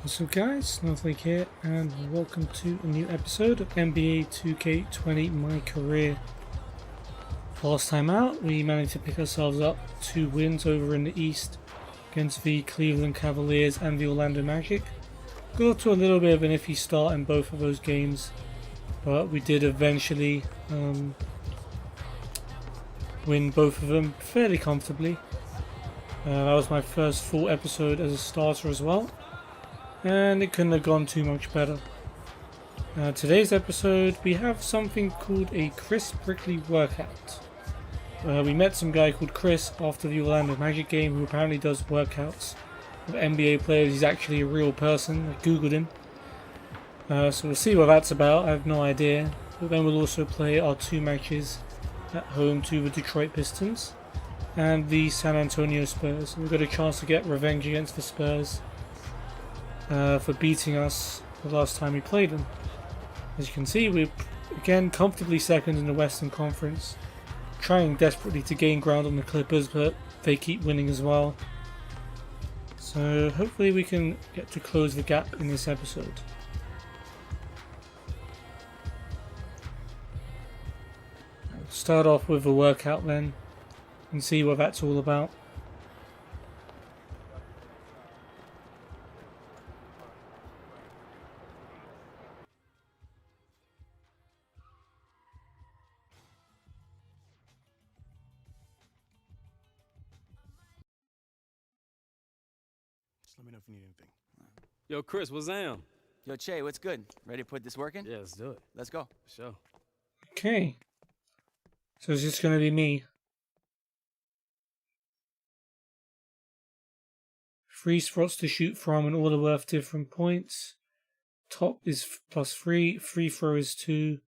What's up guys, Snowflake here and welcome to a new episode of NBA 2K20 MyCareer. Last time out we managed to pick ourselves up 2 wins over in the East against the Cleveland Cavaliers and the Orlando Magic. Got off to a little bit of an iffy start in both of those games, but we did eventually win both of them fairly comfortably. That was my first full episode as a starter as well, and it couldn't have gone too much better. Today's episode we have something called a Chris Brickley workout. We met some guy called Chris after the Orlando Magic game who apparently does workouts with NBA players. He's actually a real person. I googled him. So we'll see what that's about. I have no idea. But then we'll also play our 2 matches at home to the Detroit Pistons and the San Antonio Spurs. We've got a chance to get revenge against the Spurs for beating us the last time we played them. As you can see, we're again comfortably second in the Western Conference, trying desperately to gain ground on the Clippers, but they keep winning as well. So hopefully we can get to close the gap in this episode. I'll start off with a workout then and see what that's all about. Just let me know if you need anything. Yo, Chris, what's Zam? Yo, Che, what's good? Ready to put this work in? Yeah, let's do it. Let's go. For sure. Okay, so it's just going to be me. Free spots to shoot from and all are worth different points. Top is +3, free throw is 2,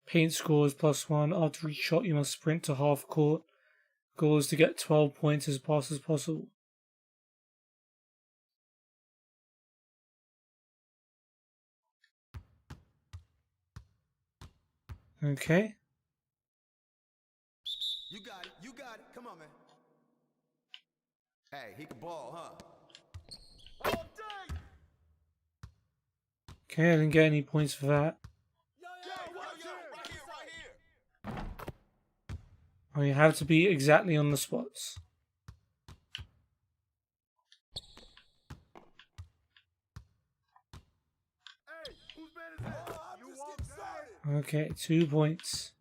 paint score is +1. After each shot you must sprint to half court. Goal is to get 12 points as fast as possible. Okay. You got it. You got it. Come on, man. Hey, he can ball, huh? Okay, I didn't get any points for that. Right here. Oh, you have to be exactly on the spots. Hey, whose man is that? You won't say it. Okay, 2 points.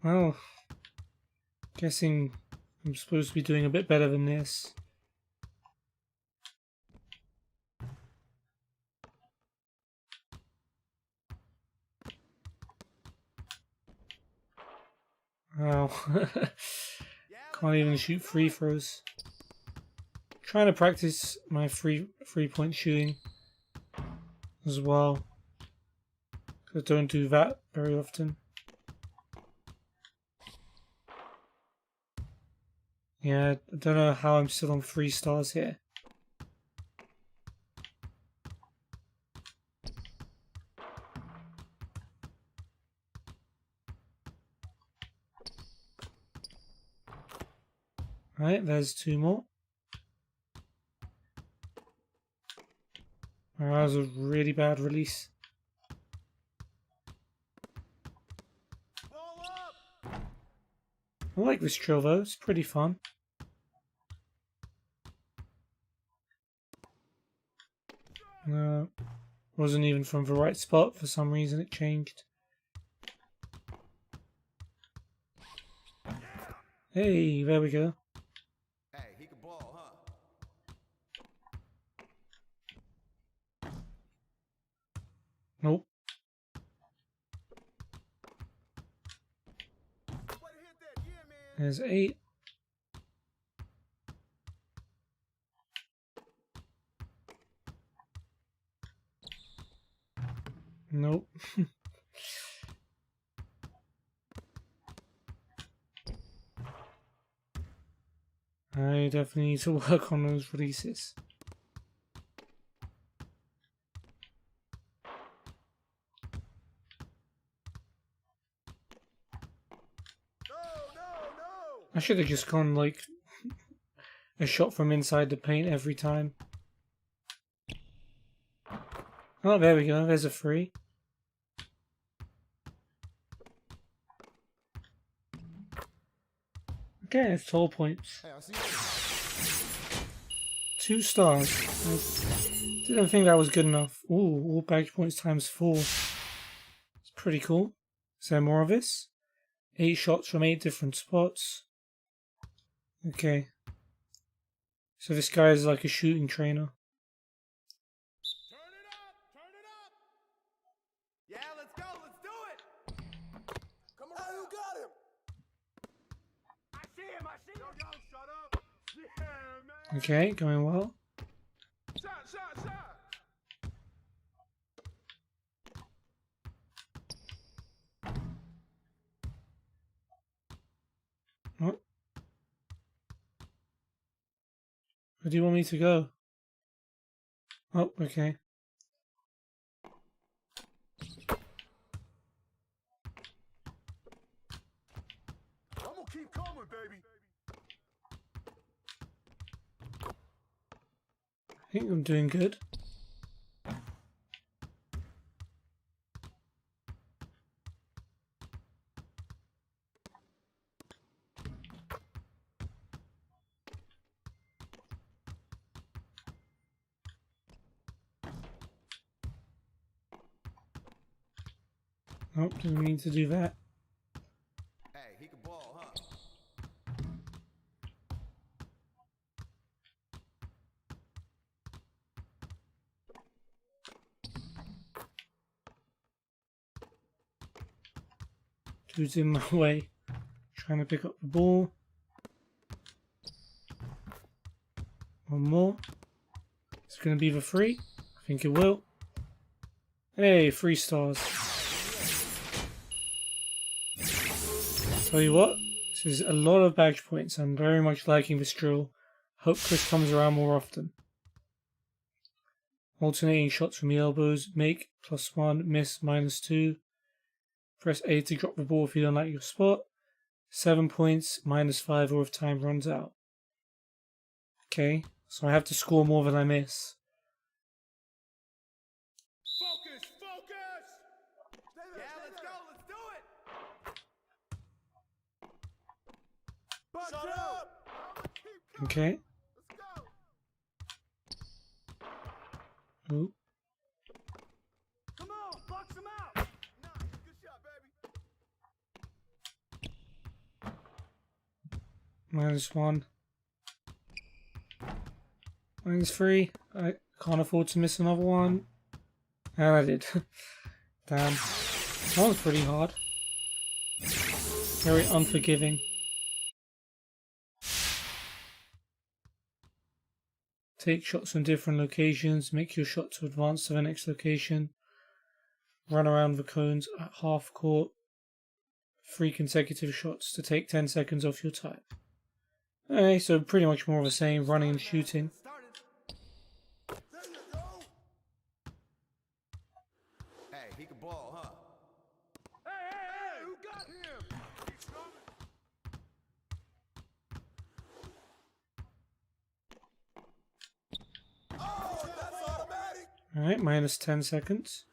Well, guessing I'm supposed to be doing a bit better than this. Wow. Can't even shoot free throws. Trying to practice my three-point shooting as well, because I don't do that very often. Yeah, I don't know how I'm still on 3 stars here. Right, there's 2 more. Oh, that was a really bad release. I like this drill though, it's pretty fun. Wasn't even from the right spot, for some reason it changed. Hey, there we go. Hey, he can ball, huh? Nope. There's 8. Nope. I definitely need to work on those releases. I should have just gone like a shot from inside the paint every time. Oh, there we go. There's a free. Okay, it's 12 points. Hey, I see you. 2 stars. I didn't think that was good enough. Ooh, all badge points times 4. It's pretty cool. Is there more of this? 8 shots from 8 different spots. Okay. So this guy is like a shooting trainer. Turn it up! Turn it up! Yeah, let's go! Let's do it! Come on! Hey, who got him? I see him! I see him! Yo, shut up! Yeah, man! Okay, going well. Shot, shot, shot! What? Where do you want me to go? Oh, okay. I'm gonna keep coming, baby! I think I'm doing good. Oh, didn't mean to do that. Hey, he can ball, huh? Dude's in my way. Trying to pick up the ball. One more. It's going to be the 3. I think it will. Hey, 3 stars. Tell you what, this is a lot of badge points. I'm very much liking this drill. Hope Chris comes around more often. Alternating shots from the elbows. Make +1, miss -2. Press A to drop the ball if you don't like your spot. 7 points, -5 or if time runs out. Okay, so I have to score more than I miss. Focus! Focus! Yeah, let's go! Let's do it! Shut up! Okay. Let's go! Ooh. Come on, box him out! Nice, good shot, baby! -1. -3. I can't afford to miss another one. And I did. Damn. That was pretty hard. Very unforgiving. Take shots from different locations. Make your shot to advance to the next location. Run around the cones at half court. 3 consecutive shots to take 10 seconds off your time. Okay, so pretty much more of the same, running and shooting. There you go! Hey, he can ball, huh? Hey, who got him? He's coming! Oh, that's automatic! Alright, -10 seconds.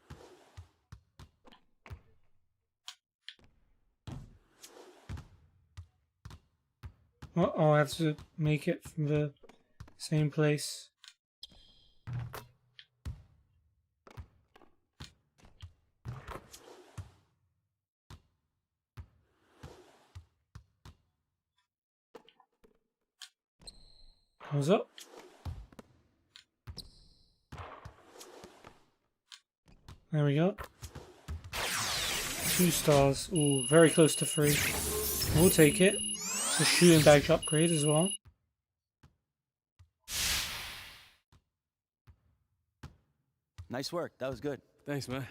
Oh, I have to make it from the same place. Goes up. There we go. 2 stars. Ooh, very close to 3. We'll take it. It's a shooting badge upgrade as well. Nice work. That was good. Thanks, man.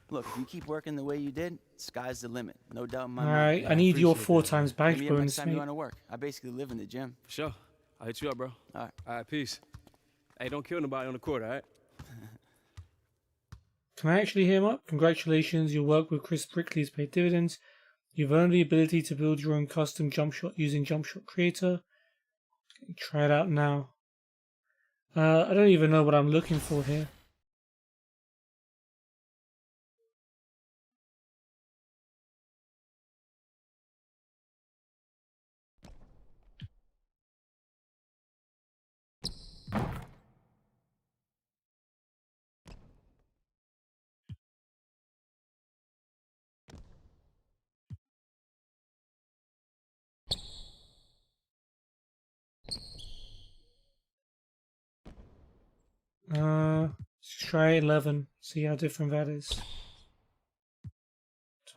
Look, if you keep working the way you did, sky's the limit. No doubt in my mind. Alright, Yeah, I need your appreciate 4 that, times Hit badge me up next bonus, time you mate. want to work. I basically live in the gym. For sure. I'll hit you up, bro. All right. All right, peace. Hey, don't kill nobody on the court, all right? Can I actually hear him up? Congratulations, your work with Chris Brickley has paid dividends. You've earned the ability to build your own custom jump shot using Jump Shot Creator. Try it out now. I don't even know what I'm looking for here. Let's try 11, see how different that is.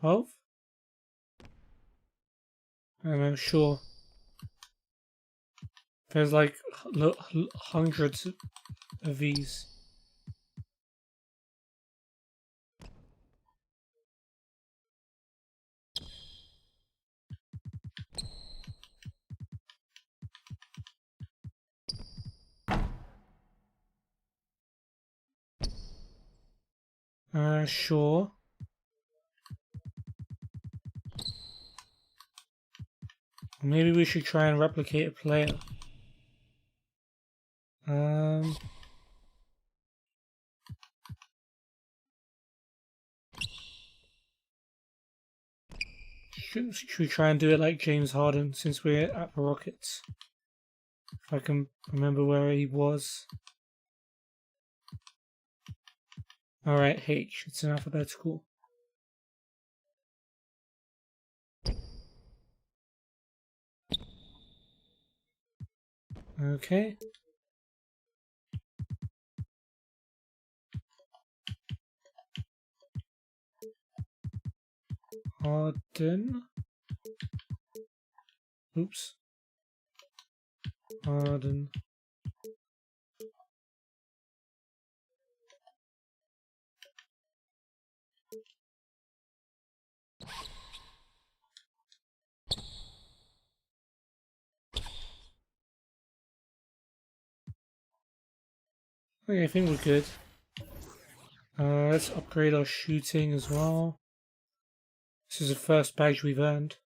12? I don't know, sure. There's like hundreds of these. Sure. Maybe we should try and replicate a player. Should we try and do it like James Harden since we're at the Rockets? If I can remember where he was. Alright, H. It's in alphabetical. Okay. Harden. Oops. Harden. Okay, I think we're good. Let's upgrade our shooting as well. This is the first badge we've earned.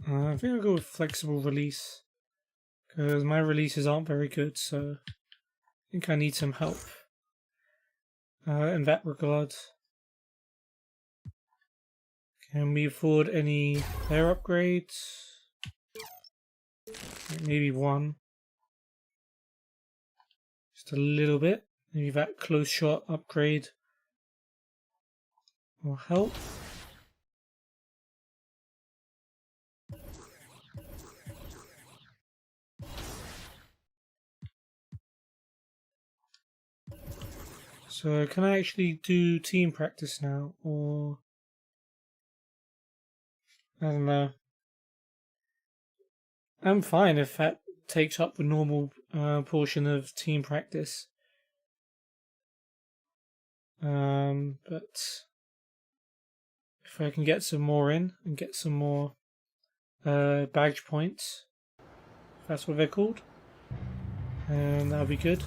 I think I'll go with flexible release, because my releases aren't very good, so I think I need some help in that regard. Can we afford any player upgrades? Maybe one. Just a little bit. Maybe that close shot upgrade will help. So can I actually do team practice now, or I don't know. I'm fine if that takes up the normal portion of team practice. But if I can get some more in and get some more badge points, if that's what they're called, and that'll be good.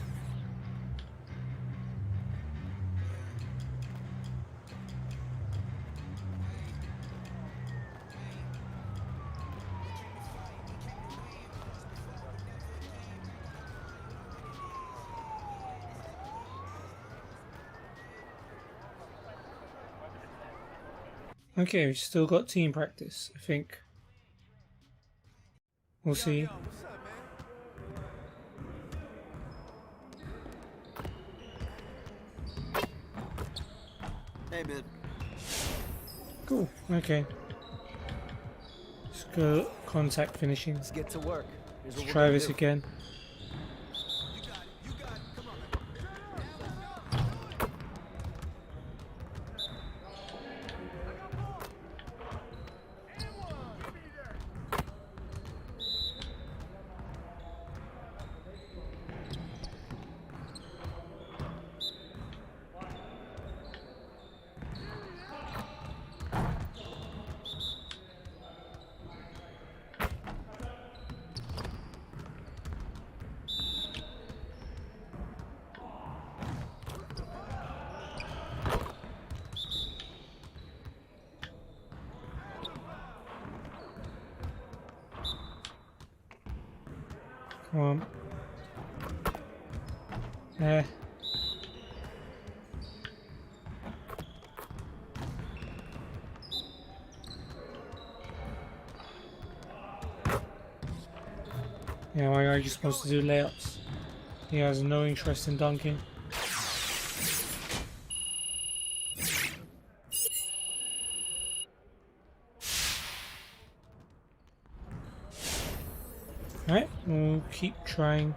Okay, we've still got team practice, I think. We'll see. Hey, man. Cool, okay. Let's go contact finishing. Let's get to work. Here's what Let's we're try gonna this do. again. Come on. Eh. Yeah, my guy just wants to do layups. He has no interest in dunking. Alright, we'll keep trying.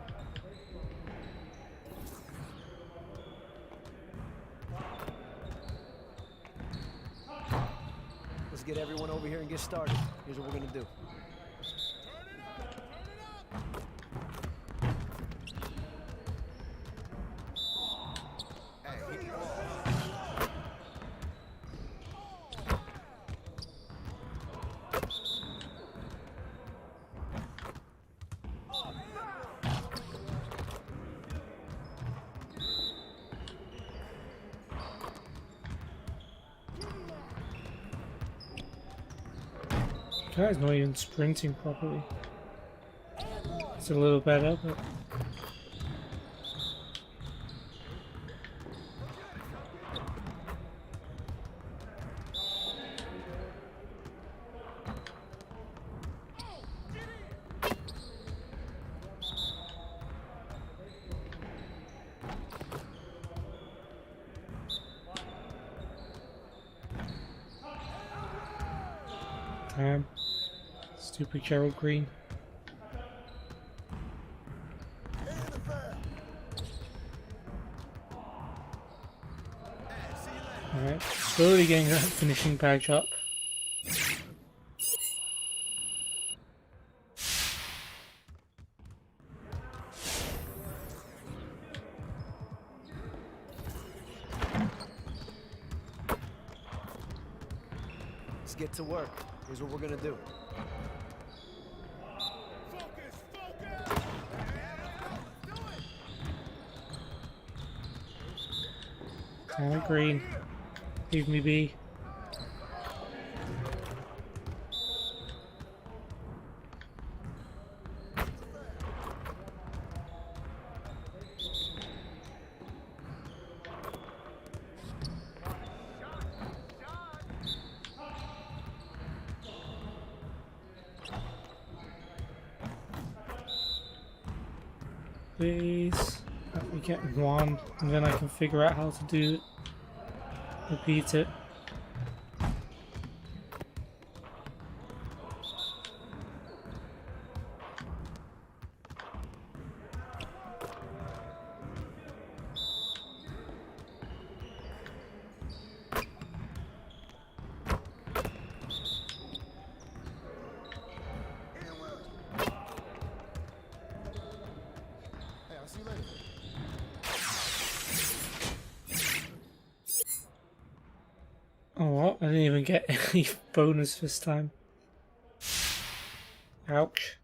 Let's get everyone over here and get started. Here's what we're gonna do. Guy's not even sprinting properly. It's a little better, but damn. Stupid Gerald Green. Alright, slowly getting that finishing badge up. Let's get to work. Here's what we're gonna do. Damn it, Green. Leave me be. Please. Let me get one, and then I can figure out how to do it. Repeat it. Hey, I'll see you later. Oh, what? I didn't even get any bonus this time. Ouch.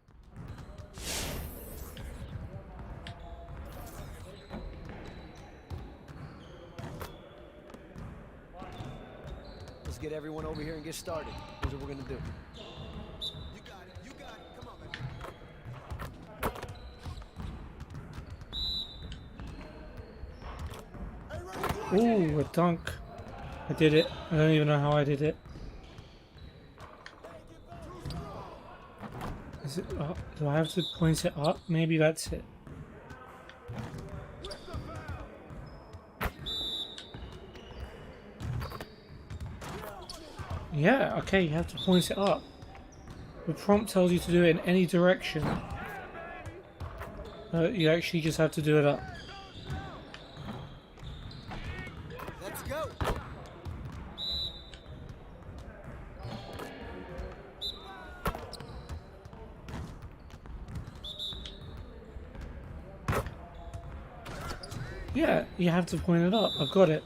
Let's get everyone over here and get started. Here's what we're gonna do. You got it. You got it. Come on, man. Hey, run. Ooh, a dunk. I did it. I don't even know how I did it. Is it up? Do I have to point it up? Maybe that's it. Yeah, okay, you have to point it up. The prompt tells you to do it in any direction. You actually just have to do it up. Let's go. Yeah, you have to point it up. I've got it.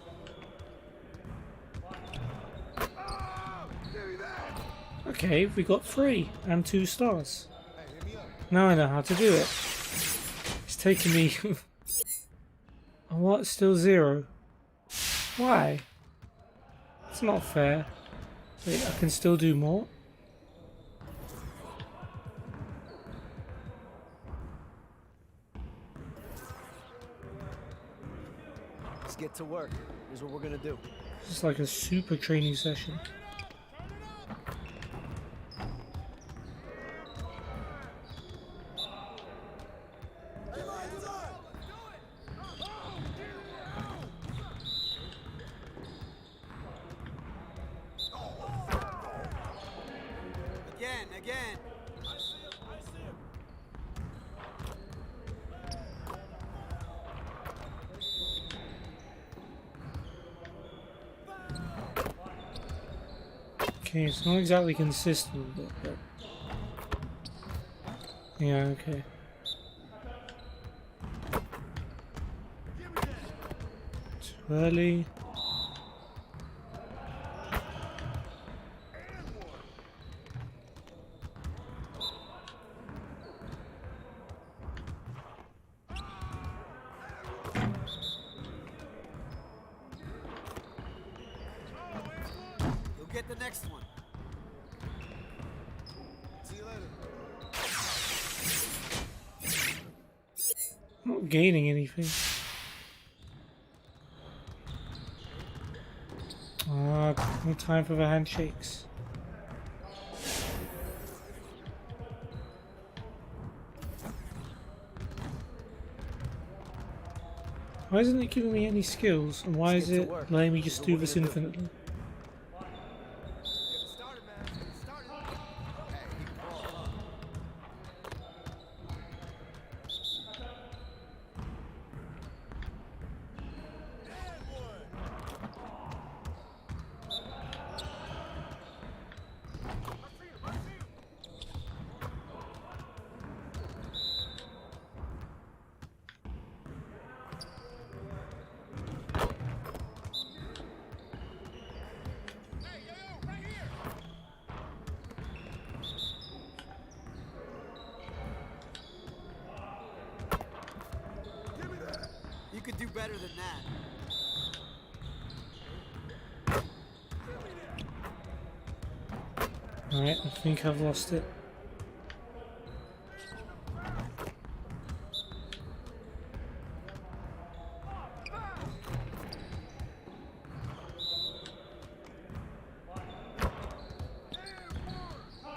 Okay, we got 3 and 2 stars. Now I know how to do it. It's taking me... Oh, what? Still 0? Why? It's not fair. Wait, I can still do more? get to work. Here's what we're gonna do. It's like a super training session. Again. Okay, it's not exactly consistent, but yeah, okay. Too early. You'll get the next one. See you later. Not gaining anything. No time for the handshakes. Why isn't it giving me any skills? And why is it letting me just do this infinitely? Started, man. Started. Hey, keep the ball up. You could do better than that. Alright, I think I've lost it.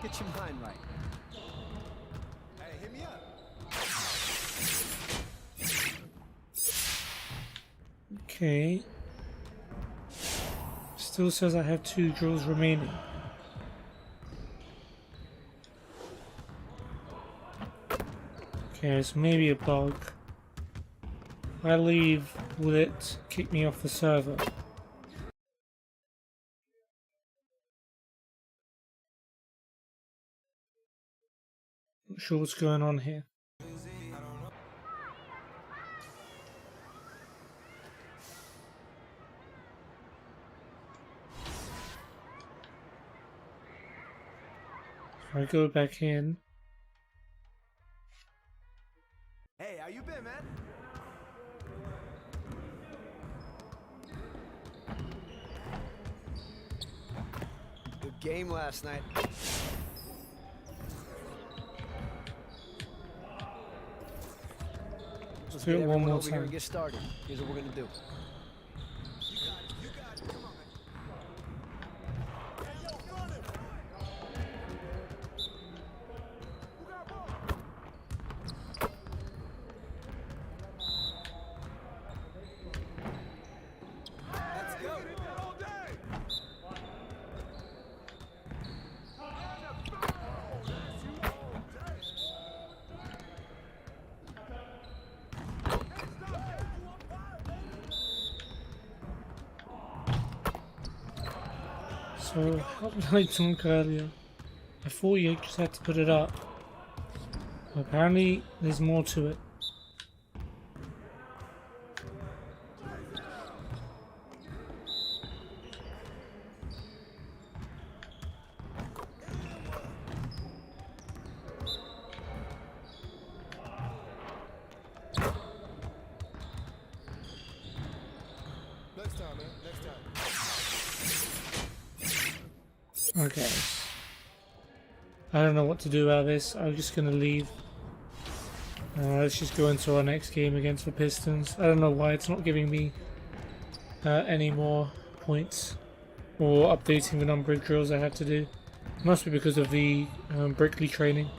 Get your mind right. Hey, hit me up. Okay. Still says I have 2 drills remaining. Okay, it's maybe a bug. If I leave, will it kick me off the server? Not sure what's going on here. If I go back in, Hey, how you been, man? Good game last night. let's Get do it one everyone more over here and time. get started. Here's what we're gonna do. You got it. Come on, man. Hey, yo, run it. Who got ball? Let's go. Hit that all day. So, how did I dunk earlier? I thought you just had to put it up. But apparently, there's more to it. Next time, man. Next time. Okay. I don't know what to do about this. I'm just gonna leave. Let's just go into our next game against the Pistons. I don't know why it's not giving me any more points or updating the number of drills I have to do. Must be because of the Brickley training.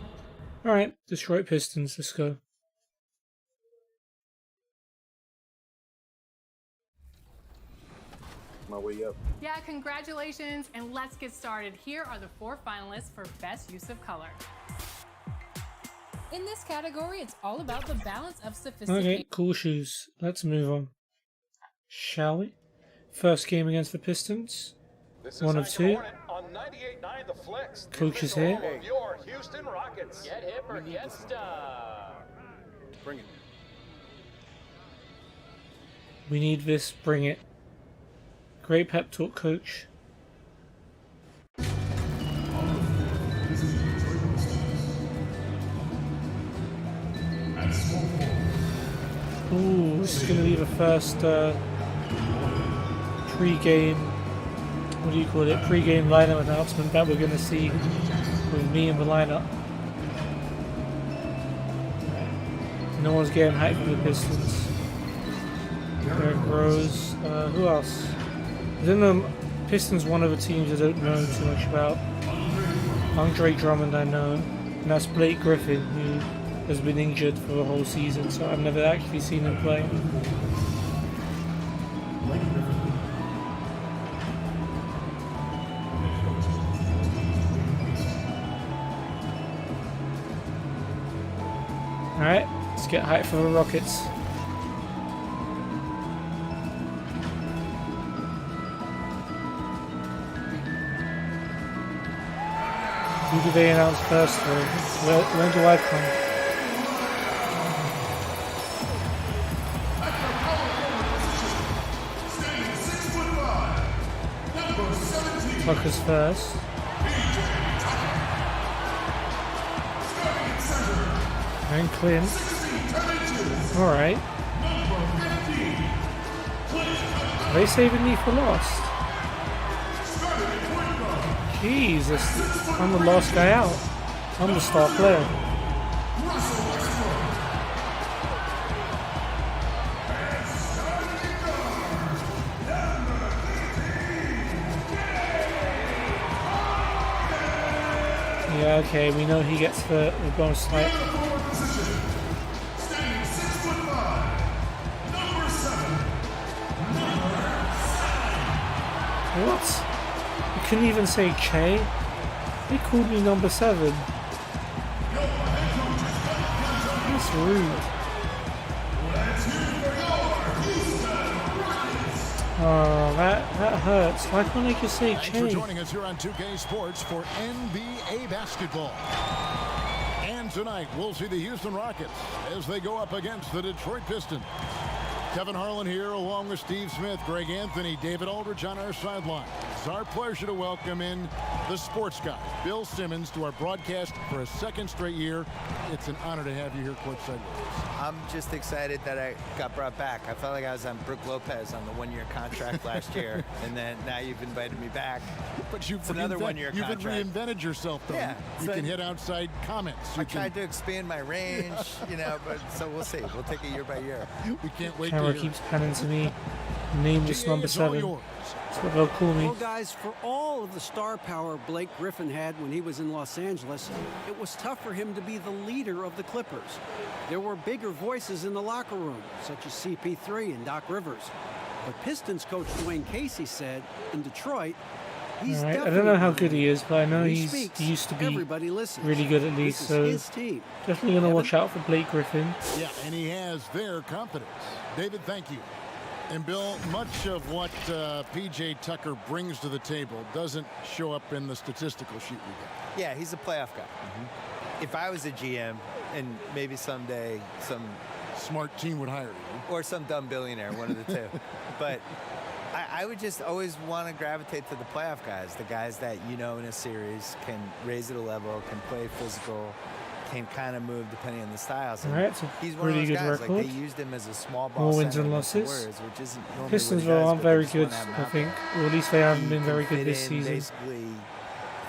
Alright, Detroit Pistons, let's go. My way up. Yeah, congratulations, and let's get started. Here are the 4 finalists for Best Use of Color. In this category, it's all about the balance of sophistication. Okay, cool shoes. Let's move on. Shall we? First game against the Pistons. One of two. Coach is here. Get hip or get stuck. Bring it. We need this, bring it. Great pep talk, coach. Ooh, this is going to be the first pre-game, what do you call it, pre-game lineup announcement that we're going to see with me in the lineup. No one's getting hyped for the Pistons. Derrick Rose, who else? Within the Pistons, one of the teams I don't know too much about. Andre Drummond I know, and that's Blake Griffin, who has been injured for the whole season, so I've never actually seen him play. Alright, let's get hyped for the Rockets. Who do they announce first though? When do I come? Tucker's first. And Clint. Alright. Are they saving me for last? Jesus, I'm the last guy out. I'm the star player. Yeah, okay, we know he gets the bonus snipe. What? You couldn't even say Che? They called me number 7. That's rude. Oh, that hurts. Why can't I just say Che? Thanks for joining us here on 2K Sports for NBA basketball. And tonight, we'll see the Houston Rockets as they go up against the Detroit Pistons. Kevin Harlan here along with Steve Smith, Greg Anthony, David Aldridge on our sideline. It's our pleasure to welcome in the sports guy, Bill Simmons, to our broadcast for a second straight year. It's an honor to have you here courtside. I'm just excited that I got brought back. I felt like I was on Brooke Lopez on the one-year contract last year, and then now you've invited me back. But you've another one-year contract. You've reinvented yourself, though. Yeah, you can hit outside comments. I tried to expand my range, but so we'll see. We'll take it year by year. We can't wait. Camera keeps panning to me. Nameless number 7. That's what they'll call me. Well, guys, for all of the star power Blake Griffin had when he was in Los Angeles, it was tough for him to be the leader of the Clippers. There were bigger voices in the locker room, such as CP3 and Doc Rivers. But Pistons coach Dwayne Casey said, in Detroit, he's I don't know how good he is, but I know he speaks, used to be listens. really good at least, so his team. definitely going to watch out for Blake Griffin. Yeah, and he has their confidence. David, thank you. And Bill, much of what P.J. Tucker brings to the table doesn't show up in the statistical sheet we get. Yeah, he's a playoff guy. If I was a GM, and maybe someday some smart team would hire you. Or some dumb billionaire, one of the two. But I would just always want to gravitate to the playoff guys, the guys that in a series can raise it a level, can play physical, can kind of move depending on the styles. All right, so he's one of pretty those good guys. record. Like they used him as a small ball More wins center and against the losses. Warriors, which isn't normally Pistons what he does, aren't but they very just good, wanna have him I out think. there. Or at least they haven't He been very can good fit this in season. Basically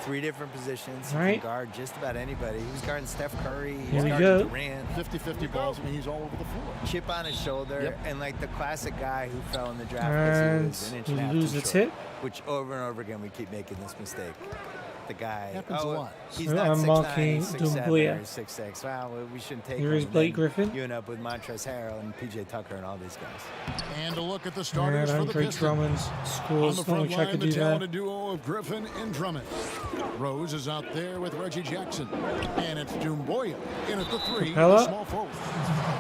3 different positions. He Right. can guard just about anybody. He was guarding Steph Curry. He Here was we guarding go. Durant. 50-50 balls. I mean, he's all over the floor. Chip on his shoulder, and like the classic guy who fell in the draft And because he was an inch we and a half lose too the short, tip. which over and over again we keep making this mistake. The guy. Happens a lot. He's So not I'm 6'9", marking he's 6'7", Dumbuya. or 6'6". Wow, we shouldn't take Here him. is And Blake then Griffin. You end up with Montrezl Harrell and PJ Tucker and all these guys. And a look at the And starters for the Andre Pistons. Drummond On scores. the Not front much I line, could the do there. talented duo of Griffin and Drummond. Rose is out there with Reggie Jackson. And it's Dumbuya in at the 3, the Capella. small forward.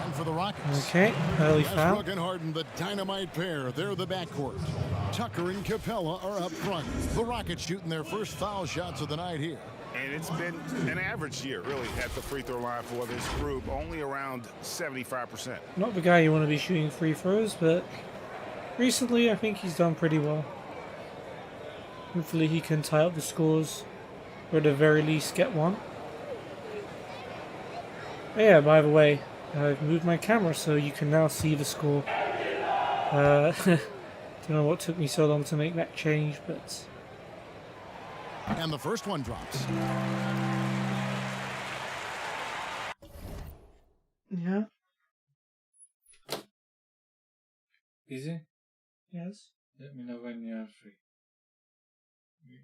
And for the Rockets. Okay, early foul. Westbrook and Harden, the dynamite pair. They're the backcourt. Tucker and Capella are up front. The Rockets shooting their first foul shots of the night here. And it's been an average year, really, at the free throw line for this group, only around 75%. Not the guy you want to be shooting free throws, but recently I think he's done pretty well. Hopefully he can tie up the scores, or at the very least get one. Oh yeah, by the way, I've moved my camera so you can now see the score. Don't know what took me so long to make that change, but And the first one drops. yeah. Easy? Yes? Let me know when you're free. We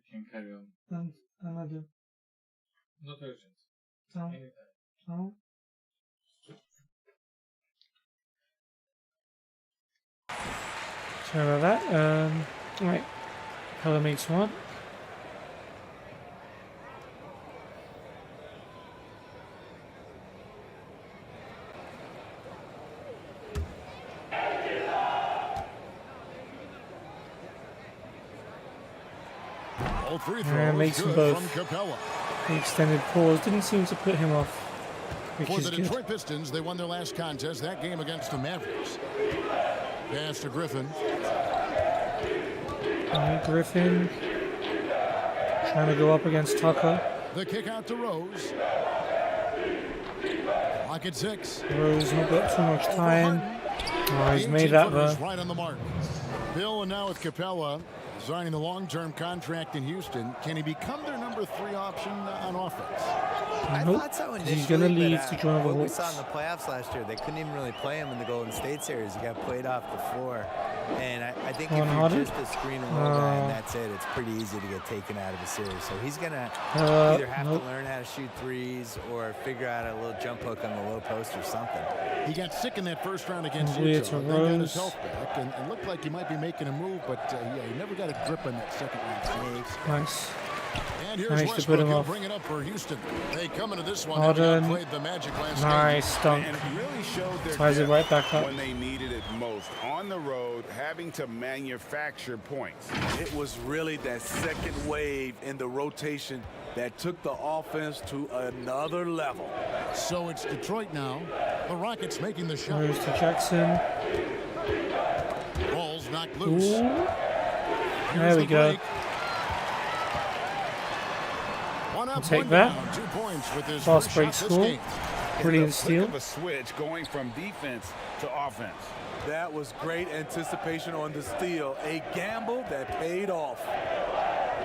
can carry on. Another. Not urgent. No. Anytime. No. Sorry about that. Right. Color makes one. All free And throws makes them good both. from Capella. The extended pause didn't seem to put him off, which For is the good. Detroit Pistons, they won their last contest, that game against the Mavericks. Pass to Griffin. Griffin trying to go up against Tucker. The kick out to Rose. Clock at 6. Rose not got too much time. Oh, he's The made that 18-footers though. right on the mark. Bill, and now with Capella signing the long-term contract in Houston, can he become their number 3 option on offense? I Nope. thought so He's gonna initially, leave but, to join the what we Hawks. saw in the playoffs last year, they couldn't even really play him in the Golden State series. He got played off the floor. And I think if On you're Harden? just a screen and roll guy and that's it, it's pretty easy to get taken out of a series. So he's going to either have nope. to learn how to shoot threes or figure out a little jump hook on the low post or something. He got sick in that first round against Weird Utah. to Then got his Rose. health back and looked like he might be making a move, but yeah, he never got a grip on that second round series. Nice. And here's Managed to Westbrook. put him He'll off. bring it up for Houston. They come into this one Harden. having outplayed the Magic last game. Nice dunk. And it really showed their Ties it depth right back up. when they needed it most. On the road, having to manufacture points. It was really that second wave in the rotation that took the offense to another level. So it's Detroit now. The Rockets making the shot. Rose to Jackson. Ball's knocked Ooh. loose. There we go. One up, Take one that. down. 2 points with his Fast first break shot this score. game. Brilliant It's the flick steal. of a switch going from defense to offense. That was great anticipation on the steal. A gamble that paid off.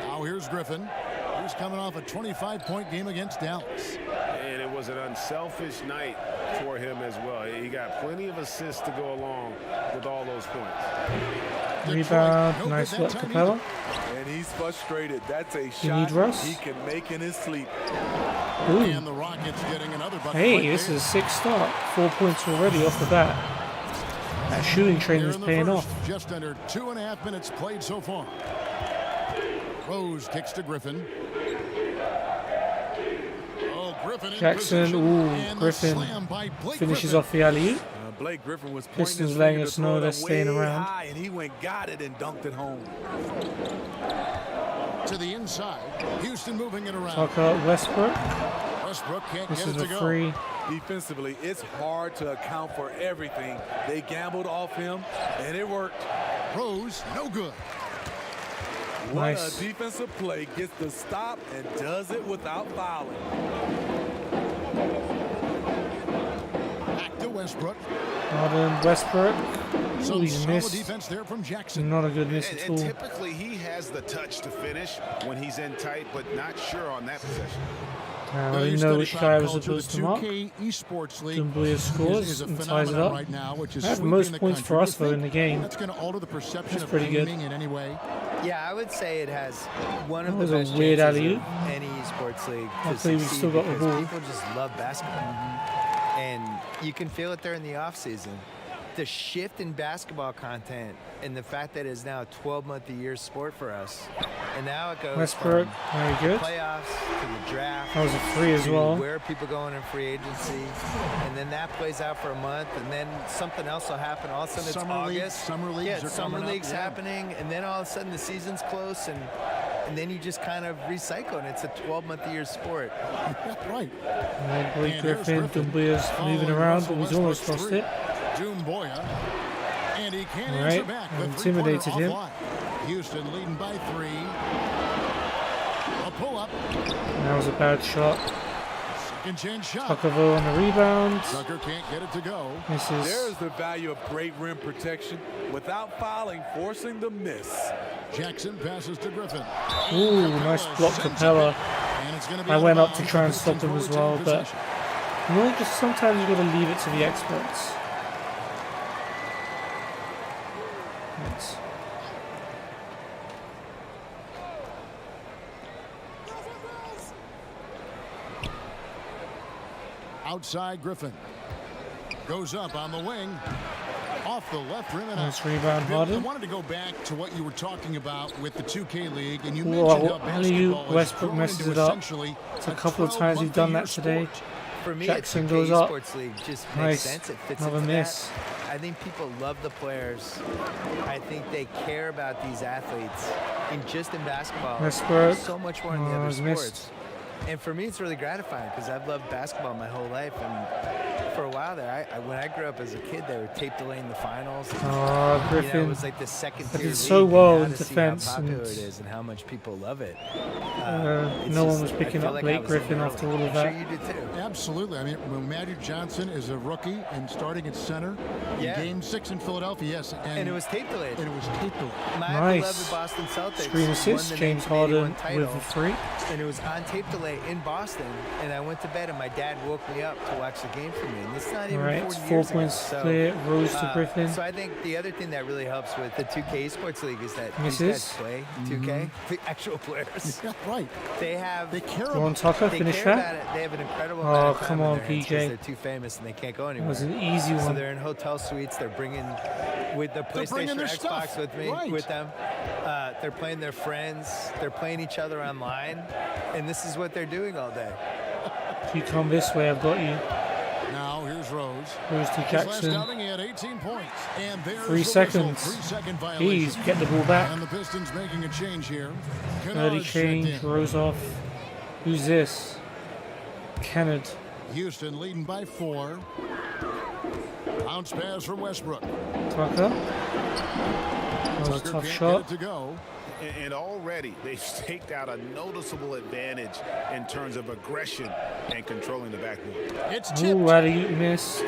Now here's Griffin. He's coming off a 25-point game against Dallas. And it was an unselfish night for him as well. He got plenty of assists to go along with all those points. Rebound. no good Nice that work, time Capella. And he's frustrated. That's a You shot need Russ? he can make in his sleep. Ooh. And the Rockets getting another bucket. Hey, right this there. is a 6 start. 4 points already off the bat. That shooting training Here is in the paying first, off. Just under 2.5 minutes played so far. Rose kicks to Griffin. Oh, Griffin in Jackson, position. ooh, And the Griffin slam by Blake finishes Griffin. off the alley-oop. Blake Griffin was pointing Pistons his letting finger us to know throw it they're up staying way around. high, and he went, got it, and dunked it home. To the inside. Houston moving it around. Tucker, Westbrook. Westbrook can't This get is it a to go. free. Defensively, it's hard to account for everything. They gambled off him, and it worked. Rose, no good. What Nice. a defensive play. Gets the stop and does it without fouling. Back to Westbrook. Harden, Westbrook. Some he's solid missed. defense there from Jackson. Not a good miss And, at and all. typically he has the touch to finish when he's in tight, but not sure on that possession. I didn't know which guy was supposed to mark. 2K Esports League Dumbuya scores is a and ties it phenomenon up. right now, which is That's sweeping most the points country. for us Do you though in the think game. That's going to alter the perception That's of pretty good. gaming in any way. Yeah, I would say it has one That of was the a best weird chances alley-oop. of any esports league to Luckily, we succeed still got the because ball. people just love basketball. And you can feel it there in the off season. The shift in basketball content and the fact that it's now a 12-month-a-year sport for us. And now it goes Westbrook, from very good. playoffs to the draft. That was a free as to well. Where are people going in free agency? And then that plays out for a month, and then something else will happen. All of a sudden it's Summer leagues- August. summer leagues yeah, are summer coming up, leagues yeah. happening, and then all of a sudden the season's close, and then you just kind of recycle, and it's a 12-month-a-year sport. Right. And Blake And here's Griffin, Griffin Dumbuya's following moving around, Russell but he's almost Westbrook's lost three. it. Dumbuya. And he can't All answer right, back. I The three-pointer intimidated him. offline. Houston leading by 3. A pull-up. That was a bad shot. Second chance shot. Tuckerville on the rebound. Tucker can't get it to go. Misses. There's the value of great rim protection without fouling, forcing the miss. Jackson passes to Griffin. Ooh, nice block, Capella. And it's gonna be I out went of up to bounds try and with stop him as 15-14 well, but possession. you know, just sometimes you got to leave it to the experts. Thanks. Outside Griffin. Goes up on the wing. Off the left rim and Nice out. rebound, Bill, I Harden. wanted to go back to what you were talking about with the 2K League, and you Whoa, mentioned how alley-oop, basketball is Westbrook grown messes into it up. essentially It's a couple of times we've done that 12-month-a-year today. sport. For me, Jackson it's a goes up. esports league just makes Nice. sense. It fits Another into miss. that. I think people love the players. I think they care about these athletes. And just in basketball, Westbrook. so much more in the Oh, other it was sports. missed. And for me, it's really gratifying because I've loved basketball my whole life. And for a while there, when I grew up as a kid, they were tape delaying the finals. Oh, Griffin. You know, it was like the second But tier it's so league, well and now in to see defense how popular and- it is and how much people love it. no It's one just- was I picking feel up like Blake I was in Griffin early. after all of I'm that. sure you did too. Absolutely. I mean, when Magic Johnson is a rookie and starting at center Yeah. in Game 6 in Philadelphia, yes. And it was tape delayed. And it was tape delayed. My Nice. beloved Boston Celtics Screen won assist, the James 1981 Harden with title, a free. and it was on tape delay in Boston. And I went to bed, and my dad woke me up to watch the game for me. And it's not even All right, 40 it's 4 years points ago. So, clear. Rose to Griffin. So I think the other thing that really helps with the 2K Esports League is that these Misses. guys play 2K, the actual players. Yeah, right. They have. They care Go on, about Tucker, They finish care that. about it. They have an incredible Oh, amount of time come on on, their hands 'cause PJ. They're too famous and they can't go That anywhere. was an easy So one. they're in hotel suites. They're bringing with the They're bringing PlayStation their or Xbox stuff. with me Right. with them. They're playing their friends. They're playing each other online, and this is what they're doing all day. If you come this way, I've got you. Now here's Rose. Rose to His last Jackson. outing, he had 18 points. And there's 3 the whistle. seconds. 3-second Please violation. get the ball back. And the Pistons making a change here. Early Kennard's checked change. in. Rose off. Who's this? Kennard. Houston leading by 4. Bounce pass from Westbrook. Tucker. That was a Tucker tough can't shot. get it to go. And already they've staked out a noticeable advantage in terms of aggression and controlling the backboard. It's tipped. Ooh, alley missed.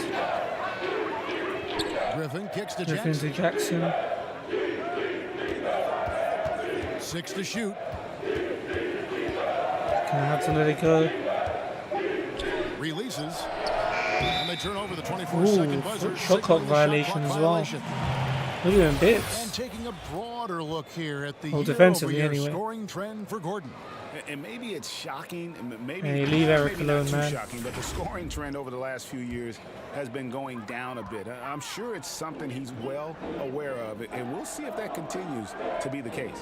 Griffin kicks to Griffin to Jackson. Jackson. 6 to shoot. Gonna have to let it go. Releases. And they turn over the Ooh, 24-second buzzer. shot clock signaling the violation shot clock as well. violation. Look at them bits. And taking a broader look here at the Well, defensively year-over-year anyway. scoring trend for Gordon. And maybe it's shocking, and maybe, Hey, leave Eric maybe not alone, too man. shocking, but the scoring trend over the last few years has been going down a bit. I'm sure it's something he's well aware of, and we'll see if that continues to be the case.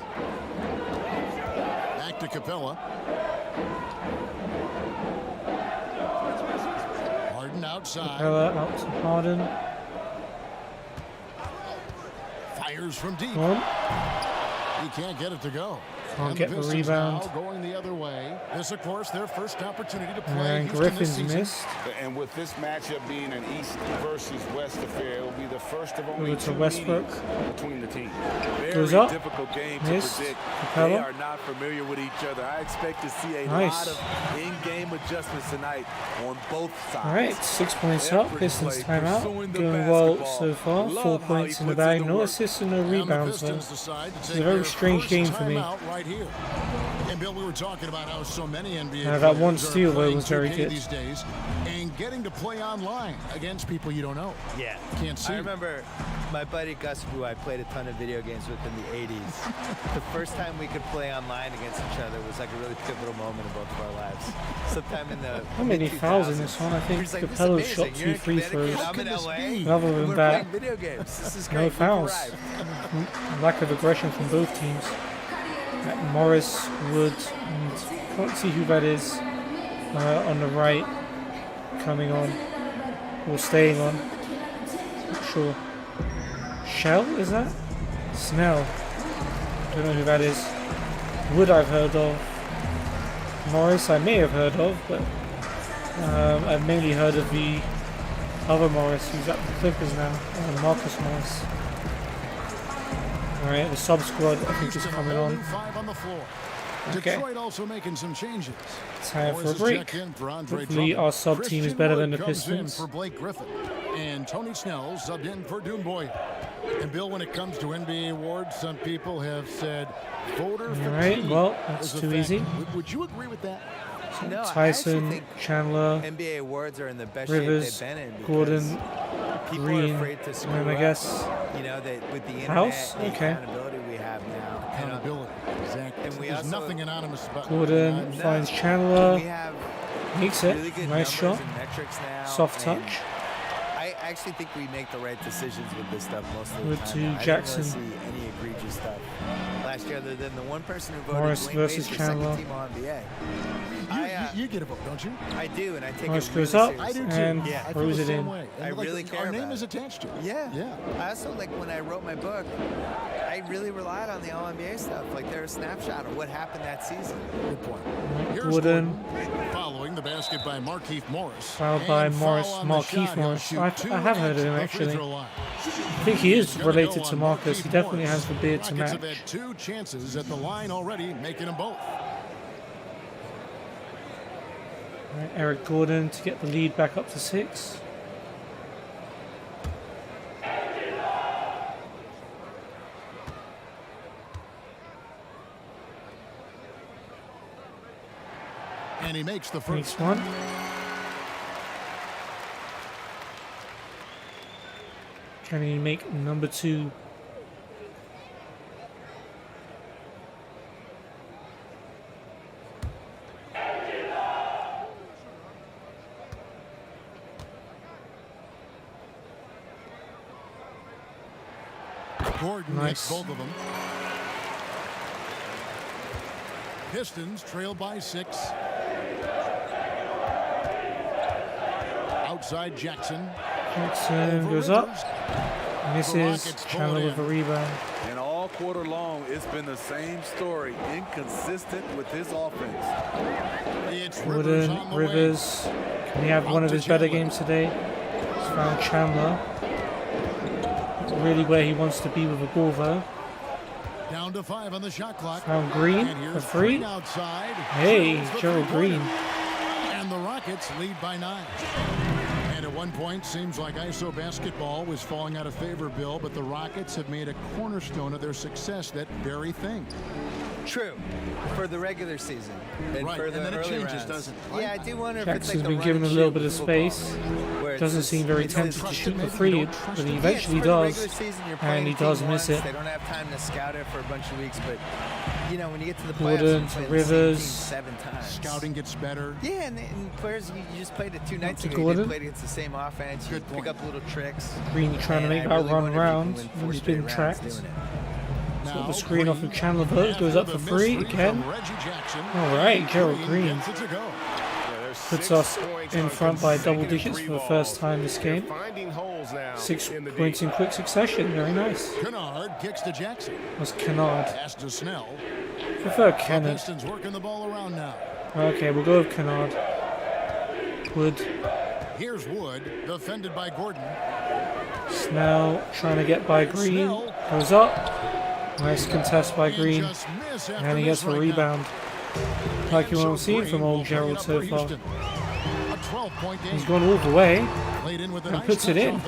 Back to Capella. Harden outside. Capella out to Harden. Fires from deep. Come on. He can't get it to go. Can't And get the the Pistons rebound. now going the other way. This, of course, their first opportunity to play And Houston this Griffin's season. missed. And with this matchup being an East versus West affair, it will be the first of only Over to 2 Westbrook. meetings between the teams. very goes up. difficult game Missed. to predict. Capella. They are not familiar with each other. I expect to see a Nice. lot of in-game adjustments tonight on both sides. Alright, 6 points up. Every Pistons play timeout. pursuing the Going well basketball. so far. Love 4 how points he in the puts bag. the No work. assists and no And the rebounds though. Pistons decide to This take is a very their strange first game for me. timeout right here. And Bill, we were talking about how so many NBA that players one are steal, though, playing was very 2K good. these days and getting to play online against people you don't know. Yeah. Can't see. I remember my buddy Gus, who I played a ton of video games with in the 80s. The first time we could play online against each other was like a really pivotal moment in both of our lives. Sometime in the How many fouls in mid-2000s. this one? I think He's like, "This is Capello amazing. shot You're 2 in free Connecticut, throws. I'm in LA. Other and than we're that, playing video games. This is great. no We've fouls. arrived." Lack of aggression from both teams. Morris, Wood, and can't see who that is on the right, coming on or staying on. Not sure. Shell, is that? Snell. Don't know who that is. Wood I've heard of. Morris I may have heard of, but I've mainly heard of the other Morris who's at the Clippers now, Marcus Morris. Alright, the sub squad I think is coming on. 5 on the floor. Okay. Detroit also making some changes. Time for a Morris is break. checked in for Andre Hopefully Drummond. our sub team is Christian better Wood than the comes in Pistons. for Blake Griffin. And Tony Snell subbed in for Dunboy. And Bill, when it comes to NBA awards, some people have said voter fatigue. Alright, well, that's is a too factor. easy. Would you agree with that? No, I Tyson, actually think Chandler, NBA awards are in the best Rivers, shape they've been in because Gordon, people Green, are afraid to screw and I up. guess You know, that with the internet House? and the Okay. accountability we have now. Accountability, exactly. And we There's also- nothing anonymous about Gordon that. finds We Chandler, have makes really it, good nice numbers shot, and metrics now. soft and touch. I actually think we make the right decisions with this stuff most of the Good time. to now. Jackson. I didn't really see any egregious stuff last year other than the one person who voted Morris Dwayne versus Wade for Chandler. second team All-NBA. You get a vote, don't you? I do, and I take Morris it goes really up seriously. I do too. and Yeah. I feel throws the it same in. way. I And really care Our name about is it. attached to it. Yeah. Yeah. I also, like, when I wrote my book, I really relied on the All-NBA stuff. Like, they're a snapshot of what happened that season. Good point. Here's Gordon. Following the basket by Markieff Morris. Fouled by And Morris, foul on the Markieff shot. He'll Morris. shoot I two have heard of at him the free actually. throw line. I think he is Gonna related go to on Marcus. He Markieff definitely Morris. has the beard to Rockets match. have had 2 chances at the line already, making them both. Right, Eric Gordon to get the lead back up to 6. And he makes the Makes first. one. Can he make number 2? Gordon Nice. hits both of them. Pistons trail by 6. Outside Jackson. Jackson goes up. Misses. Rockets pull Chandler it with a in. rebound. And all quarter long, it's been the same story. Inconsistent with his offense. It's Rivers Gordon, on the way. Rivers. Can he have one of his better games today? He's found Chandler. Not really where he wants to be with the ball though. Down to 5 on the shot clock. Found Green And for here's 3. Green outside. Hey, Drills the Gerald three-pointer. Green. And the Rockets lead by 9. And at one point, seems like ISO basketball was falling out of favor, Bill, but the Rockets have made a cornerstone of their success, that very thing. True, for the regular season. And Right, for the and then it early changes, rounds. doesn't it? Yeah, I do wonder if it's Jackson's like been the given a run and little shoot bit of football, space. where it's Doesn't just- seem very it's tempted just- to trust shoot him, the maybe 3, you don't trust but him. he Yeah, eventually it's for the does. regular season, you're And playing he does team miss once, it. They don't have time to scout it for a bunch of weeks, but you know when you get to the playoffs, Gordon you're to playing Rivers. the same team 7 times. Scouting gets better. Yeah, and players you just played it 2 nights to ago. You Gordon. played against the same offense. You Good pick point. up little tricks. Green trying to And make I that really run wonder if you can round. win And 4 he's straight been rounds tracked. doing it. Got the screen off of Chandler Burke, goes up for 3 again. Alright, Gerald Green puts us in front by double digits for the first time this game. 6 points in quick succession, very nice. Kennard kicks to Jackson. Was Kennard. Pass to Snell. Prefer The Kennard. Pistons working the ball around now. Okay, we'll go with Kennard. Wood. Here's Wood, defended by Gordon. Snell trying to get by Green. Goes up. Nice contest by Green. And he gets a rebound. Like you won't see from old Gerald so far. He's gone all the way and puts it in.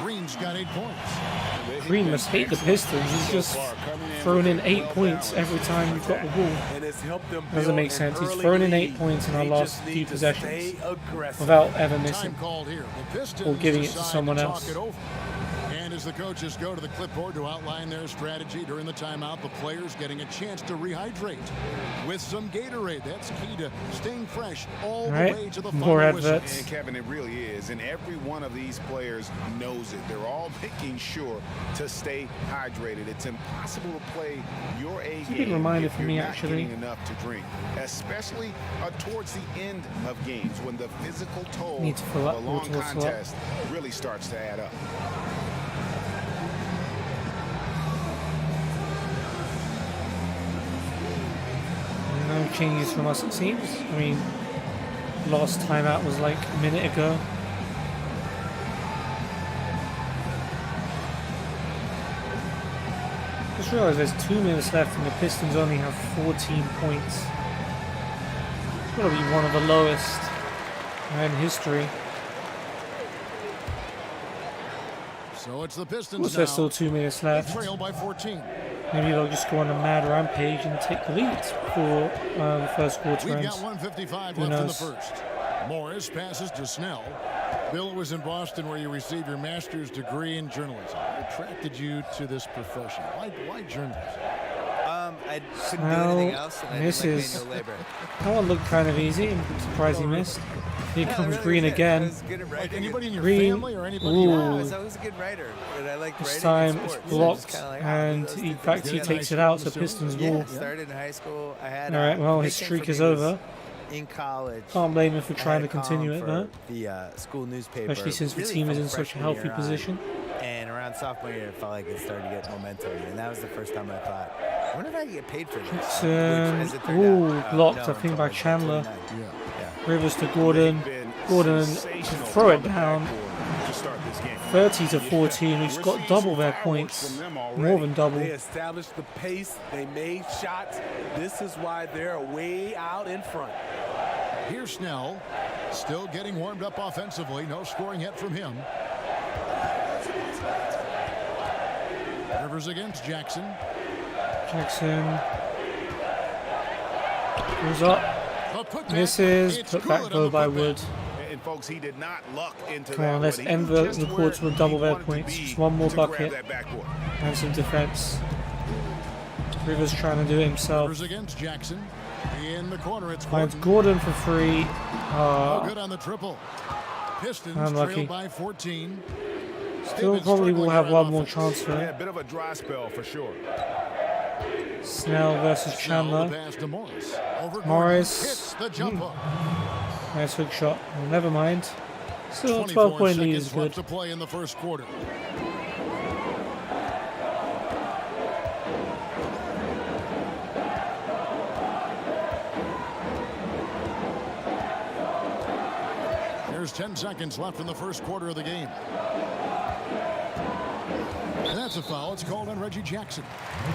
Green's got 8 points. Green must hate the Pistons. He's just thrown in 8 points every time you've got the ball. Doesn't make sense. He's thrown in 8 points in our last few possessions without ever missing or giving it to someone else. And as the coaches go to the clipboard to outline their strategy during the timeout, the players getting a chance to rehydrate with some Gatorade. That's key to staying fresh all the way to the more final whistle. adverts. And Kevin, it really is. And every one of these players knows it. They're all making sure to stay hydrated. It's impossible to play your A It's a good game reminder if for you're me, not actually. getting enough to drink, especially towards the end of games when the physical toll Need to fill up of a long water as well. contest really starts to add up. No changes from us, it seems. I mean, last timeout was like a minute ago. Just realised there's 2 minutes left and the Pistons only have 14 points. It's got to be one of the lowest in history. So it's the Of Pistons course, now. there's still 2 minutes left. Trail by 14. Maybe they'll just go on a mad rampage and take the lead for the first quarter We've ends. got 1:55 Who left in the knows? first. Morris passes to Snell. Bill, it was in Boston where you received your master's degree in journalism. What attracted you to this profession? Why journalism? I couldn't do anything else, and I didn't like misses. manual labor. That one looked kind of easy. I'm surprised he missed. Here comes really Green was it. I again. was good at writing. Anybody in your Green. family or anybody? Ooh. I was always a good writer, and I liked This writing time and it's sports. blocked, So just and those in two fact things he together. takes it out. So Pistons Yeah, ball. started in high school. I had. All right, well the his big thing streak for is me was over. In college, Can't blame him for I trying had to a continue it column though. for the school newspaper, Especially since the really team is from in such a freshman healthy year on. position. And around sophomore year, it felt like it started to get momentum, and that was the first time I thought, I wonder if I can get paid for this. Which, as it turned Ooh, out, blocked, no, I think, until by I was Chandler. 29. Rivers to Gordon. Gordon throw it down. 30 to 14. We've got double their points. More than double. They established the pace. They made shots. This is why they're way out in front. Here's Snell, still getting warmed up offensively. No scoring yet from him. Rivers against Jackson. Jackson goes up. Misses. Put back goal by Wood. And folks, he did not luck into Come that on, let's one. end He the just quarter where with double he their wanted to points. be Just one more to grab bucket that backboard. and some defense. Rivers trying to do it himself. Rivers against Jackson. In the corner, it's Finds Gordon. Gordon for free. No good on the triple. Pistons Unlucky. trail by 14. Still probably will have one more chance for Yeah, it. a bit of a dry spell for sure. Snell versus Chandler. Pass to Morris. Over Gordon. Morris. Hits the jump hook. Nice hook shot. Well, never mind. Still, 24 12-point lead is seconds left good. to play in the first quarter. There's 10 seconds left in the first quarter of the game. And that's a foul. It's called on Reggie Jackson.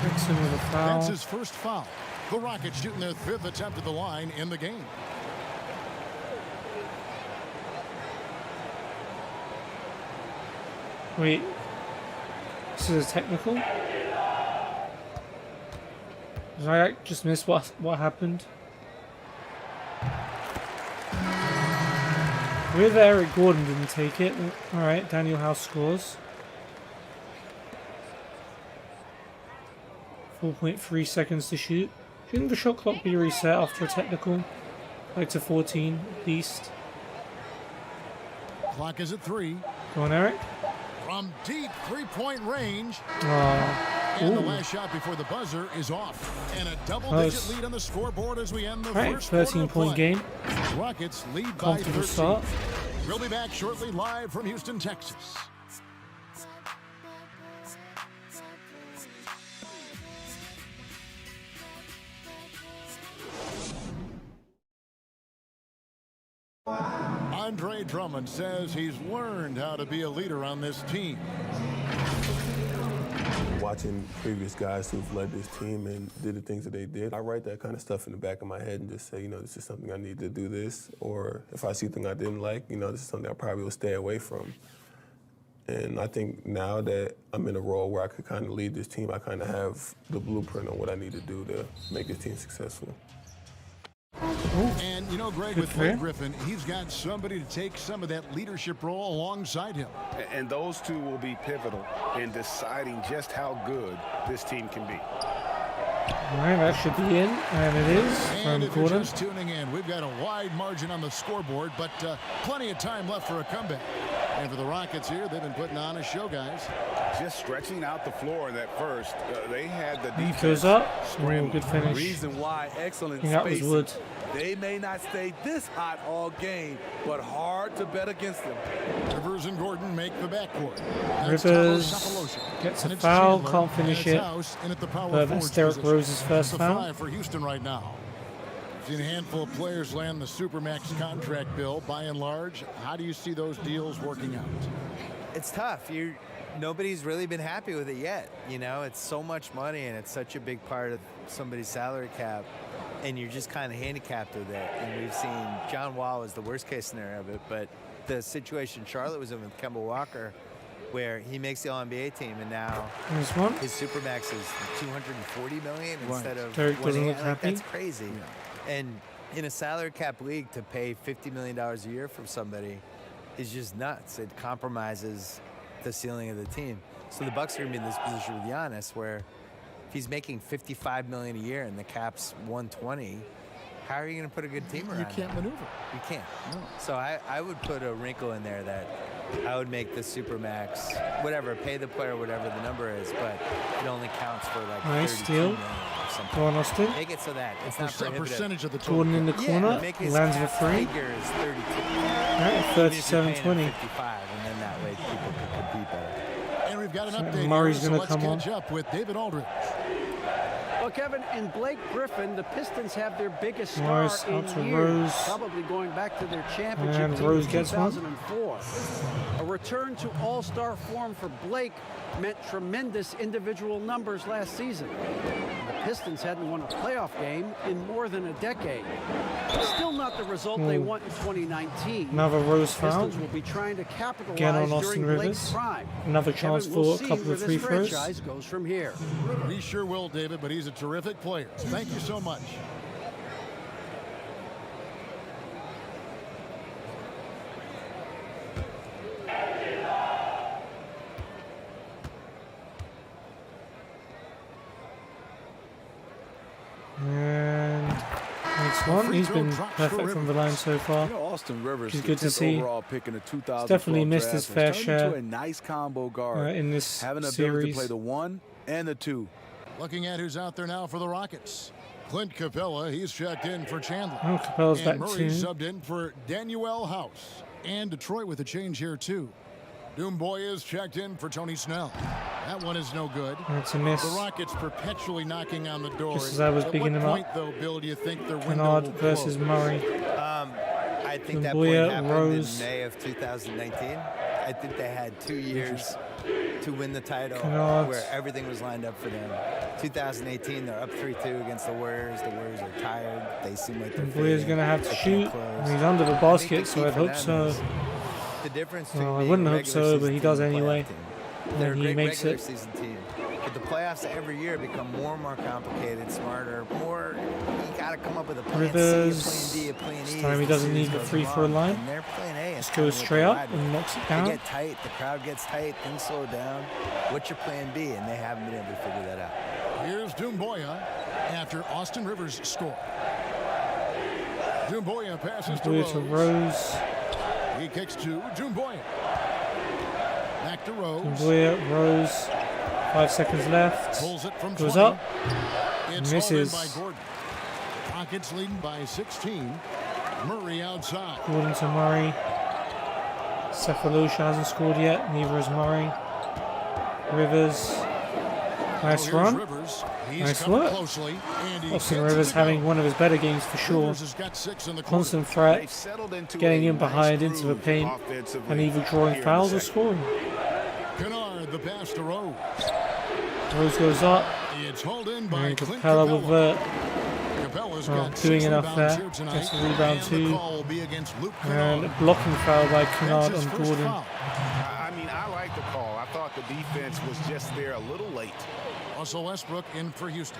Jackson with a foul. That's his first foul. The Rockets shooting their 5th attempt at the line in the game. Wait. This is a technical? Did I just miss what happened? With Eric Gordon didn't take it. Alright, Daniel House scores. 4.3 seconds to shoot. Shouldn't the shot clock be reset after a technical? Like to 14 at least. Clock is at 3. Go on, Eric. From deep three-point range. And the last shot before the buzzer is off. And a double-digit lead on the scoreboard as we end the first quarter of 13-point play. game. Rockets lead by Comfortable 13. start. We'll be back shortly live from Houston, Texas. Andre Drummond says he's learned how to be a leader on this team. Wow. watching previous guys who've led this team and did the things that they did, I write that kind of stuff in the back of my head and just say, this is something I need to do this. Or if I see something I didn't like, this is something I probably will stay away from. And I think now that I'm in a role where I could kind of lead this team, I kind of have the blueprint on what I need to do to make this team successful. And, Greg, with Blake Griffin, he's got somebody to take some of that leadership role alongside him. And those two will be pivotal in deciding just how good this team can be. All right, that should be in, and it is. And if you're just tuning in, we've got a wide margin on the scoreboard, but plenty of time left for a comeback. And for the Rockets here, they've been putting on a show, guys. Just stretching out the floor in that first. They had the defense. Goes up. Oh, good finish. Reason why excellent that was spacing. Wood. They may not stay this hot all game, but hard to bet against them. Rivers and Gordon make the backcourt. Rivers gets a foul, can't finish it. But that's Derrick Rose's first foul. For Houston right now. We've seen a handful of players land the Supermax contract bill. By and large, how do you see those deals working out? It's tough. Nobody's really been happy with it yet. It's so much money and it's such a big part of somebody's salary cap, and you're just kind of handicapped with it. And we've seen John Wall was the worst case scenario of it, but the situation Charlotte was in with Kemba Walker, where he makes the All-NBA team, and now his Supermax is $240 million instead of $180. That's crazy. Yeah. And in a salary cap league, to pay $50 million a year from somebody is just nuts. It compromises the ceiling of the team. So the Bucks are going to be in this position with Giannis, where if he's making $55 million a year and the cap's $120, how are you going to put a good team around? You can't maneuver. You can't. No. So I would put a wrinkle in there that I would make the Supermax, whatever, pay the player whatever the number is, but it only counts for like nice 32 steal. million or something. Go on, Austin. Make it so that it's not prohibitive. Percentage of the total. Gordon in the corner, lands the three. Figure is 32. Right, 37-20. 55, and then that way people can compete better. And we've got an update. Murray's here, going to so come let's catch up with David Aldridge. Well, Kevin, in Blake Griffin, the Pistons have their biggest star Morris in out to years, Rose. probably going back to their championship And team Rose in gets 2004. A return to all-star form for Blake meant tremendous individual numbers last season. The Pistons hadn't won a playoff game in more than a decade. Still not the result they want in 2019. Another Rose foul. Pistons will be trying to capitalize Again on Austin during Blake's Rivers. prime. Another chance Kevin, we'll for a couple of free see where throws. this franchise goes from here. We sure will, David, but he's a terrific player. Thank you so much. And next one, he's been perfect from the line so far. Austin Rivers, He's good to see. Overall pick in the 2012 He's definitely missed draft, his fair share into a nice combo guard in this having the series. ability to play the 1 and the 2. Looking at who's out there now for the Rockets. Clint Capella, he's checked in for Chandler. Oh, Capella's and back Murray too. subbed in for Danuel House. And Detroit with a change here too. Doomboy is checked in for Tony Snell. That one is no good. That's a miss. The Rockets perpetually knocking on the door. Just as I was bigging him point, up. Though, Bill, do you think their window Kennard will versus close? Murray. I think that point Boya, happened Rose. in May of 2019. I think they had 2 years to win the title Kennard. where everything was lined up for them. 2018, they're up 3-2 against the Warriors. The Warriors are tired. They seem like they're Boya's going to have to They shoot. can't close. He's under the I think basket, the so key I'd for hope them so. is the difference between Well, I being wouldn't a hope regular so, but he season does team and a anyway. playoff team. And They're a he great makes regular it. season team. But the playoffs every year become more and more complicated, smarter, more. You got to come up with a plan Rivers. C, a plan D, a plan E. This time as he the doesn't series need the goes free throw along. line. And their plan A is Just kinda goes what straight they up ride with. and knocks it They down. get tight, the crowd gets tight, things slow down. What's your plan B? And they haven't been able to figure that out. Here's Doomboya after Austin Rivers score. Doomboya passes to Boya to Rose. He kicks to Doomboya. Back to Rose. Boya, Rose. 5 seconds left. Pulls it from Goes 20. up. It's Misses. hauled in by Gordon. Rockets leading by 16. Murray outside. Gordon to Murray. Cephalosha hasn't scored yet. Neither has Murray. Rivers. Nice Here's run. Rivers. He's Nice coming work. closely, and he Austin gets it Rivers to go. having one of his better games for sure. Rivers has got 6 in the quarter. Constant threat. Settled into Getting a in behind nice into the groove paint. offensively And either drawing here in fouls the or second. scoring. Kennard, the pass to Rose. Rose goes up. It's hauled in by And Clint Capella Capella. with Capella's well, got doing 6 enough rebounds there. here tonight, Gets the rebound and too. the call will be against Luke And Kennard. blocking foul by That's Kennard his on first Gordon. foul. I mean, I like the call. I thought the defense was just there a little late. Russell Westbrook in for Houston.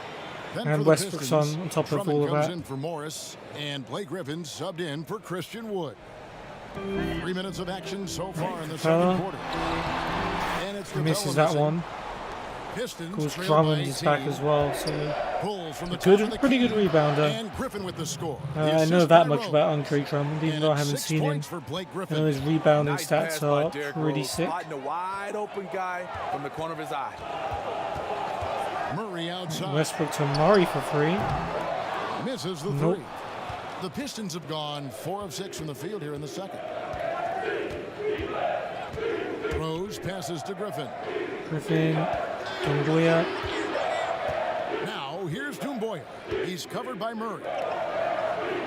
Then And for the Westbrook's Pistons, on top of Drummond all of comes that. in for Morris, and Blake Griffin subbed in for Christian Wood. 3 minutes of action so far in the Capella. second quarter. And it's Misses Capella that missing. one. Pistons Of course, trail Drummond by is back 18. as well, so Pulls from the good, top of the pretty good key. rebounder. And Griffin with the score. I The know assist that by much Rose. about Andre Drummond, even And though I it's haven't 6 seen him. points for Blake I Griffin. know his rebounding Nice pass stats by are Derrick pretty Rose, sick. spotting a wide open guy from the corner of his eye. Murray outside. Westbrook to Murray for 3. Misses the Nope. 3. The Pistons have gone 4 of 6 from the field here in the second. Rose passes to Griffin. Griffin, Dongoya, Now here's Doumbouya. He's covered by Murray.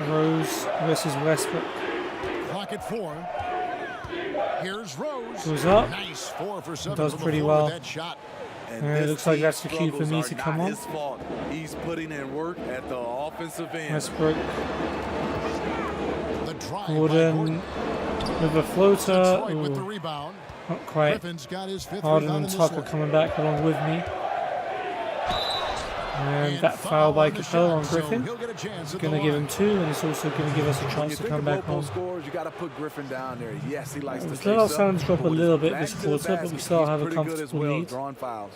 Rose versus Westbrook. Clock at 4. Here's Rose. Goes up. Nice 4 for 7 Does from pretty the floor well. with that shot. And it this looks like team's that's the cue for me struggles to are come not on. his fault. He's putting in work at the offensive end. Westbrook, The drive by Gordon with a floater. Detroit with the Ooh, rebound. not quite. Griffin's got his 5th Harden rebound and in this Tucker one. coming back along with me. And that foul by the Capella on shot, so Griffin. he'll get a chance at Going the to give him line. 2, and it's also going to give us a When chance you to think come of back low on. post scores, you got to put Griffin down there. Yes, he likes to We've stay let our up, sounds drop a but with little his bit this back to the quarter, but we basket, still he's have a pretty good as comfortable well, lead. drawing fouls.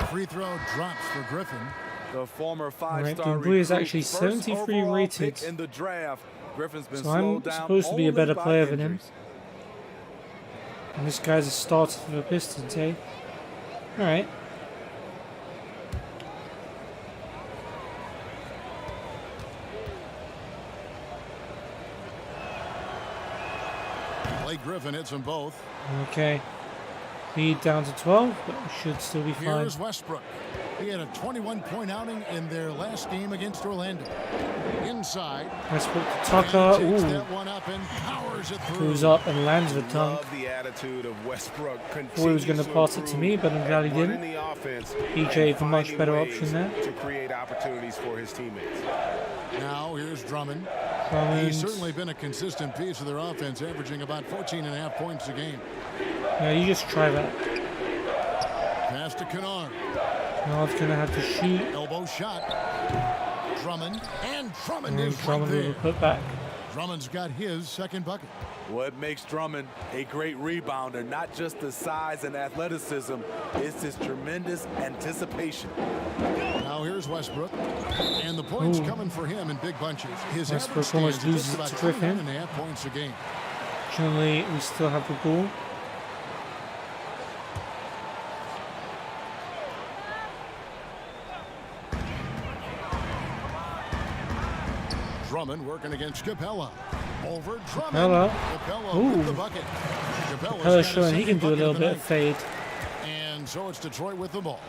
Free throw drops for Griffin. The former Right, five-star Dongoya is recruit, actually first 73 overall rated. pick in the draft. Griffin's been So I'm slowed down supposed to be a only better by player than him. injuries. And this guy's a starter for the Pistons, eh? Alright. Blake Griffin hits them both. Okay. Lead down to 12, but we should still be fine. Here's Westbrook. He had a 21-point outing in their last game against Orlando. Inside. Westbrook to Tucker. And takes Ooh. that one up and powers it through. Goes up and lands the dunk. Love the attitude of Westbrook. Thought he was going to pass it to me, but I'm glad he Running didn't. the offense EJ, and the much finding better ways option there. to create opportunities for his teammates. Now here's Drummond. Drummond. He's certainly been a consistent piece of their offense, averaging about 14.5 points a game. Yeah, you just try that. Pass to Kennard. Kennard's going to have to shoot. Elbow shot. Drummond. And Drummond And is Drummond right will there. put back. Drummond's got his second bucket. What makes Drummond a great rebounder, not just the size and athleticism, it's his tremendous anticipation. Now here's Westbrook. And the points Ooh. coming for him in big bunches. His Westbrook average almost stands at loses just it about to Griffin. 29.5 points a game. Fortunately, we still have the ball. Drummond working against Capella. Over Drummond. Capella. Capella Ooh. with the bucket. Capella's Capella's got showing his he can second do a little bucket bit of of the night. fade. And so it's Detroit with the ball.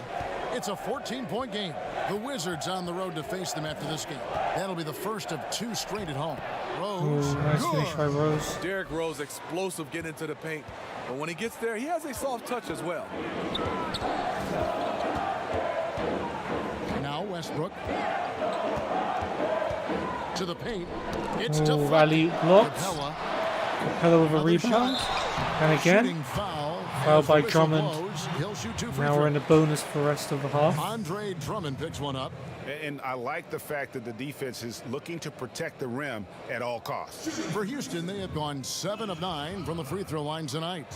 It's a 14-point game. The Wizards on the road to face them after this game. That'll be the first of 2 straight at home. Rose. Ooh, nice good. finish by Rose. Derrick Rose, explosive, get into the paint. But when he gets there, he has a soft touch as well. Now Westbrook. To the paint. It's Ooh, deflected. rally blocks. Capella. Capella with a Another rebound. shot. And again, Shooting foul. foul As the by whistle Drummond. blows, he'll shoot 2 free Now we're in the throws. bonus for the rest of the half. Andre Drummond picks one up. And I like the fact that the defense is looking to protect the rim at all costs. For Houston, they have gone 7 of 9 from the free throw line tonight.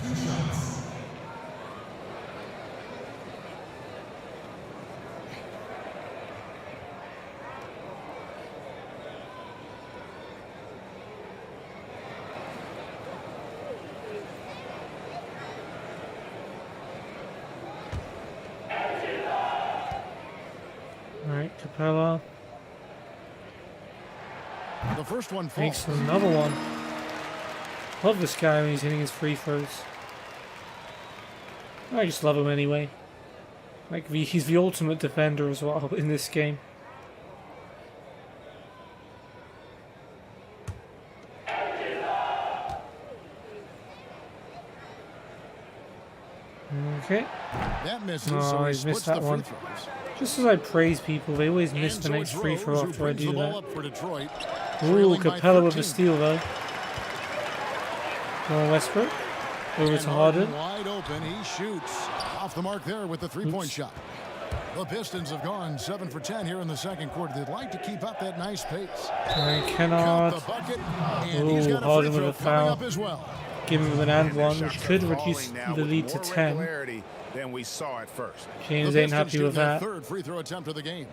Alright, Capella The first one makes falls. another one. Love this guy when he's hitting his free throws. I just love him anyway. Like he's the ultimate defender as well in this game. Okay. That misses, Oh, so he he's missed splits that the one. free throws. Just as I praise people, they always miss And the so next it's free throw Rose after I who brings do the ball that. up for Detroit. Ooh, Trailing by Capella with the 13. steal though. Go on Westbrook. Over to Harden. Wide open, he shoots. Off the mark there with the three-point shot. The Pistons have gone 7 for 10 here in the second quarter. They'd like to keep up that nice pace. I cannot. Count the bucket, and he's got a Harden free with throw a coming foul. up as well. Give him an and one, which Shots could are reduce falling now the with lead to more 10. regularity than we saw at first. James The ain't happy Pistons with getting their that. third free throw attempt of the game.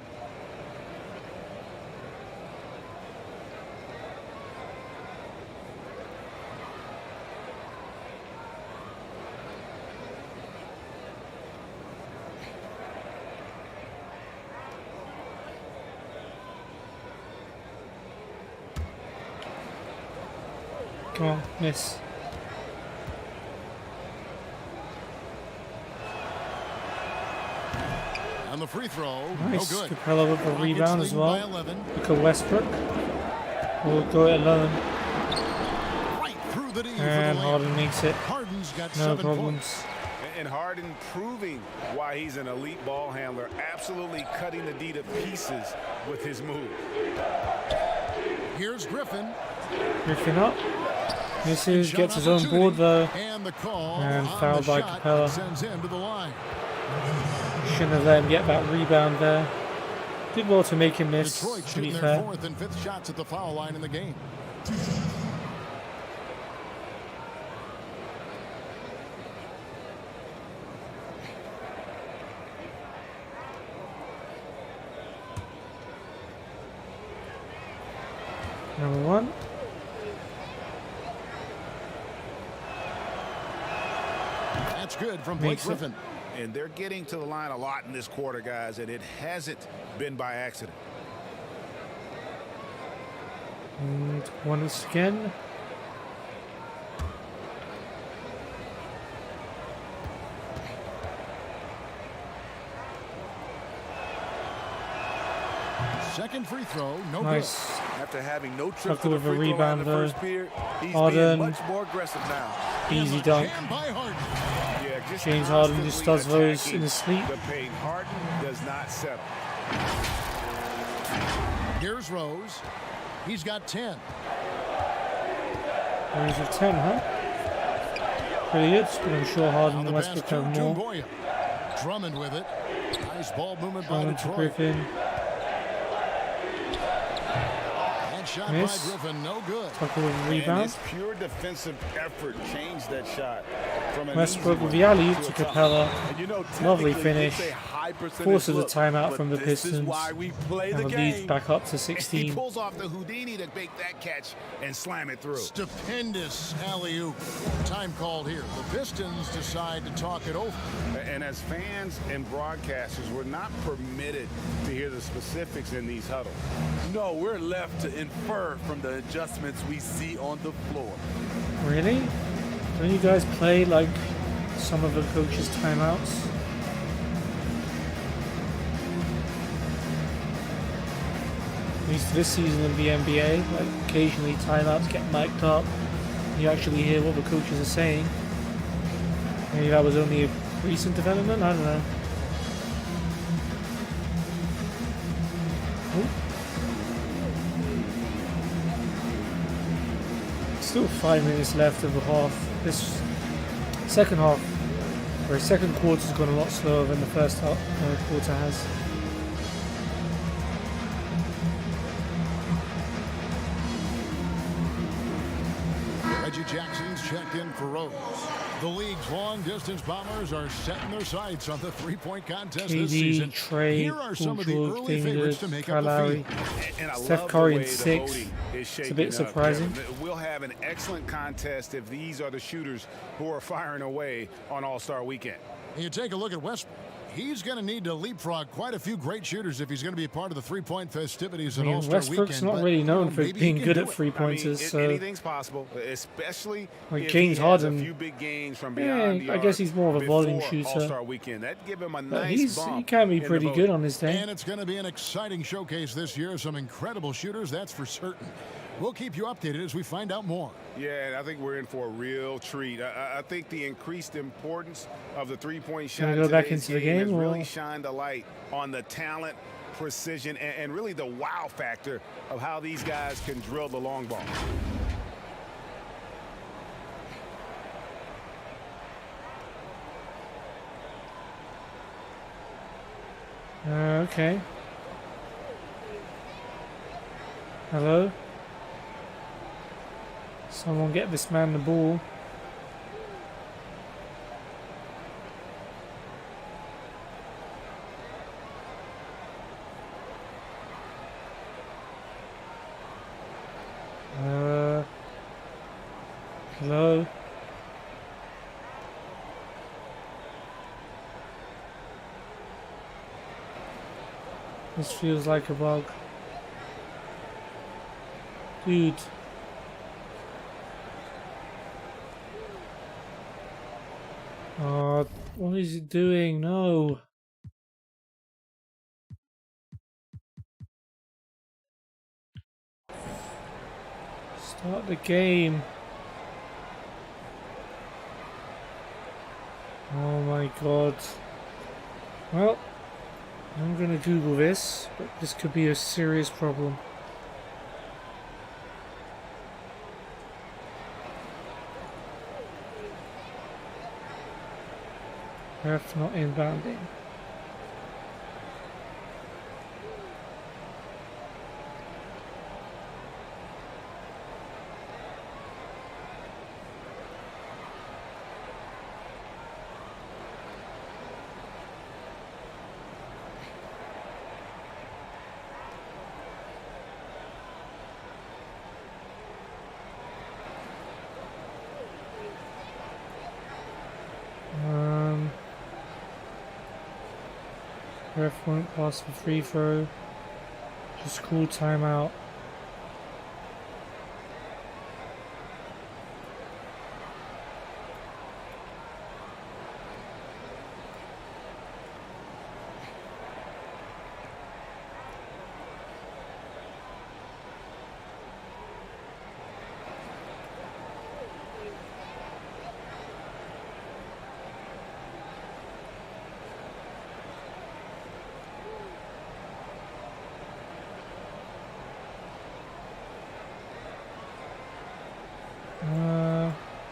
Come on, miss. And the free throw, Nice. no good. Capella with a Rockets rebound as leading by well. 11. Look at Westbrook. We'll go it alone. Right through the D for And the Harden layup. makes it. Harden's got No 7 problems. points. And Harden proving why he's an elite ball handler, absolutely cutting the D to pieces with his move. Here's Griffin. Griffin up. Misses, Shot gets his own opportunity. board though. And the call And on fouled the by shot Capella. sends him to the line. Shouldn't have let him get that rebound there. Did well to make him miss, Detroit to be shooting their fair. 4th and 5th shots at the foul line in the game. Number one. That's good from Blake Makes it. Griffin. And they're getting to the line a lot in this quarter, guys, and it hasn't been by accident. And once again. Second free throw, no Nice. After having no trips Tucker to the with a free throw line in rebound the though. first period, he's Harden. being much more aggressive now. Easy good. dunk. Jammed by Harden. Yeah, just James Harden just does constantly those in his sleep. attacking the paint. Harden does not settle. Here's Rose. He's got 10. Rose of 10, huh? Pretty good, but I'm sure Harden On and the pass Westbrook to have more. Boya. Drummond with it. Nice ball movement by Drummond to Detroit. Griffin. And shot Miss. by Griffin, no good. Tucker with a And rebound. his pure defensive effort changed that shot from an Westbrook easy with one the alley to to a tough Capella. And you know, Lovely technically, finish. it's a high percentage Forces a look, timeout but from the this is Pistons. why we play the And the lead's game. back up to He 16. pulls off the Houdini to make that catch and slam it through. Stupendous alley-oop. Time called here. The Pistons decide to talk it over. And as fans and broadcasters, we're not permitted to hear the specifics in these huddles. No, we're left to infer from the adjustments we see on the floor. Really? Don't you guys play like some of the coaches' timeouts? At least this season in the NBA, like occasionally timeouts get mic'd up. You actually hear what the coaches are saying. Maybe that was only a recent development, I don't know. Ooh. Still 5 minutes left of the half. This second half, or second quarter's gone a lot slower than the first quarter has. Reggie Jackson's checked in for Rose. The league's long-distance bombers are setting their sights on the three-point contest this KD, season. Trey, Here are some of the George, early favorites to make Kyle up the Lowry, field. And I Steph love Curry the in way the 6. voting is It's a shaping bit up, surprising. Kevin. We'll have an excellent contest if these are the shooters who are firing away on All-Star Weekend. You take a look at Westbrook. he's going to need to leapfrog quite a few great shooters if he's going to be a part of the three-point festivities I at mean, All-Star Westbrook's Weekend. not really known for maybe being he good can at do it. three-pointers, so anything's possible, especially like if James he has Harden, a few big games from beyond the I guess arc he's more of a volume before shooter. All-Star Weekend. That'd give him a But nice bump. he can be in the pretty voting. good on his day. And it's going to be an exciting showcase this year. Some incredible shooters, that's for certain. We'll keep you updated as we find out more. Yeah, I think we're in for a real treat. I think the increased importance of the three-point shot Can we go back today's into the game game, has really or? shined a light on the talent, precision, and really the wow factor of how these guys can drill the long ball. Okay. Hello? Someone get this man the ball. Hello? This feels like a bug. Dude. Oh, what is it doing? No. Start the game. Oh my god. Well, I'm gonna Google this, but this could be a serious problem. Ref not inbounding. Ref won't pass the free throw. Just call timeout.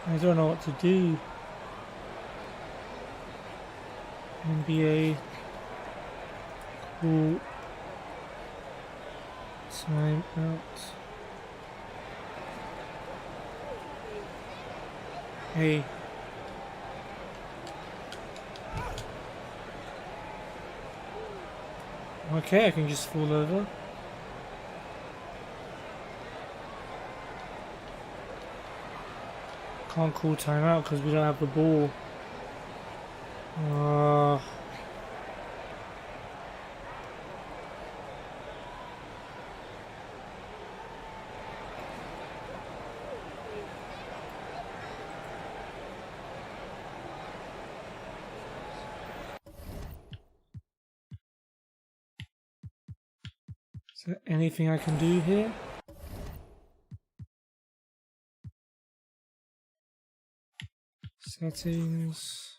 I don't know what to do. NBA call time out. Hey. Okay, I can just fall over. Can't call timeout because we don't have the ball. Is there anything I can do here? Settings.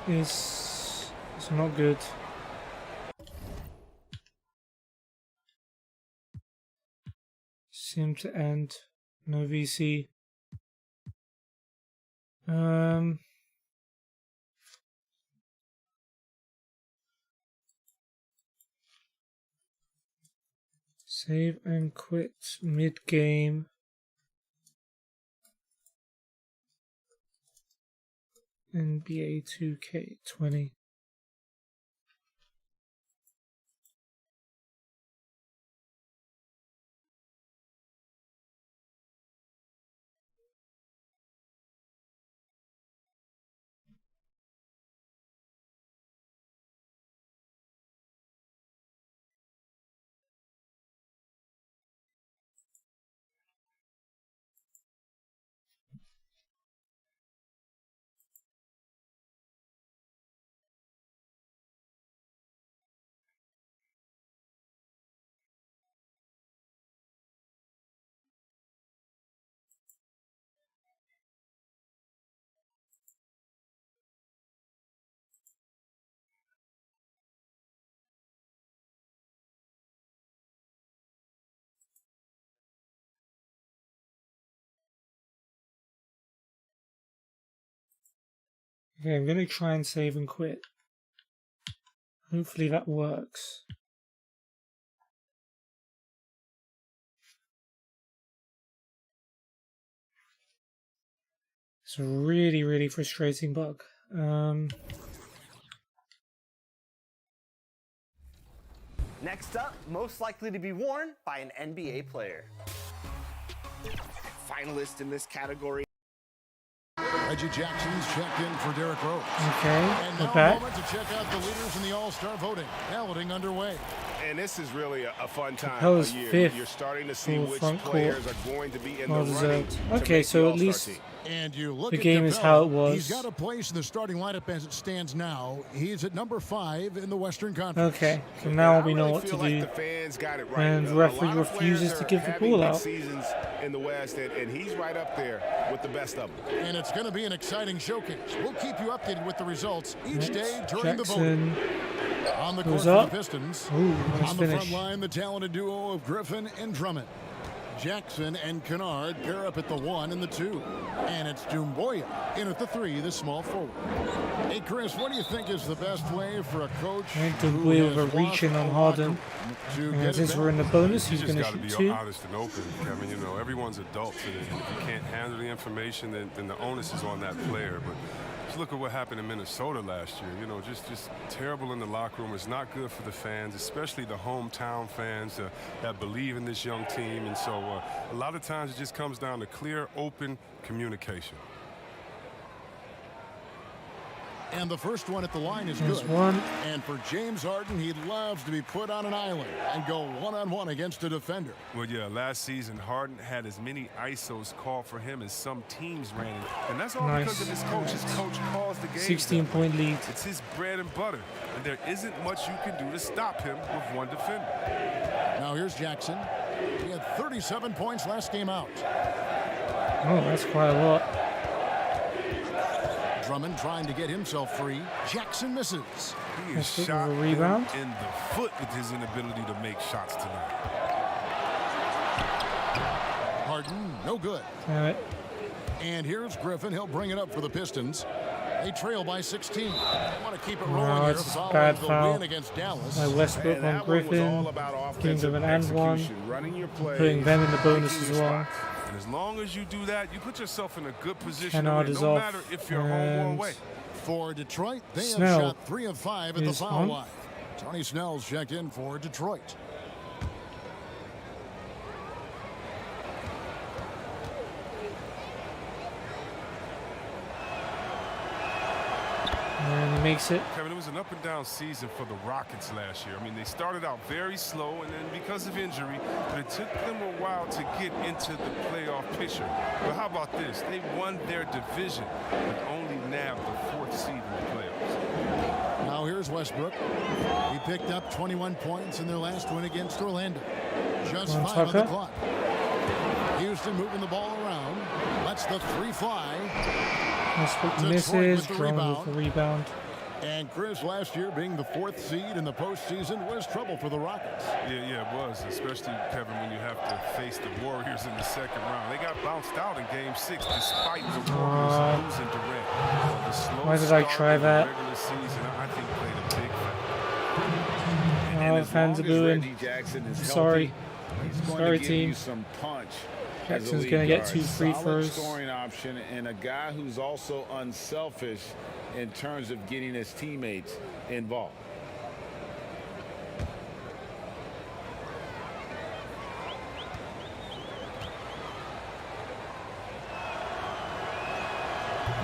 It's not good. Seem to end. No VC. Save and quit mid-game. NBA 2K20. Okay, I'm going to try and save and quit. Hopefully that works. It's a really, really frustrating bug. Next up, most likely to be worn by an NBA player. Finalist in this category. Reggie Jackson's checked in for Derrick Rose. Okay, And we're now back. a moment to check out the leaders in the All-Star voting. Balloting underway. And this is really a fun time Capella's of year. fifth You're starting to see for which front players court. are going to be in Well the running deserved. to Okay, make so the at All-Star least team. And you look the at game is Capella. how it was. He's got a place in the starting lineup as it stands now. He's at number 5 in the Western Conference. Okay, so now we know really what to feel like do. the fans got it right. And A the referee lot of refuses players to are give the having ball big out. seasons in the West, and he's right up there with the best of them. And it's going to be an exciting showcase. We'll keep you updated with the results each Next, day during the voting. Jackson On the court goes for up. the Pistons. Ooh, nice On the finish. front line, the talented duo of Griffin and Drummond. Jackson and Kennard pair up at the 1 and the 2. And it's Doumbouya in at the 3, the small forward. Hey, Chris, what do you think is the best way for a coach I think the who way has with a reach in lost on a Harden. locker room to And get since it we're in the back? bonus, You he's just going got to to shoot be 2. honest and open, Kevin. You know, everyone's adults, and if you can't handle the information, then the onus is on that player. But just look at what happened in Minnesota last year. You know, just terrible in the locker room. It's not good for the fans, especially the hometown fans that believe in this young team. And so a lot of times it just comes down to clear, open communication. And the first one at the line is There's good. one. And for James Harden, he loves to be put on an island and go one-on-one against a defender. Well, yeah, last season, Harden had as many ISOs called for him as some teams ran. And that's all because of his coach. His coach calls the game. 16-point lead. It's his bread and butter. And there isn't much you can do to stop him with one defender. Now here's Jackson. He had 37 points last game out. Oh, that's quite a lot. Drummond trying to get himself free. Jackson misses. He Let's is get shot a rebound. in the foot with his inability to make shots tonight. Harden, no good. Damn it. And here's Griffin. He'll bring it up for the Pistons. They trail by 16. They want to keep it Oh, rolling here. it's a following bad the foul win against Dallas. by Westbrook And on that one was Griffin, all about giving them an and one, execution, running your plays, putting them in the bonus picking as your well. spots. And as long as you do that, you put yourself in a good position Kennard to is win, no off, matter if you're home or and away. For Detroit, they Snell have shot 3 of 5 at the is foul on. line. Tony Snell's checked in for Detroit. And he makes it. Kevin, it was an up and down season for the Rockets last year. I mean, they started out very slow, and then because of injury, but it took them a while to get into the playoff picture. But how about this? They won their division, but only nabbed the 4th seed in the playoffs. Now here's Westbrook. He picked up 21 points in their last win against Orlando. Just Come on, 5 on the Tucker. clock. Houston moving the ball around. Lets the 3 fly. Westbrook Detroit misses. with the Drummond with the rebound. And Chris, last year being the 4th seed in the postseason was trouble for the Rockets. Yeah, it was, especially, Kevin, when you have to face the Warriors in the second round. They got bounced out in Game 6 despite the Warriors losing Durant. The slow Why did I start try in the that? regular season, I think, played a big factor. Oh, as fans are long as booing. Reggie Jackson is Sorry. healthy, he's going Sorry, to give team. you some punch. Jackson's going to get 2 free Solid throws. scoring option and a guy who's also unselfish in terms of getting his teammates involved.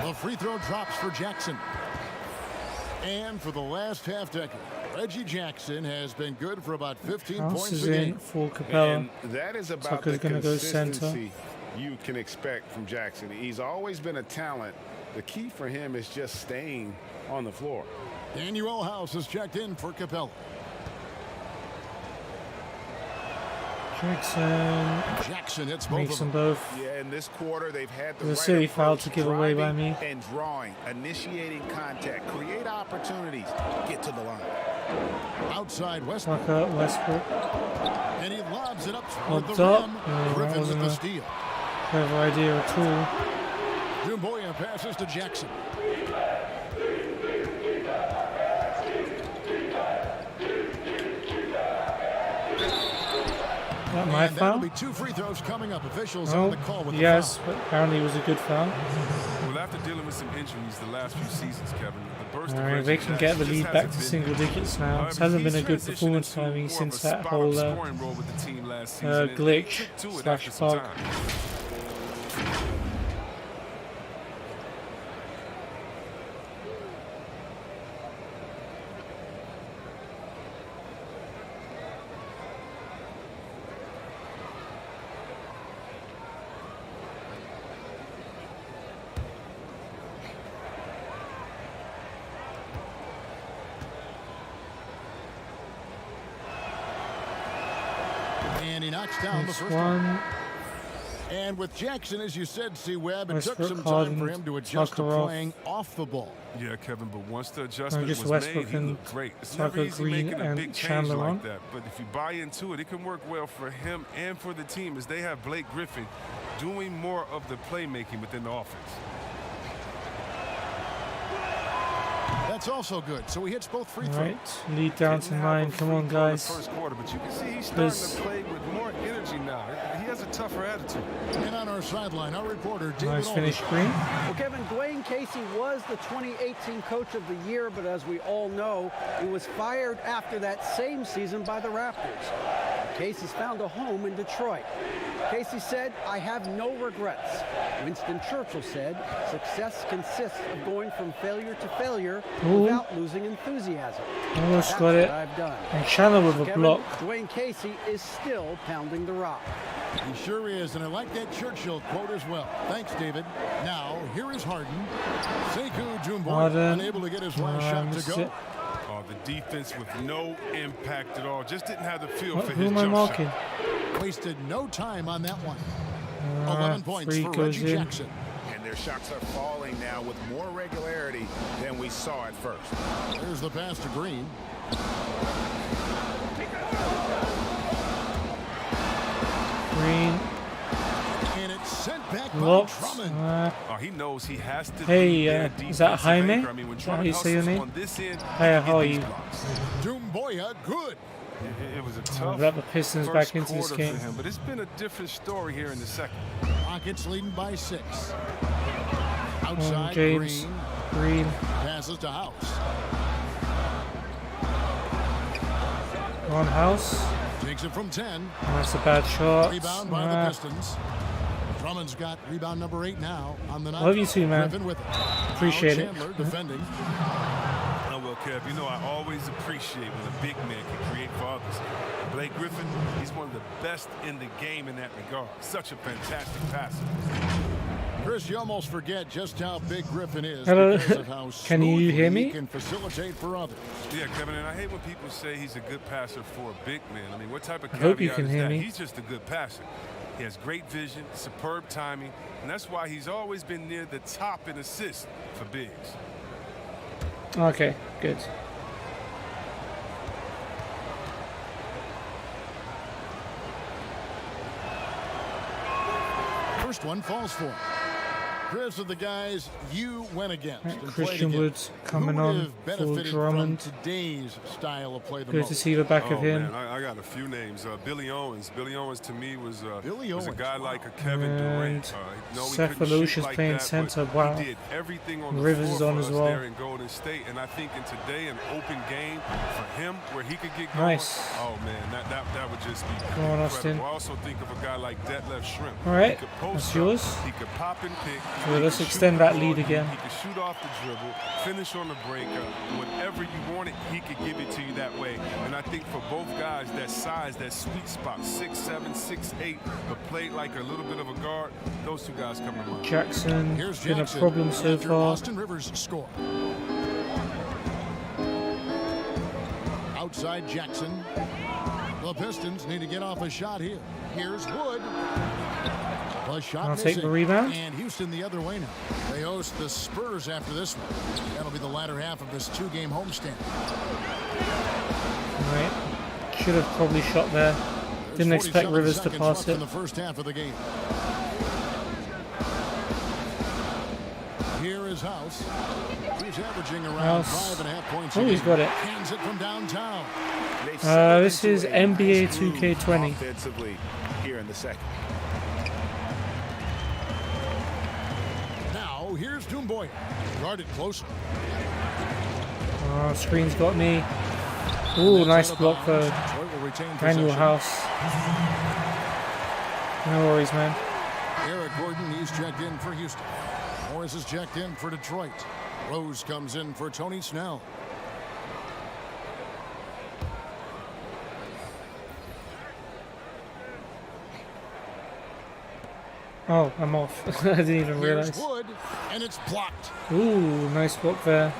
The free throw drops for Jackson. And for the last half decade, Reggie Jackson has been good for about 15 House points is a in game. for Capella. And that is about Tucker's the gonna go center. consistency you can expect from Jackson. He's always been a talent. The key for him is just staying on the floor. Daniel House has checked in for Capella. Jackson hits both makes of them them. both. Yeah, in this quarter, they've had the There's a right silly foul approach, to give away by driving me. and drawing, initiating contact, create opportunities, get to the line. Outside Westbrook. Tucker, Westbrook. And he lobs it up toward the Lobbed up. rim. Yeah, that Griffin with wasn't the a steal. clever idea at all. Doumbouya passes to Jackson. that my And that'll foul? be 2 free throws coming up. Officials Oh, on the call with yes, the but apparently it was a good foul. Well, after dealing with some injuries the last few seasons, Kevin, the burst of Alright, Reggie they can get Jackson the just lead hasn't back to been single there. digits now. It But hasn't been he's a good transitioned performance into by me more since of a that spot-up whole scoring role with the team last season, and glitch took to it slash after some bug. time. And he knocks down the Nice first one. one. And with Jackson, as you said, C-Web, it Westbrook, took some time Harden, for him to adjust to Tucker off. playing off the ball. Yeah, Kevin, but once the adjustment just was Westbrook made, he and looked great. It's Tucker, never easy Green, making a and big change Chandler on. like that, but if you buy into it, it can work well for him and for the team as they have Blake Griffin doing more of the playmaking within the offense. That's also good. So he hits both free throws. Right, lead down to 9. Come on, guys. First quarter, but you can see he's This- starting to play with more energy now. He has a tougher attitude. And on our sideline, our reporter, David Nice Aldridge. finish, Green. Well, Kevin, Dwayne Casey was the 2018 Coach of the Year, but as we all know, he was fired after that same season by the Raptors. Casey's found a home in Detroit. Casey said, "I have no regrets." Winston Churchill said, "Success consists of going from failure to failure Ooh. without losing enthusiasm." Almost That's got it. what I've done. And Chandler with a Kevin, block. Dwayne Casey is still pounding the rock. He sure is, and I like that Churchill quote as well. Thanks, David. Now, here is Harden. Sekou Doumbouya Harden. unable to get his last shot Missed to go. it. Oh, the defense with no impact at all. Just didn't have the feel for Who his am I jump marking? shot. Wasted no time on that one. 11 points 3 for goes Reggie in. Jackson. And their shots are falling now with more regularity than we saw at first. There's the pass to Green. Green. And it's sent back by Blocked. Drummond. Oh, he knows he has to Hey, be their is that defensive Jaime? anchor. I mean, when Is that how Drummond you say your hustles name? on this end, Hey, how are he you? gets blocks. Doumbouya, good. It was a I've tough let the Pistons first back into this quarter game. for him, but it's been a different story here in the second. Rockets leading by 6. Outside, James. Green. Green. Passes to House. On House. Takes it from 10. That's a bad shot. Rebound by the Pistons. Drummond's got rebound number 8 now on the night. Love you too, man. Griffin with it. Appreciate Now it. Chandler defending. Oh, well, Kev, you know I always appreciate when a big man can create for others. Blake Griffin, he's one of the best in the game in that regard. Such a fantastic passer. Chris, you almost forget just how big Griffin is Hello. because of how Can you smoothly hear me? he can facilitate for others. Yeah, Kevin, and I hate when people say he's a good passer for a big man. I mean, what type of I hope you caveat can is hear that? me. He's just a good passer. He has great vision, superb timing, and that's why he's always been near the top in assists for bigs. Okay, good. First one falls for him. Chris, of the guys you went against and played Christian against, Woods coming who would on have for benefited Drummond. from today's style of play the Good most? to see the back of him. Man, I got a few names. Billy Owens. Billy Owens to me was a Owens, guy wow. like a Kevin And Durant. No, he couldn't shoot Cephalosha's like playing that, but center. Wow. He did everything on the Rivers is floor on for as us well. there in Golden State, and I think in today an open game for him where he could get going. Nice. Oh man, that would just be Come on, incredible. Austin. I also think of a guy like Detlef Shrimp. All right, He could post that's up, yours. He could pop and pick. So he let's could extend shoot that the lead ball, again. He could shoot off the dribble, finish on the break. Whatever you wanted, he could give it to you that way. And I think for both guys, that size, that sweet spot, 6'7", 6'8", but played like a little bit of a guard, those two guys come to mind. Jackson, Here's been a Jackson problem so after far. Austin Rivers score. Outside Jackson. The Pistons need to get off a shot here. Here's Wood. A shot I'll take missing. the rebound. And Houston the other way now. They host the Spurs after this one. That'll be the latter half of this 2-game homestand. Right. Should have probably shot there. Didn't There's expect 47 Rivers to seconds pass left it. in the first half of the game. here is House. He's averaging around House. 5.5 points. Oh, he's got it. Hands it from downtown. This is NBA 2K20. Offensively here in the second. Now here's Doomboy. Guarded closer. Screen's got me. Ooh, nice block for Daniel House. No worries, man. Eric Gordon, he's checked in for Houston. Morris is checked in for Detroit. Rose comes in for Tony Snell. Oh, I'm off. I didn't even realize. Here's Wood, and it's blocked. Ooh, nice block there.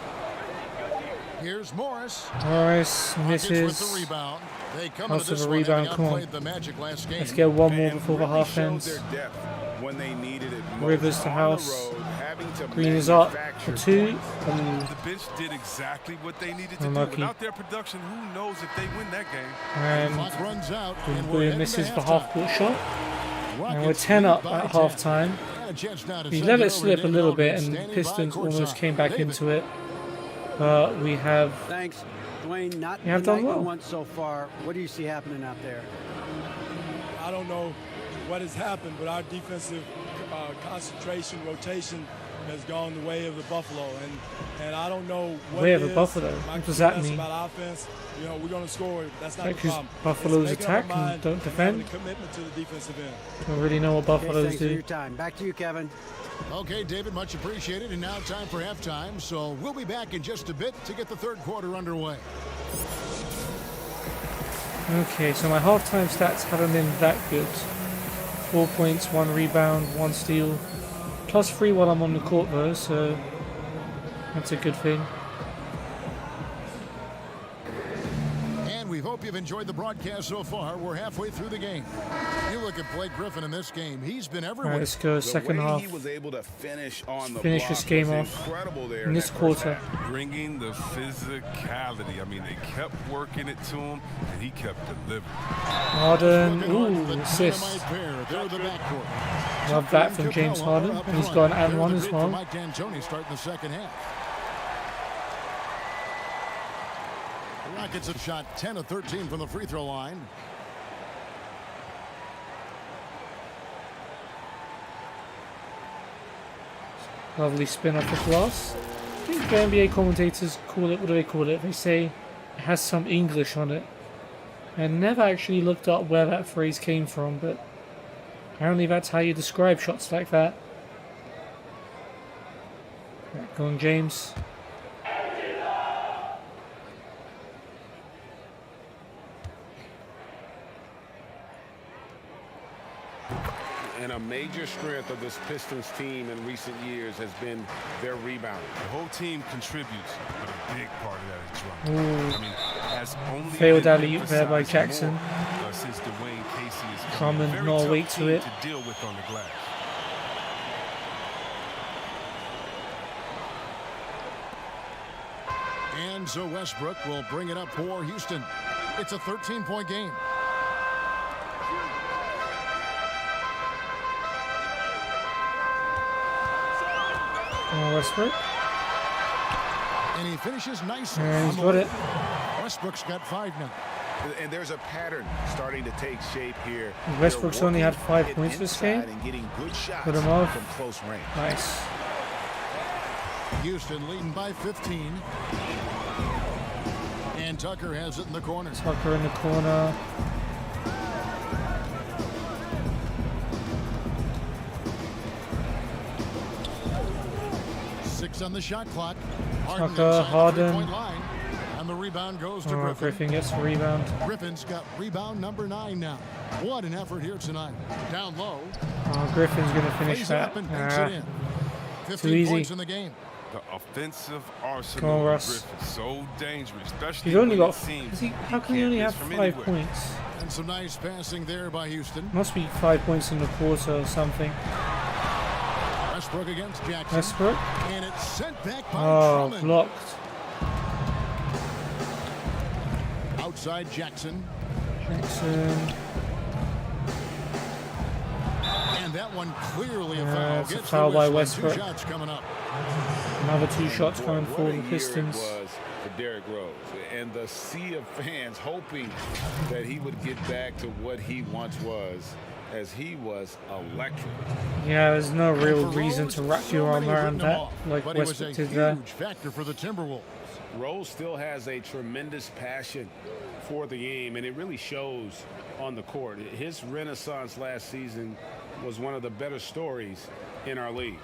Here's Morris. Morris misses. With the rebound. They come House into with this a one, rebound. having Come on. outplayed the Magic last game. Let's get one more And before the really half showed ends. their depth when they needed it most. Rivers to On House. the road, having to Green is up for manufacture 2. The bench did exactly what they needed to Unlucky. do. Without their production, who knows if they win that game? And Clock runs out, and we're William heading misses to the halftime. half-court shot. And we're Rockets 10 up lead by at 10. halftime. And a chance now to We send let it it over slip to a David little Aldridge, bit, and standing by Pistons almost courtside. came back David. into it. But we have... Thanks, Dwayne. Not You have the done night well. you want so far. What do you see happening out there? I don't know what has happened, but our defensive concentration, rotation has gone the way of the Buffalo, and I don't know what Way it of the is. Buffalo? My What does that concern mean? about offense, you know, we're going to score. That's not the Because problem. Buffalo's It's making up attack our and mind don't and defend. having a commitment to the defensive end. Don't really know what Okay, Buffaloes thanks for do. your time. Back to you, Kevin. Okay, David, much appreciated. And now time for halftime. So we'll be back in just a bit to get the third quarter underway. Okay, so my halftime stats haven't been that good. 4 points, 1 rebound, 1 steal. Plus 3 while I'm on the court though, so that's a good thing. And we hope you've enjoyed the broadcast so far. We're halfway through the game. You look at Blake Griffin in this game. He's been everywhere. Alright, let's go second half. He was able to finish on the Finish block this game was off incredible there in this that first quarter. half. Bringing the physicality. I mean, they kept working it to him, and he kept delivering. Harden, ooh, assist. Pair. They're the backcourt. Love that from James Harden, and he's got an and one as well. Mike D'Antoni starting the second half. The Rockets have shot 10 of 13 from the free throw line. Lovely spin off the glass. I think the NBA commentators call it, what do they call it? They say it has some English on it. I never actually looked up where that phrase came from, but apparently that's how you describe shots like that. Right, go on, James. And a major strength of this Pistons team in recent years has been their rebounding. The whole team contributes, but a big part of that is driving. Ooh. I mean, has only Failed been alley-oop there by emphasized Jackson. more, since Dwayne Casey is Drummond, very not tough awake to team it. to deal with on the glass. And so Westbrook will bring it up for Houston. It's a 13-point game. Westbrook. And he finishes nicely. And he's got it. Westbrook's got 5 now. And there's a pattern starting to take shape here. Westbrook's only had 5 They're points this inside game. and getting good shots Put him off. from close range. Nice. Houston leading by 15. And Tucker has it in the corner. Tucker in the corner. Six on the shot clock. Tucker, inside the Harden. three-point line. And the rebound goes to Oh, Griffin. Griffin gets the rebound. Griffin's got rebound number 9 now. What an effort here tonight. Down low. Oh, Griffin's going to finish Lays it that. up and banks it in. 15 too easy. points in the game. The offensive Come on, arsenal of Russ. Griffin, so dangerous, especially He's only when got. it seems How can he only have can't miss 5 from points? And some nice passing there by Houston. Must be 5 points in the quarter or something. Westbrook against Jackson. Westbrook. And it's sent back by Oh, Drummond. blocked. Outside Jackson. Jackson. And And that one clearly a foul. It's a Gets foul the by whistle, and Westbrook. 2 shots coming up. Another 2 shots coming for What a the year Pistons. it was for Derrick Rose, and the sea of fans hoping that he would get back to what he once was, as he was electric. Yeah, there's no real reason to wrap your arm around that like But he was a Westbrook did there. huge factor for the Timberwolves. Rose still has a tremendous passion for the game, and it really shows on the court. His renaissance last season was one of the better stories in our league.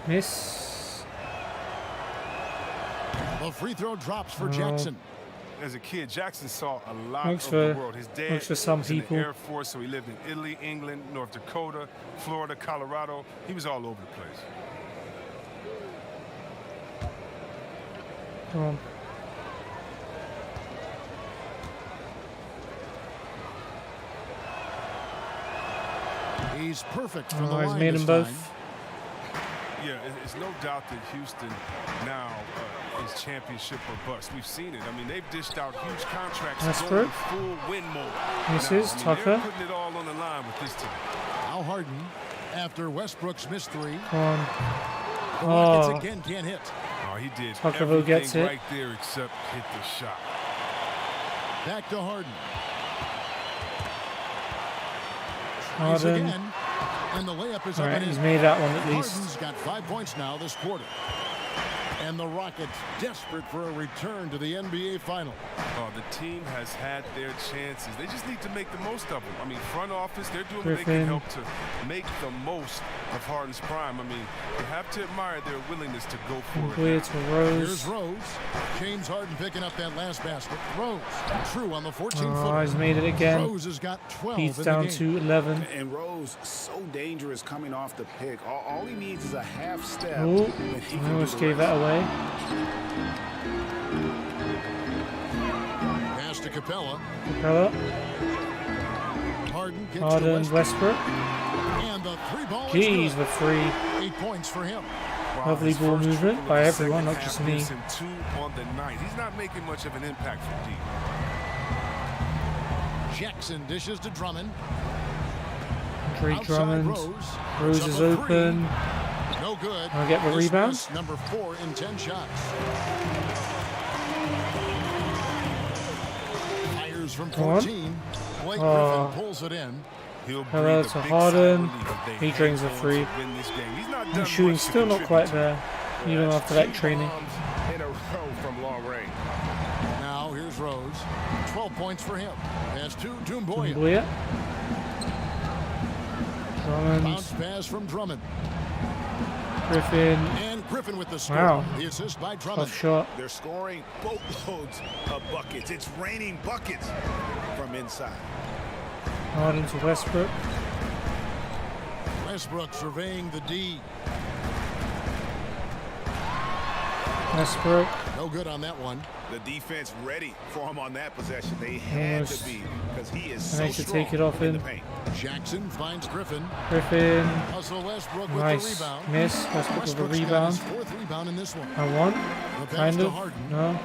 Miss. The free throw drops for Jackson. As a kid, Jackson saw a lot Works of for- the world. His dad works for some was in people. the Air Force, so he lived in Italy, England, North Dakota, Florida, Colorado. He was all over the place. Come on. He's perfect from the Oh, he's line made this them both. time. Yeah, it's no doubt that Houston now is championship or bust. We've seen it. I mean, they've dished out huge contracts Westbrook. going full win mode. Misses. Now, Tucker. they're putting it all on the line with this team. Al Harden, after Westbrook's missed 3. Come on. The Rockets Oh. again can't hit. Oh, he did Tucker everything gets it. right there except hit the shot. Back to Harden. Tries Harden. again. And the layup is up Alright, and he's in. made that one at least. Harden's got 5 points now this quarter. And the Rockets desperate for a return to the NBA Final. Oh, the team has had their chances. They just need to make the most of them. I mean, front office, they're doing what they Griffin. can help to make the most of Harden's prime. I mean, you have to admire their willingness to go for it. Clear to Rose. Here's Rose. James Harden picking up that last basket. Rose, true on the 14-footer. Oh, he's made it again. Rose has got 12 He's in down the game. to 11. And Rose, so dangerous coming off the pick. All he needs is a half step. Oh, and he I can almost do the gave rest. that away. Pass to Capella. Capella. Harden gets to Harden, Westbrook. Westbrook. And the 3-ball Keys is good. with 3. 8 points for him. Lovely his ball first movement triple by of the everyone, second not just half me. gives him 2 on the night. He's not making much of an impact from deep. Jackson dishes to Drummond. Drake Outside Drummond. Rose. Rose Puts is up a 3. open. No good. I'll get the This rebound. was number 4 in 10 shots. Fires from Come on. 14. Blake Oh. Griffin pulls it in. He'll Hello breathe a to big Harden. sigh of relief if they He hang drains a on to 3. win this game. He's not And done shooting much to still not quite contribute. there, even after that training. In a row from long range. Now here's Rose. 12 points for him. Pass to Doumbouya. Doumbouya. Drummond. Bounce pass from Drummond. Griffin. And Griffin with the score. Wow. The assist by Drummond. Tough shot. They're scoring boatloads of buckets. It's raining buckets from inside. Harden to Westbrook. Westbrook surveying the D. Westbrook. No good on that one. The defense ready for him on that possession. They had Almost. to be, because he is And so they should strong take it off in in. the paint. Jackson finds Griffin. Griffin. Russell Westbrook with Nice. the rebound. Miss. Westbrook with the Westbrook's got rebound. his 4th rebound in this one. I won. The pass Kind to of. Harden. No.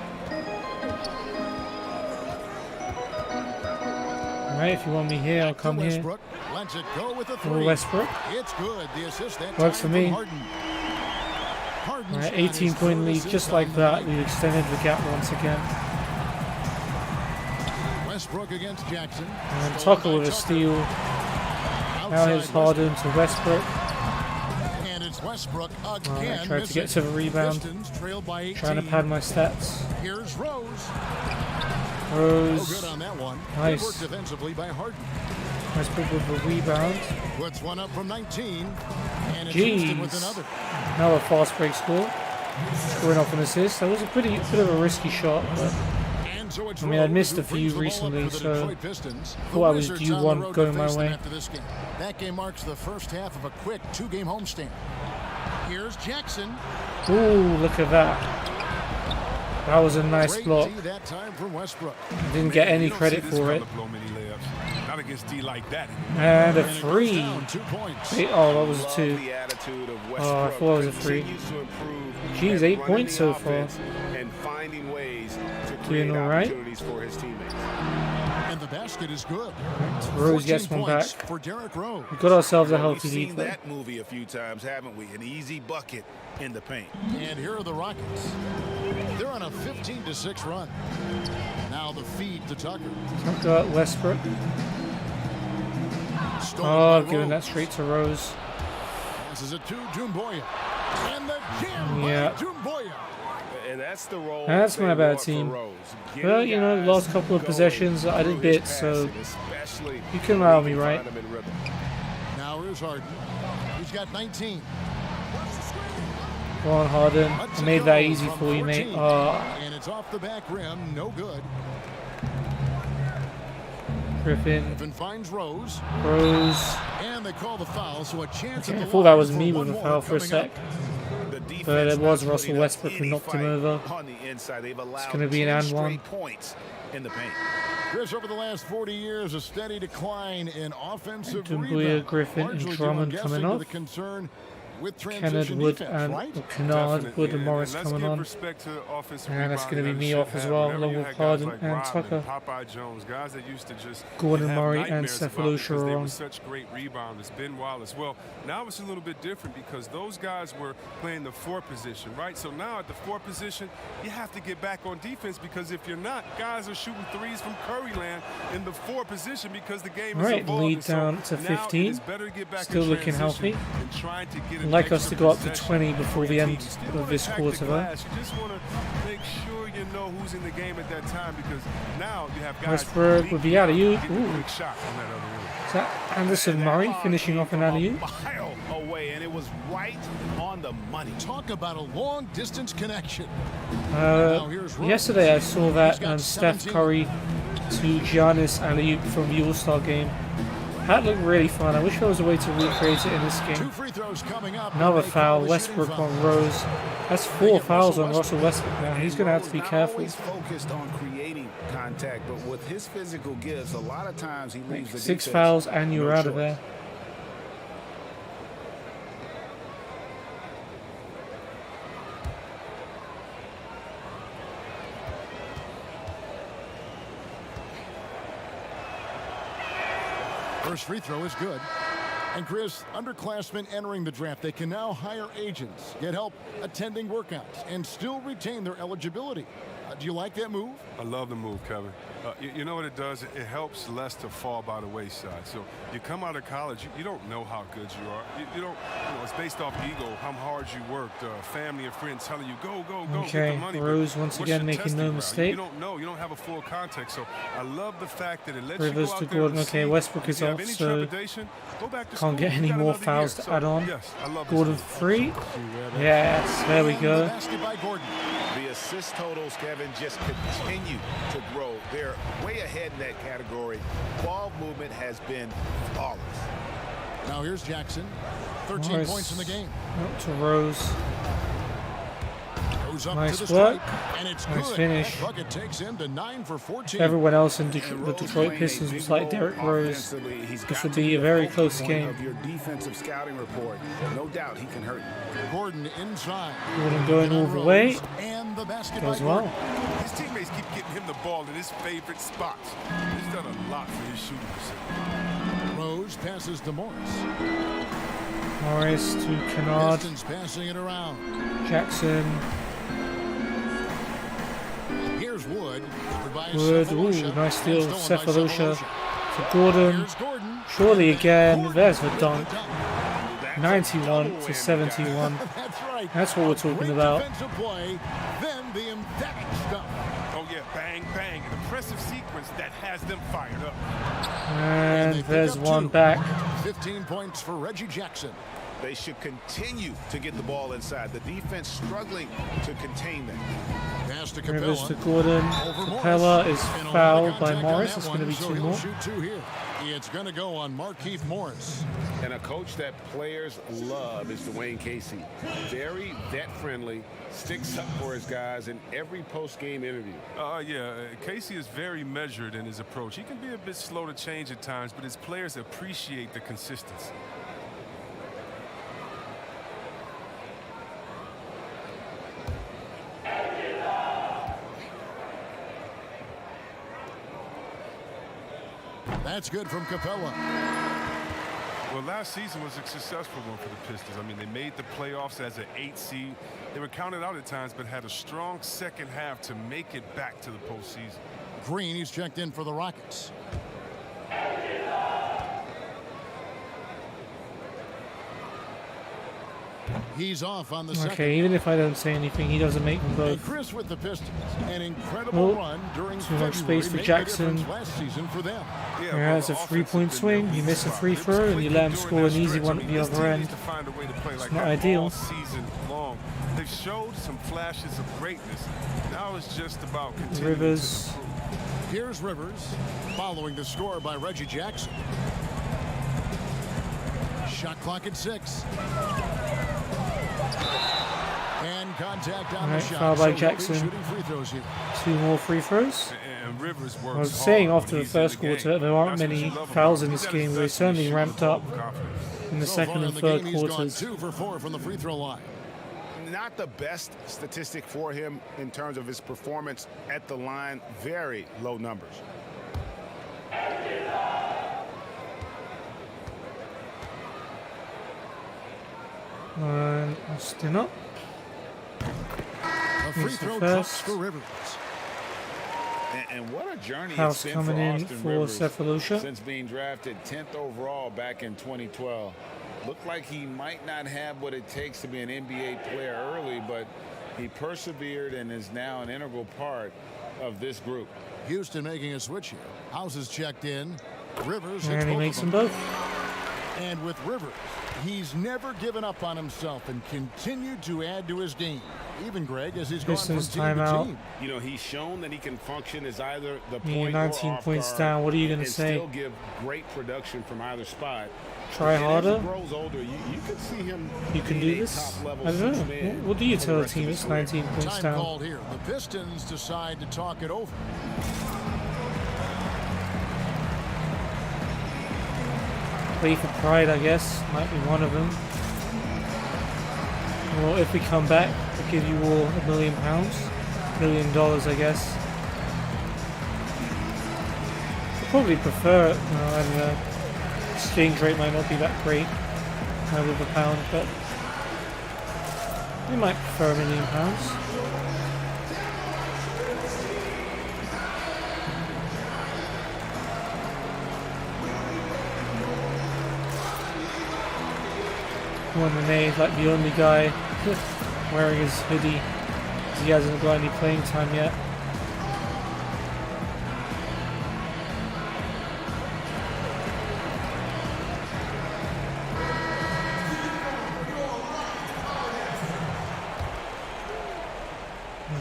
Alright, if you want me here, I'll come here. Westbrook lets it go with a Or 3. Westbrook. It's good. The assist that Works time for me. from Harden. Harden's Alright, got his 18 point third lead. assist Just on like the that, night. we extended the gap once again. Westbrook against Jackson. And Stolen Tucker by with a Tucker. steal. Now here's Outside Harden to Westbrook. And it's Westbrook Alright, again. tried to get to the rebound. Pistons trailed by 18. Trying to pad my stats. Here's Rose. No Rose. good on that one. Nice. Good work defensively by Harden. Westbrook with the rebound. Puts one up from 19. And it's Houston with Jeez. another. Now a fast break score. Scoring off an assist. That was a bit of a risky shot, but And so it's I mean, I'd Rose missed who a few brings the ball up recently, for the so Detroit Pistons. The thought I was Wizards due on the one road going to my face them way. after this game. That game marks the first half of a quick 2-game homestand. Here's Jackson. Ooh, look at that. That was a nice Great block. D that time from Westbrook. Didn't get any credit for it. Not against D like that. And a free. Down 2 points. Oh, that was a 2. Oh, I thought it was a 3. Jeez, 8 points so far. And finding ways to Doing create all right. opportunities for his teammates. And the basket is good. Rose gets 14 one back. points for Derrick Rose. We got ourselves a We've healthy seen lead though. that movie a few times, haven't we? An easy bucket in the paint. And here are the Rockets. They're on a 15-6 run. Now the feed to Tucker. Tucker, Westbrook. Oh, giving that straight to Rose. Passes it to Doumbouya. And the jam Yeah. by Doumbouya. And that's the role. That's my bad want for team. Rose. Well, you know, last couple of possessions I did bits, so you can allow me, right? Now here's Harden. He's got 19. Go on, Harden. I made that easy for you, mate. And it's off the back rim. No good. Griffin. Griffin finds Rose. Rose. And they call the foul, so a chance Okay, at I the thought that line was for me one with a more foul for a coming sec. up. But it was Russell Westbrook who knocked him over. It's going to be an and one. In the paint. Chris, over the last 40 years, a steady decline in offensive Doumbouya, rebound. Griffin, and Largely due, Drummond I'm coming guessing, to off. the concern with Kennard, transition Wood, defense, and right? Kennard, Wood, and Morris let's coming give on. respect to offensive And that's going to be rebounding me that off as should well, have. along Whenever with you had Harden guys like and Rodman, Tucker. Popeye Jones, guys that used to just Gordon have Murray and nightmares about Cephalosha because they are were on. such great rebounders. Ben Wallace. Well, now it's a little bit different because those guys were playing the 4 position, right? So now at the 4 position, you have to get back on defense because if you're not, guys are shooting threes from Curryland in the 4 position because the game is Right, evolving. lead down so to now 15. it is better to get back Still in looking transition healthy. and trying to get I'd an like us to extra go up to possession 20 before the end of this quarter, though. You just want to make sure you know who's in the game at that time because now you have guys. Westbrook would be out of you. Getting a quick shot on that other end. Is that Anderson Murray finishing off an alley-oop? Mile away, and it was right on the money. Talk about a long-distance connection. Yesterday I saw that Steph 17. Curry to Giannis alley-oop from the All-Star game. That looked really fun. I wish there was a way to recreate it in this 2 game. free throws coming up. Another and they foul. call the shooting Westbrook foul. on Rose. That's 4 fouls on Russell Westbrook now. He's going to have to be Rose not careful. always focused on creating contact, but with his physical gifts, a lot of times he leaves the 6 defense fouls and you're no out of choice. there. First free throw is good. And Chris, underclassmen entering the draft, they can now hire agents, get help attending workouts, and still retain their eligibility. Do you like that move? I love the move, Kevin. You know what it does? It helps less to fall by the wayside. So you come out of college, you don't know how good you are. You don't. You know, it's based off ego, how hard you worked, family and friends telling you go, go, go, get Okay, the money. Rose But once what's again your making testing no ground? mistake. You don't know. You don't have a full context. So I love the fact that it lets Rivers you go to out there Gordon. and Okay, see. Westbrook If is you have off, any so trepidation, go back to can't school. get any You got more another fouls year. to add on. Yes, I love this Gordon move. 3. Yes, there we And go. the basket by Gordon. The assist totals, Kevin, just continue to grow. They're way ahead in that category. Ball movement has been flawless. Now here's Jackson. 13 Nice. points in the game. Up to Rose. Goes up Nice to the work. stripe, and it's Nice good. finish. That bucket takes him to 9 for 14. Everyone else in the Detroit Pistons was like Derrick Rose. This would be a very close game. Of your defensive scouting report, no doubt he can hurt you. Gordon inside. Gordon going all the way. And the basket Goes by well. Gordon. His teammates keep getting him the ball in his favorite spots. He's done a lot for his shooting percentage. Rose passes to Morris. Morris to Kennard. Pistons passing it around. Jackson. Here's Wood. Wood. Ooh, nice steal. Cephalosha to Gordon. Here's Gordon. Surely again. There's the dunk. 91 to 71. That's right. That's what we're talking Great about. defensive play, then the emphatic stuff. Oh yeah, bang, bang. An impressive sequence that has them fired up. And they pick there's up one 2. back. 15 points for Reggie Jackson. They should continue to get the ball inside. The defense struggling to contain them. Pass to Rivers Capella. to Gordon. Over Capella Morris. is And a lot of fouled by contact on Morris. that It's going to one, be so 2 he'll more. shoot 2 here. It's going to go on Markeith Morris. And a coach that players love is Dwayne Casey. Very vet-friendly, sticks up for his guys in every post-game interview. Casey is very measured in his approach. He can be a bit slow to change at times, but his players appreciate the consistency. That's good from Capella. Well, last season was a successful one for the Pistons. I mean, they made the playoffs as an 8 seed. They were counted out at times, but had a strong second half to make it back to the postseason. Green, he's checked in for the Rockets. He's off on the second. Okay, even if I don't say anything, he doesn't make them both. And Chris with the Pistons, an incredible run during too much February space for made a Jackson. difference last season for them. Yeah, it's a 3-point swing. You miss a free throw, and you let him score an easy one at the other end. It's not ideal. Season long, they've showed some flashes of greatness. Now it's just about continuing Rivers. to improve. Here's Rivers, following the score by Reggie Jackson. Shot clock at 6. And contact on the shot. Foul by So Jackson. shooting free throws here. 2 more free throws. And Rivers I was saying after the first quarter, there aren't many fouls in this game. They certainly ramped up in the second and third quarters. 2 for 4 from the free throw line. Not the best statistic for him in terms of his performance at the line. Very low numbers. And Austin up. A free Here's the throw first. cuts for Rivers. And what a journey House it's been coming for in Austin for Rivers Cephalusha. since being drafted 10th overall back in 2012. Looked like he might not have what it takes to be an NBA player early, but he persevered and is now an integral part of this group. Houston making a switch here. House is checked in. Rivers And hits he both makes of them both. And with Rivers, he's never given up on himself and continued to add to his game. Even Greg, as he's gone from Pistons team to timeout. team. You know, he's shown that he can function as either the Yeah, point 19 or off points guard down. What are you gonna and say? still give great production from either spot. Try And harder. As he grows older, you could see him. You can being do a this? top-level I don't six know. man What do you for tell the a rest team of that's his career. 19 points Time down? called here. The Pistons decide to talk it over. Play for pride, I guess. Might be one of them. Well, if we come back, we'll give you all £1 million. $1 million, I guess. I'd probably prefer it. I don't know. Exchange rate might not be that great with the pound, but we might prefer £1 million. Monet, like the only guy wearing his hoodie, because he hasn't got any playing time yet.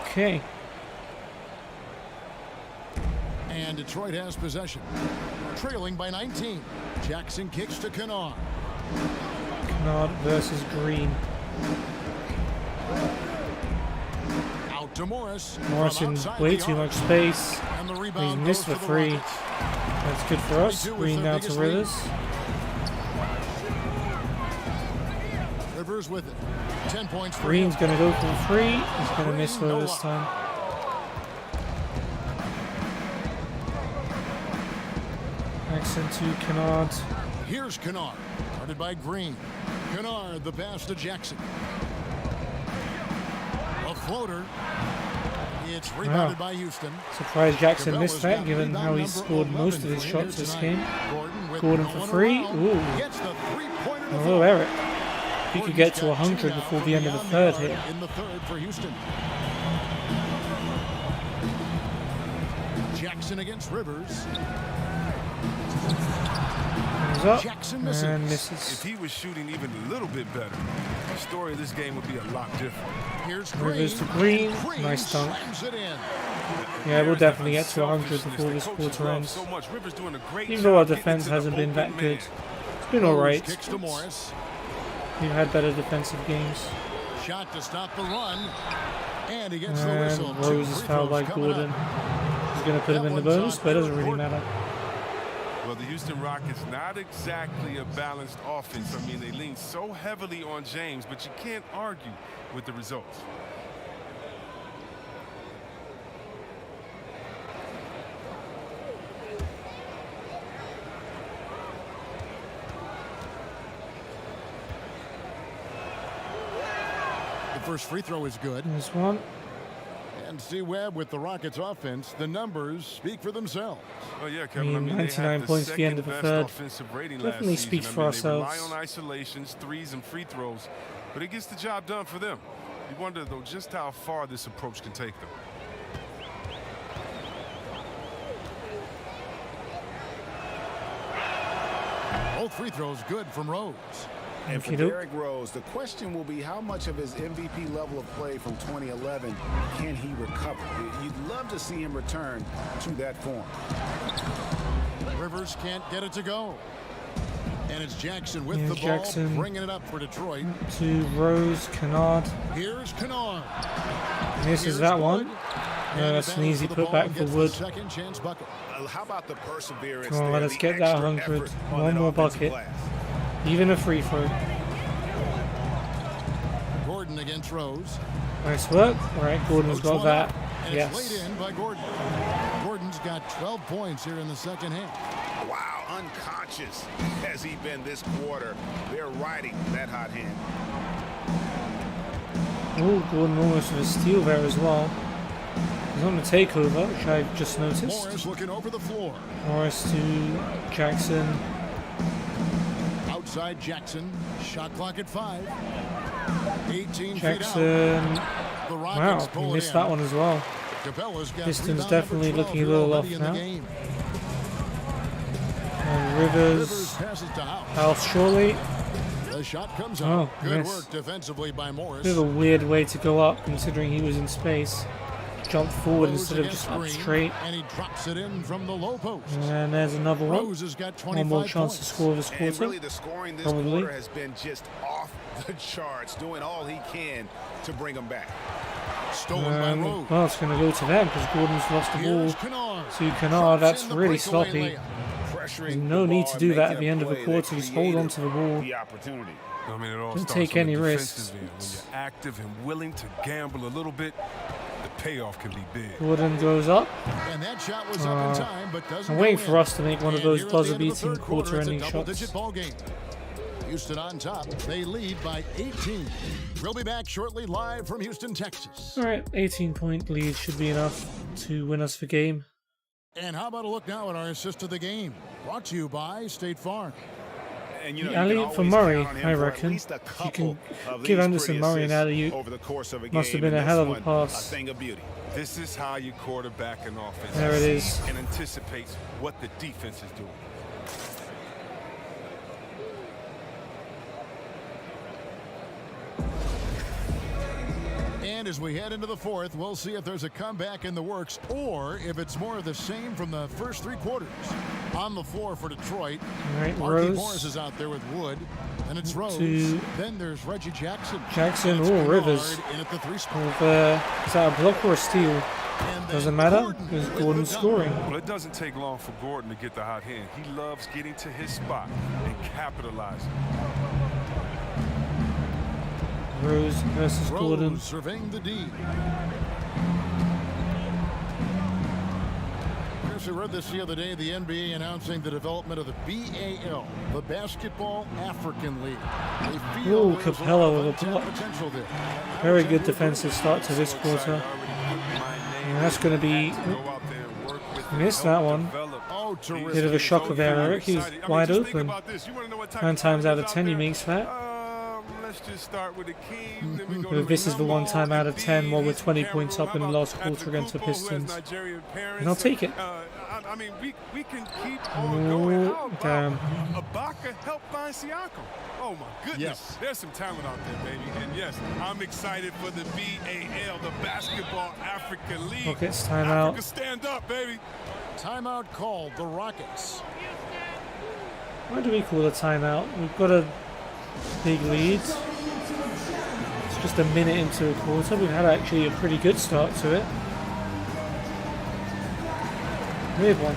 Okay. And Detroit has possession. Trailing by 19. Jackson kicks to Kennard. Kennard versus Green. Out to Morris. Morris in way too much space. He's missed the three. That's good for us. Green down to Rivers. Rivers with it. 10 points for Green's him. going to go for a three. He's going to miss though this time. Jackson to Kennard. Here's Kennard. Guarded by Green. Kennard, the pass to Jackson. A floater. It's rebounded by Houston. Surprised Jackson Cabela's missed that, got given how he rebound scored number most of 11 his for shots this tonight. game. Gordon with Gordon for no one three. around. Ooh. Gets the three-pointer to Oh, fall. Eric. He could get to 100 before the end of the third here. In the third for Houston. Jackson against Rivers. He's up Jackson and misses. misses. If he was shooting even a little bit better, the story of this game would be a lot different. Here's Rivers to Green. Nice dunk. Slams it in. Yeah, we'll definitely get to 100 before this quarter ends. Even though our defense hasn't been that good. It's been alright. We've had better defensive games. Shot to stop the run. And he gets the whistle. Rose is fouled by Gordon. He's going to put him in the bonus, but it doesn't really matter. Well, the Houston Rockets, not exactly a balanced offense. I mean, they lean so heavily on James, but you can't argue with the results. The first free throw is good. This one. And see Webb with the Rockets offense. The numbers speak for themselves. Oh yeah, Kevin. I mean 99 points at the end of the third. Definitely speaks for ourselves. They rely on isolations, threes, and free throws, but it gets the job done for them. You wonder though just how far this approach can take them. Both free throws good from Rose. And for Derrick Rose, the question will be how much of his MVP level of play from 2011 can he recover? You'd love to see him return to that form. Rivers can't get it to go. And it's Jackson with the ball, bringing it up for Detroit. To Rose, Kennard. Here's Kennard. Misses that one. No, that's an easy putback for Wood. Second chance bucket. How about the perseverance? Come on, let us get that 100. One more bucket. Even a free throw. Gordon against Rose. Nice work. All right, Gordon's got that. And yes. It's laid in by Gordon. Gordon's got 12 points here in the second half. Wow, unconscious has he been this quarter. They're riding that hot hand. Oh, Gordon almost with a steal there as well. He's on the takeover, which I've just noticed. Morris looking over the floor. Morris to Jackson. Outside Jackson. Shot clock at 5. 18 Jackson. feet out. The Wow, he missed that one as well. Pistons definitely looking a little off now. And Rivers. House surely. The shot comes Oh, up. Good miss. work defensively by Morris. Bit of a weird way to go up considering he was in space. Jumped forward Rose instead of against just up Green, straight. And he drops it in from the low post. And there's another one. Rose has got One more 25 chance to score this And quarter. really the scoring this Probably. quarter has been just off the charts, doing all he can to bring them back. Stolen by Rose. Well, it's going to go to them because Gordon's lost the Here's ball Kennard. to Kennard. That's in the really breakaway sloppy. layup. There's no need to do that at the end of a quarter. Just hold on to the ball. The opportunity. I mean, it all Don't starts take on any the risks. defensive end. When you're active and willing to gamble a little bit, the payoff can be big. Gordon goes up. And that shot was up in time, but doesn't I'm waiting go for in. us to make one of And those here at the end of the buzzer-beating third quarter, it's a quarter-ending shots. double-digit ball game. Houston on top. They lead by 18. We'll be back shortly live from Houston, Texas. All right, 18-point lead should be enough to win us the game. And how about a look now at our assist of the game? Brought to you by State Farm. And The alley-oop for Murray, I reckon. If you can give Anderson Murray an alley-oop, must have been a hell of a pass. This is how you quarterback an offense. There it is. And anticipates what the defense is doing. And as we head into the fourth, we'll see if there's a comeback in the works or if it's more of the same from the first three quarters. On the floor for Detroit, All right, Marquise Rose. Morris is out there with Wood. And it's Rose. To Then there's Reggie Jackson. Jackson, And it's or Kennard Rivers. in at the three spot. Is that a block or a steal? Doesn't matter, because Gordon's scoring. Well, it doesn't take long for Gordon to get the hot hand. He loves getting to his spot and capitalizing. Rose versus Gordon. Rose surveying the D. We read this the other day, the NBA announcing the development of the BAL, the Basketball African League. Ooh, Capella with a block. Potential there. Very good defensive start to this quarter. And that's going to be... Missed that one. Oh, terrific. Bit of a shocker there, Eric. He's wide open. 9 times out of 10 he makes that. Let's let's just start with the Kings. Then we go to This is the one time out of 10 while we're 20 Cameron, points up in the last quarter against the Pistons. And I'll take it. I mean, we can keep on going. How about Damn. Ibaka help find Siakam? Oh my goodness, Yes. There's some talent out there, baby. And yes, I'm excited for the BAL, the Basketball Africa League. Rockets timeout. Africa, stand up, baby. Timeout called, the Rockets. Why do we call a timeout? We've got a big lead. It's just a minute into a quarter. We've had actually a pretty good start to it. Weird one.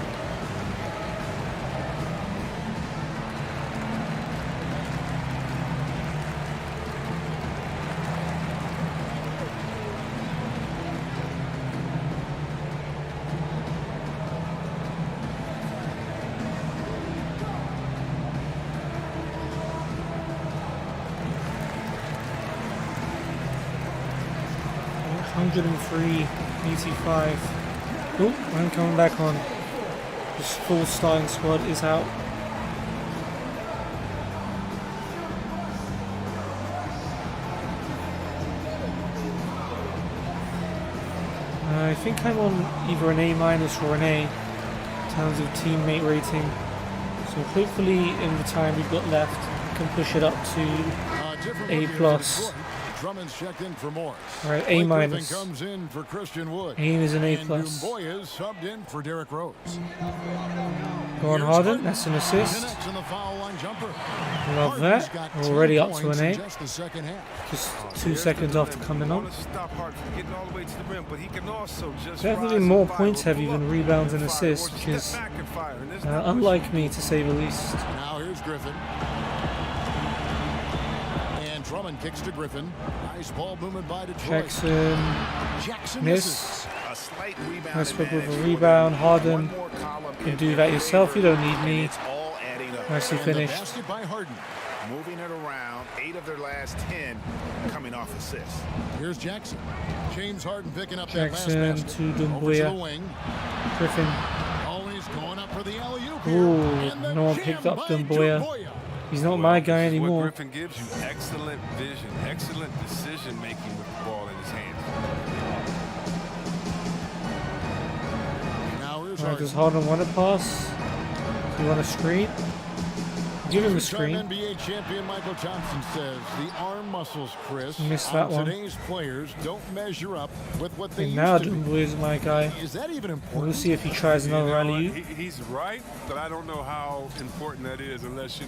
$103.85. Oh, I'm coming back on. This full starting squad is out. I think I'm on either an A- or an A in terms of teammate rating. So hopefully in the time we've got left, I can push it up to A+. Drummond's checked in for Morris. Alright, A-. Comes in for Christian Wood. Aim is an A+. And Dumboya is subbed in for Derrick Rose. Go on Harden, that's an assist. Connects in the foul line jumper. Love that. We're already up to an A. Just the second half. Just 2 seconds after coming on. Stop Harden from getting all the way to the rim, but he can also just Definitely rise more and fire points or heavy pull than up, rebounds and fire, assists, or which step is back and fire, and there's no unlike me to say the least. Now here's Griffin. And Drummond kicks to Griffin. Nice ball movement by Detroit. Jackson miss. Westbrook with a rebound. Harden, you can do that yourself. You don't need me. Nicely finished. Basket by Harden. Moving it around. 8 of their last 10 coming off assists. Here's Jackson. James Harden picking up Jackson that last to basket. Over to the Dumboya. wing. Griffin. Always going up for the alley-oop. Ooh, no one picked up Dumboya. He's not my guy anymore. Griffin gives you excellent vision, excellent decision making with the ball in his hand. Now here's Does Harden want to pass? Do you want a screen? Give him a screen. NBA champion Michael Johnson says the arm muscles, Chris, Missed that one. today's players don't measure up with what they And now used to be. Dumboya is my guy. Is that even important? We'll see if he tries another alley-oop. He's right, but I don't know how important that is unless you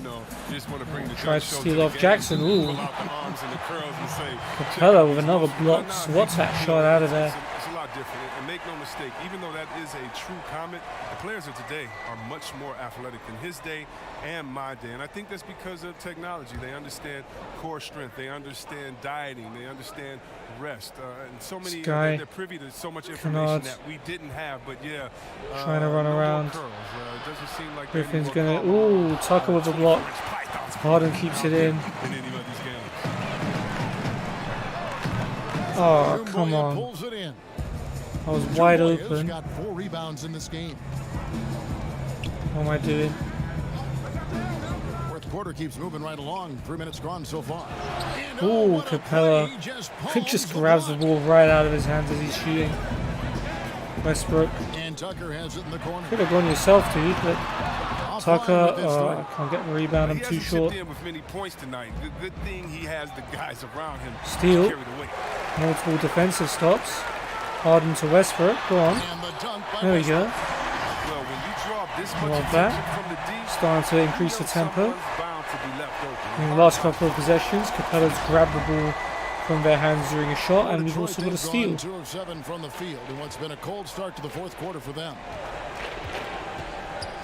just want to bring the Tried to show steal the off game, Jackson. Ooh. pull out the arms and the curls and say, Capella with another block. What's that shot out of there? It's a lot different. And make no mistake, even though that is a true comment, the players of today are much more athletic than his day and my day. And I think that's because of technology. They understand core strength. They understand dieting. They understand rest. And so many, they're privy to so much information that we didn't have. But yeah, trying to run around. It doesn't seem like Griffin's gonna. Ooh, Tucker with a block. Harden keeps it in. Oh, come on. Pulls it in. I was wide Dumboya's open. got 4 rebounds in this game. What am I doing? Fourth quarter keeps moving right along. 3 minutes gone so far. Ooh, Capella. Just grabs the ball right out of his hands as he's shooting. Westbrook. And Tucker has it in the corner. Could have gone yourself, dude, but Tucker, I can't get the rebound. I'm too short. With many points tonight. Good thing he has the guys around him. Steal. Carry the weight. Multiple defensive stops. Harden to Westbrook. Go on. There we go. Love that. Starting to increase the tempo. In the last couple of possessions, Capella's grabbed the ball from their hands during a shot, and we've also got a steal. 2 of 7 from the field in what's been a cold start to the fourth quarter for them.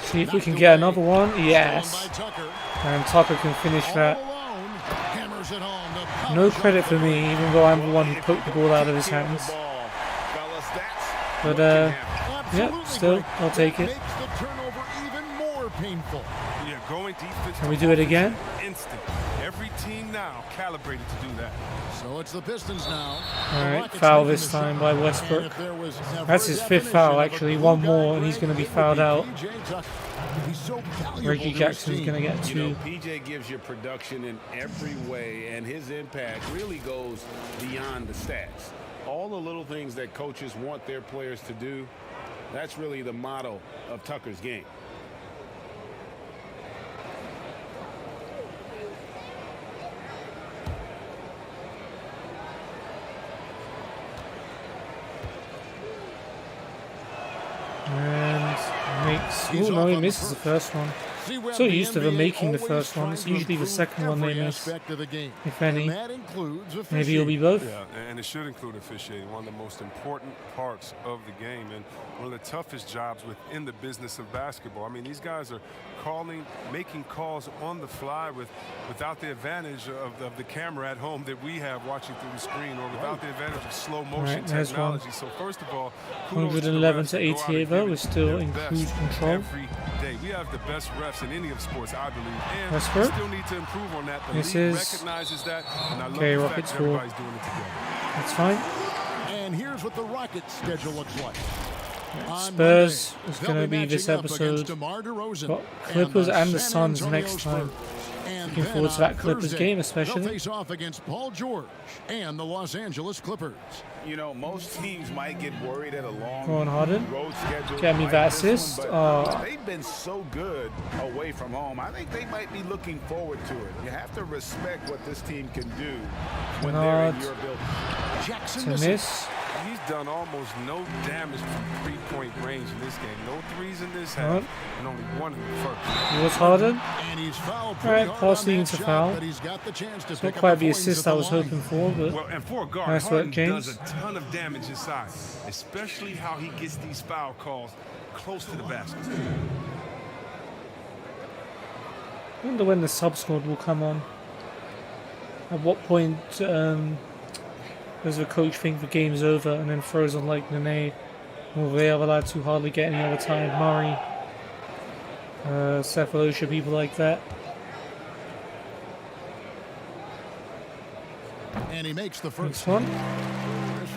See if we can get another one. Yes. And Tucker can finish that. No credit for me, even though I'm the one who poked the ball out of his hands. But, yeah, still, I'll take it. Makes the turnover even more painful. Yeah, going defense. Can we do it again? Instant. Every team now calibrated to do that. So it's the Pistons now. Alright, foul this time by Westbrook. That's his 5th foul actually, one more and he's going to be fouled out. Reggie Jackson's going to get 2. You know, PJ gives you production in every way, and his impact really goes beyond the stats. All the little things that coaches want their players to do, that's really the motto of Tucker's game. And makes. Oh no, he misses the first one. So used to them making the first one. It's usually the second one they miss, if any. Maybe it'll be both. Yeah, and it should include officiating, one of the most important parts of the game and one of the toughest jobs within the business of basketball. I mean, these guys are making calls on the fly without the advantage of the camera at home that we have watching through the screen, or without the advantage of slow motion technology. So first of all, 111 to 88 though, we're still in cruise control. Every day. We have the best refs in any of sports, I believe. And Westbrook. we still need to improve on that. The This league is recognizes that, and I love okay. the Rockets fact that 4. everybody's doing it together. That's fine. And here's what the Rockets schedule looks like. Spurs is going to be this episode. Got Clippers and the Suns next time. Looking forward to that Clippers game, They'll especially. face off against Paul George and the Los Angeles Clippers. You know, most teams might get worried at a long Go on, Harden. road schedule. Get me like that this one, assist. but Oh. they've been so good away from home. I think they might be looking forward to it. You have to respect what this team can do when they're in your building. Jackson To miss. He's done almost no damage from three-point range in this game. No threes in this Alright. half, and only one in the first. He was Harden. And he's fouled Alright, hard pass on leading that to shot, foul. but he's got the chance to It's pick not up quite the points assist at I the was line. hoping for, but Well, and for a guard, nice work, Harden James. does a ton of damage inside, especially how he gets these foul calls close to the basket. I wonder when the sub squad will come on. At what point does the coach think the game's over and then throws on like Nene or the other lads who hardly get any other time? Murray, Cephalosha, people like that. And he makes the first Next one.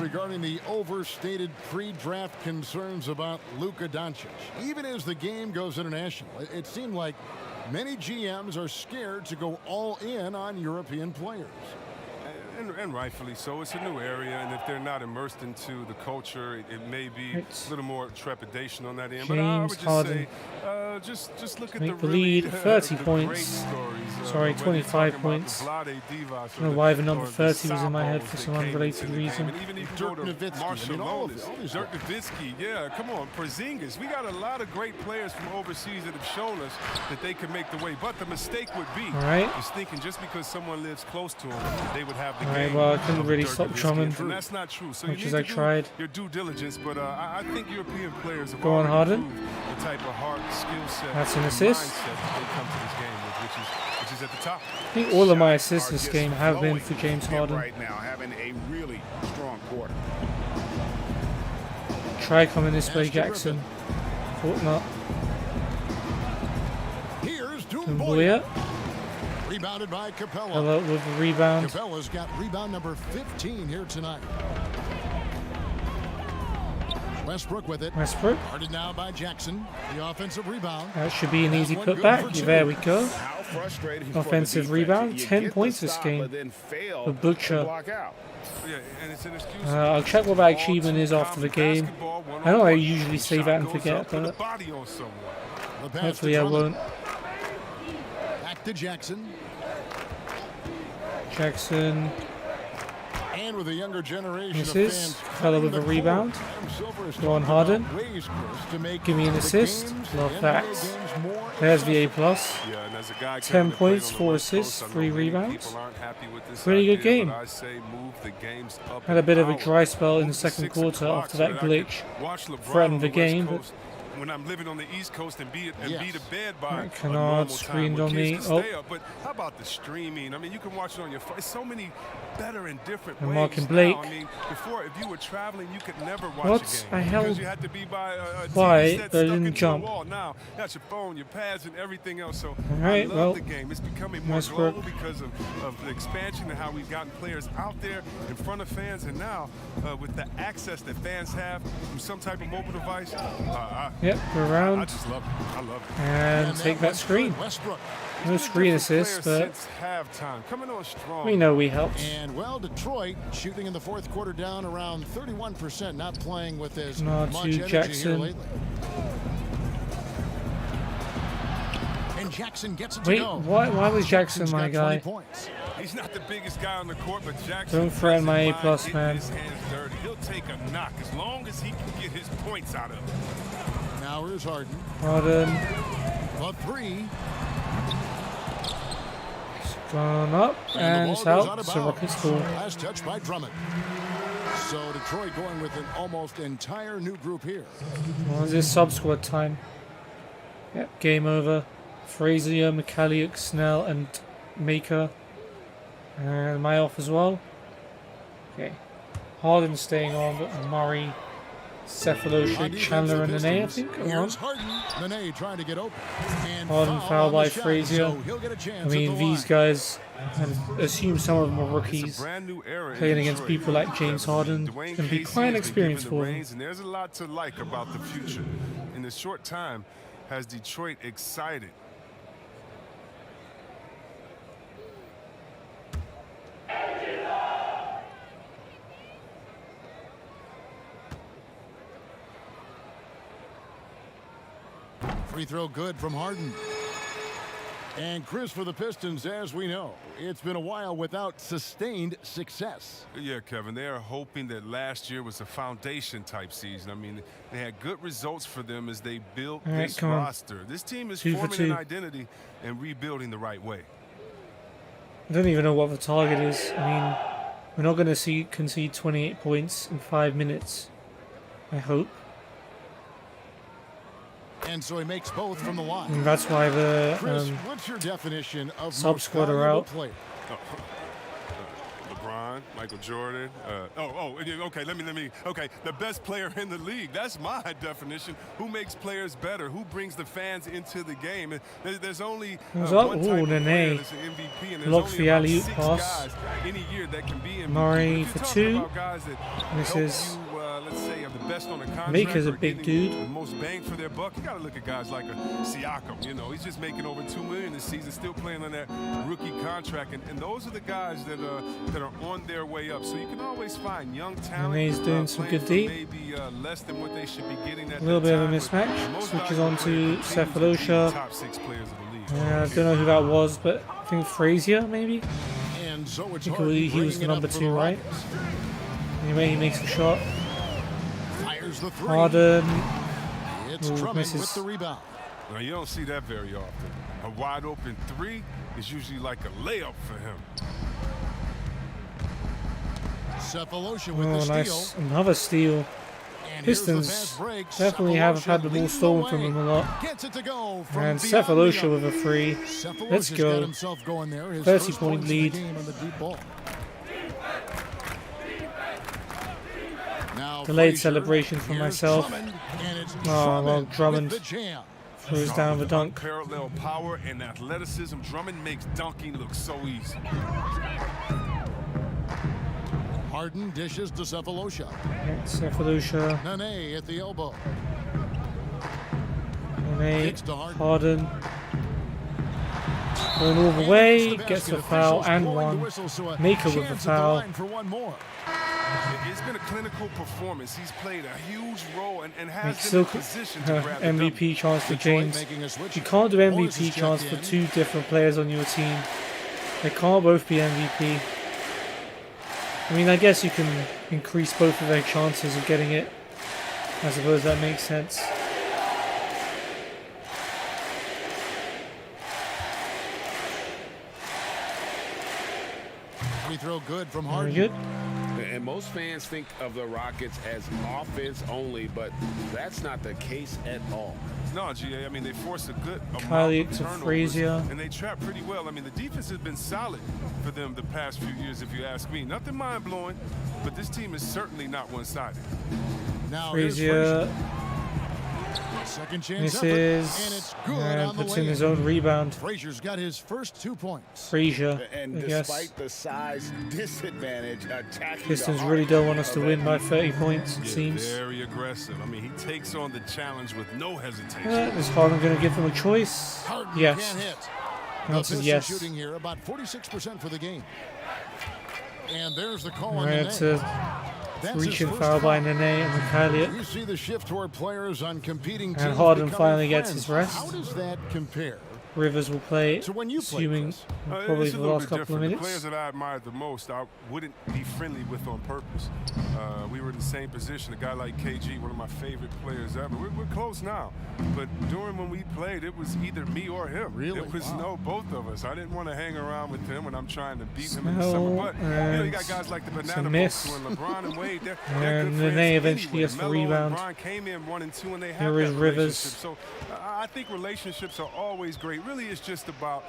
Regarding the overstated pre-draft concerns about Luka Doncic. Even as the game goes international, it seemed like many GMs are scared to go all in on European players. And rightfully so. It's a new area, and if they're not immersed into the culture, it may be a little more trepidation on that end. But I would James just Harden. say, just look at Make the the lead, 30 the points. great stories, Sorry, whether you're 25 talking about points. the Vlade Divac I don't know why the number 30 was in my head for some unrelated reason. And even if you go to Marshall Dirk Nowitzki, yeah, come on, Porzingis. We got a lot of great players from overseas that have shown us that they can make the way. But the mistake would be is thinking just because someone lives close to them, they would have the Alright, game. well, I couldn't of really Dirk stop Nowitzki, Drummond, and that's not true. So much you as need I to tried. do your due diligence, but I think European players have Go on, already Harden. proved the type of heart, skill set, That's an and assist. mindset that they come to this game with, which is at the top. I think all of my assists this game have been for James Harden. Right now, having a really strong quarter. Try coming this way, Jackson. Thought not. Here's Doumbouya. Rebounded by Capella. Hello with the rebound. Capella's got rebound number 15 here tonight. Westbrook with it. Westbrook. Guarded now by Jackson. The offensive rebound. That should be an That easy one good putback. for two. There we go. How frustrating for the Offensive defense. rebound. You 10 get the points this stop, game. but then fail The to Butcher. block out. Yeah, and it's an excuse. I'll check what that achievement is after the game. I know I usually say that and forget, but hopefully I won't. Back to Jackson. Jackson. And with a younger generation of Misses. fans Fella cutting with a the rebound. cord, Adam Silver is Go on, talking Harden. about ways, Chris, to make Give me an the assist. games, Love the that. NBA games more There's the A+. plus. Yeah, and as a guy 10 that played points, on the 4 West Coast, assists, I know 3 many rebounds. people aren't happy with this Pretty good idea, game. but I say move the games up Had a bit of a an hour. dry spell in the Move to second 6 quarter o'clock after so that I could glitch. watch LeBron Threatened on the West game, but Coast when I'm living on the East Coast and be to bed by Right, a normal Kennard time screened where on kids me. can stay up. But how about the streaming? I mean, you can watch it on your phone. It's so many better and different And ways Marking now. Blake. I mean, before, if you were traveling, you could never watch What? a game. I held because you had to be by a by TV it, set but I stuck didn't into jump. a wall. Now, that's your phone, your pads, and everything else. So Alright, I love well, the game. It's becoming more nice global work. because of the expansion and how we've gotten players out there in front of fans. And now, with the access that fans have from some type of mobile device, Yep, we're around. I just love it. I love it. And take that screen. No screen assist, but coming on strong. we know we helped. And well, Detroit shooting in the fourth quarter down around 31%, not playing with as Not much to energy here Jackson. lately. And Jackson gets it to Wait, go. why was Jackson my guy? He's not the biggest guy on the court, but Jackson Don't threaten my doesn't A-plus, mind man. getting his hands dirty. He'll take a knock as long as he can get his points out of it. Now here's Harden. Harden. A three. It's gone up and it's out. So Rockets ball. Last touch by Drummond. So Detroit going with an almost entire new group here. Well, this sub squad time. Yep, game over. Frazier, McCallick, Snell, and Maker. And my off as well. Okay. Harden staying on, but Murray, Cephalosha, Chandler, and Nene, I think. Here's Harden. Nene trying to get open. And Harden foul on by the shot, Frazier. so he'll get a chance I mean, at the these line. guys, I assume some of them are rookies. Playing against people like James Harden can be quite an experience for them. And there's a lot to like about the future. In this short time, has Detroit excited? Free throw good from Harden. And Chris, for the Pistons, as we know, it's been a while without sustained success. Yeah, Kevin, they are hoping that last year was a foundation type season. I mean, they had good results for them as they built All right, this come on. roster. This team is 2 for forming 2. an identity and rebuilding the right way. I don't even know what the target is. I mean, we're not going to concede 28 points in 5 minutes. I hope. And so he makes both from the line. And that's why the Chris, what's your definition of sub most squad are valuable out. player? LeBron, Michael Jordan. Okay, let me. Okay, the best player in the league. That's my definition. Who makes players better? Who brings the fans into the game? There's only one type of player that's an MVP, and there's Blocks only the about alley-oop 6 pass. guys any year that can be MVP. Murray If for you're 2. talking about guys that This help is you, let's say, have the best on the contract. Maker's a or big getting dude. The most bang for their buck. You got to look at guys like a Siakam. You know, he's just making over $2 million this season, still playing on that rookie contract, and those are the guys that are on their way up. So you can always find young talent. And he's doing some good deep. Maybe less than what they should be getting at A little that bit of a time, mismatch. but most Switches on valuable to players continue to be Cephalosha. top 6 players of the league. I don't know who that was, but I think Frazier, maybe? And so it's I think Harden he was bringing the it number up for 2, the right? Rockets. Anyway, he makes the shot. Fires the three. Harden. It's Ooh, Drummond misses. with the rebound. Now, you don't see that very often. A wide open 3 is usually like a layup for him. Cephalosha with the Oh, steal. nice. Another steal. And here's the Pistons fast break. definitely have had the ball Cephalosha stolen from leading them the a way. lot. Gets it to go from And beyond Cephalosha the with a 3. Let's Cephalosha's got go. himself going there. His 30 first point points in the lead. game on the deep ball. Now Delayed Frazier. celebration for Here's myself. Drummond, and it's Oh, well, with Drummond the jam. throws down the dunk. Parallel power and athleticism. Drummond makes dunking look so easy. Harden dishes to Cephalosha. Cephalosha. Nene at the elbow. Nene. Kicks to Harden. Harden. Going all the way. Gets a foul and one. Maker with the foul. For one more. It's been a clinical performance. He's played a huge role and has Makes been in still position to grab the dunk. MVP chance for Detroit James. making a switch. You can't do Morris MVP is chance checked for in. 2 different players on your team. They can't both be MVP. I mean, I guess you can increase both of their chances of getting it. I suppose that makes sense. Free throw good from Very Harden. good. And most fans think of the Rockets as offense only, but that's not the case at all. No, GA, I mean, they force a good Kylie amount of to turnovers, Frazier. and they trap pretty well. I mean, the defense has been solid for them the past few years, if you ask me. Nothing mind-blowing, but this team is certainly not one-sided. Now Frazier second chance misses and it's good and puts in his own rebound. Frazier's got his first 2 points. Frazier, And I guess. despite the size disadvantage, attacking Pistons the really don't want us heart to of win that by 30 points, it Yeah, seems. very aggressive. I mean, he takes on the challenge with no hesitation. Is Harden going to give them a choice? Harden Yes. can't hit. The answer is Pistons yes. shooting here about 46% for the game. And there's the call on Right, the reaching foul by Nene and McCalliot. You see the shift toward players on competing teams. And Harden becoming finally gets friends. his rest. How does that compare? Rivers will play, So when you play, assuming Chris? probably It's for a the little last bit couple of different. The minutes. players that I admired the most, I wouldn't be friendly with on purpose. We were in the same position. A guy like KG, one of my favorite players ever. We're close now, but during when we played, it was either me or him. Really? It was Wow. both of us. I didn't want to hang around with him when I'm trying to beat him in the Snell summer. But you know, you and got guys like the it's a Banana miss. Boats and LeBron and Wade. They're And good Nene friends eventually anyway. gets the Melo rebound. and LeBron came in 1 and 2, and they Here have is that Rivers. relationship. So I think relationships are always great. Really, it's just about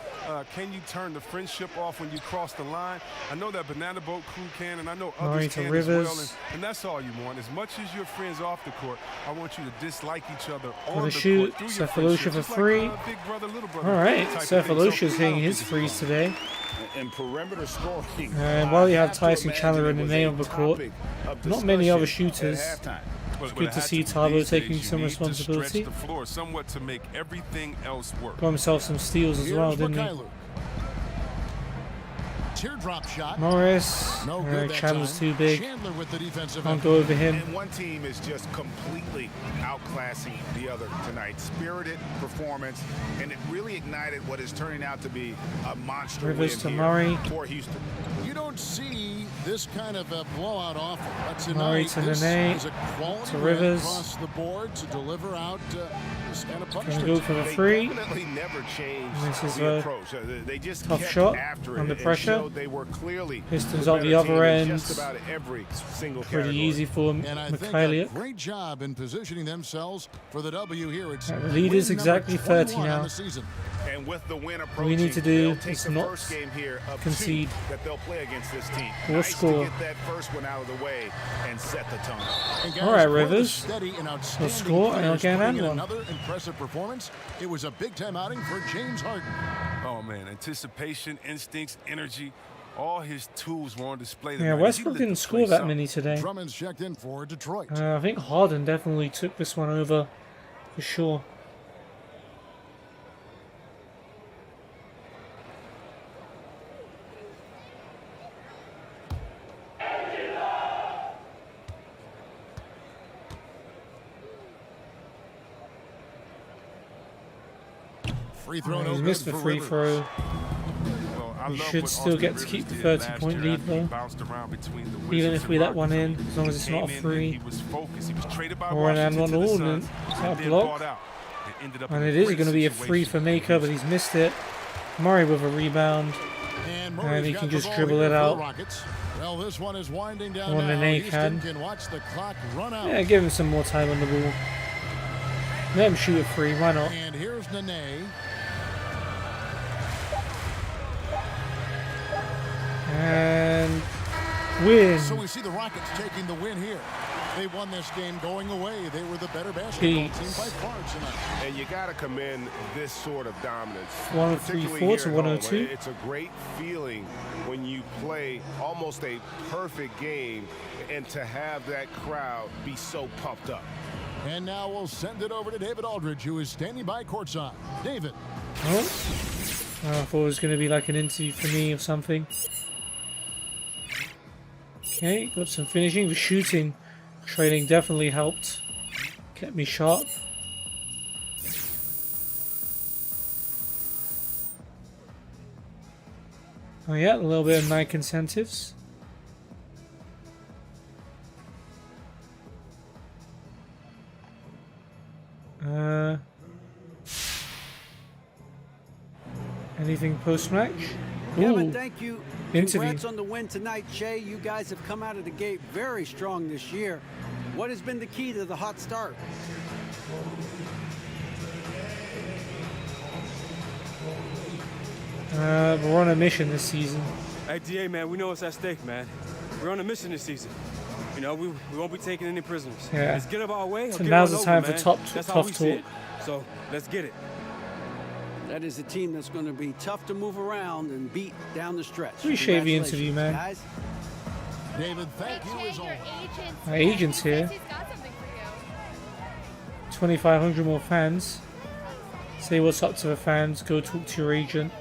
can you turn the friendship off when you cross the line? I know that Banana Boat crew can, and I know Murray others to can Rivers. as well. And that's all you want. As much as you're friends off the court, I want you to dislike each other For on the the shoot, court through your Cephalosha friendship, for just free. Like, big brother, little brother. All right, type of thing. Cephalosha's So, hitting I don't his think frees it's today. And perimeter scoring. And while you have to Tyson imagine Chandler it and was Nene a on the court, topic of not many other discussion shooters. at halftime. But Good it to had see be Tabo these taking days. You some need to stretch responsibility. the floor somewhat to make everything else work. Got himself some steals as well, Here's didn't he? Mikhailuk. Teardrop shot. Morris, No good that Chandler's time. too big. Chandler with the defensive Can't effort. go over him. And one team is just completely outclassing the other tonight. Spirited performance, and it really ignited what is turning out to be a monster Rivers win to here Murray. for Houston. You don't see this kind of a blowout often. But Murray tonight, to this Nene, is a quality to win Rivers. across the board to deliver out this kind of Gonna punishment. go for the They free. definitely never changed This is the a approach. They just tough kept shot after it under and pressure. showed they were clearly Pistons the up the better other team in end. just about every single Pretty category. easy for And I think a McCalliot. great job in positioning themselves for the W here. It's The lead is win exactly number 30 21 on now. the season. And with the win All approaching, we need to do they'll take is the not first game here of concede. 2 that they'll play against this team. Or Nice score. to get that first one out of the way and set the tone. And guys, All right, for the Rivers. steady and He'll outstanding score, and players again, putting and in one. another impressive performance. It was a big-time outing for James Harden. Oh man, anticipation, instincts, energy, all his tools were on display. Yeah, tonight. He Westbrook lit didn't the score place that up. many today. Drummond's checked in for Detroit. I think Harden definitely took this one over for sure. Free throw, no He's good missed the for free Rivers. throw. Well, I We love should what still Austin get to Rivers keep the did 30-point last lead, year. He though. bounced around between the Even Wizards if and we let one Rockets. in, as long as it's He not came a in free. and he was focused. He was traded by Or an Washington and to one the all, and Suns, that and then block. bought out. And ended up And in it a is great going to be a free situation for Maker, but he's missed it. Murray with a rebound. And he got can the just ball dribble here it for the out. Rockets. Well, this one is winding down More now. than they Houston can. watch the clock run out. Yeah, give him some more time on the ball. Let him shoot a free, why not? And here's Nene. And win. So we see the Rockets taking the win here. They won this game going away. They were the better basketball team by far tonight. And you got to commend this sort of dominance. 103-4 particularly to here at home. 102. It's a great feeling when you play almost a perfect game and to have that crowd be so pumped up. And now we'll send it over to David Aldridge, who is standing by courtside. David. Oh. I thought it was going to be like an interview for me or something. Okay, got some finishing. The shooting training definitely helped. Kept me sharp. Oh yeah, a little bit of Nike incentives. Anything post-match? Kevin, Ooh. thank you. Interview. Congrats on the win tonight, Shea. You guys have come out of the gate very strong this year. What has been the key to the hot start? We're on a mission this season. Hey, DA, man, we know what's at stake, man. We're on a mission this season. You know, we won't be taking any prisoners. Yeah. Let's get up our way. So or get now's on the time over, for man. That's how we tough see talk. it. So let's get it. That is a team that's going to be tough to move around and beat down the stretch. Appreciate the interview, man. Guys. David, thank you as always. My agent's here. 2,500 more fans. Say what's up to the fans. Go talk to your agent.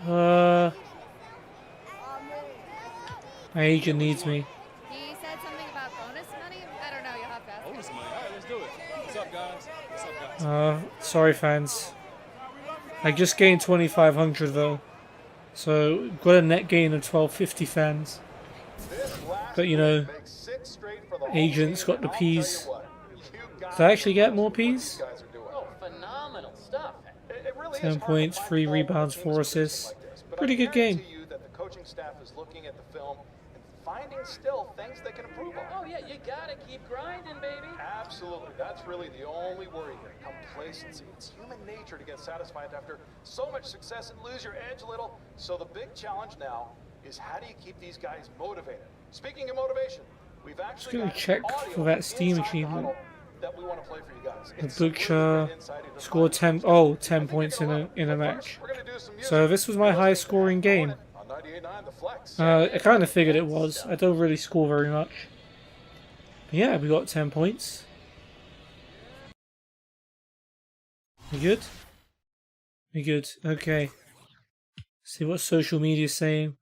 My agent needs me. He said something about bonus money. I don't know. You'll have to ask. Bonus money. All right, let's do it. What's up, guys? What's up, guys? Sorry, fans. I just gained 2,500 though, so got a net gain of 1,250 fans. But you know, agents got the P's. Did I actually get more P's? Oh, phenomenal stuff. 10 points, 3 rebounds, 4 assists. Pretty good game. That the coaching staff is looking at the film and finding still things they can improve on. Oh, yeah, you gotta keep grinding, baby. Absolutely. That's really the only worry here. Complacency. It's human nature to get satisfied after so much success and lose your edge a little. So the big challenge now is how do you keep these guys motivated? Speaking of motivation, we've actually Just gonna check for that Steam achievement. that we want to play for you guys. The Butcher scored 10 points in a match. So this was my highest scoring game. I kind of figured it was. I don't really score very much. But yeah, we got 10 points. We good? We good. Okay. See what social media is saying.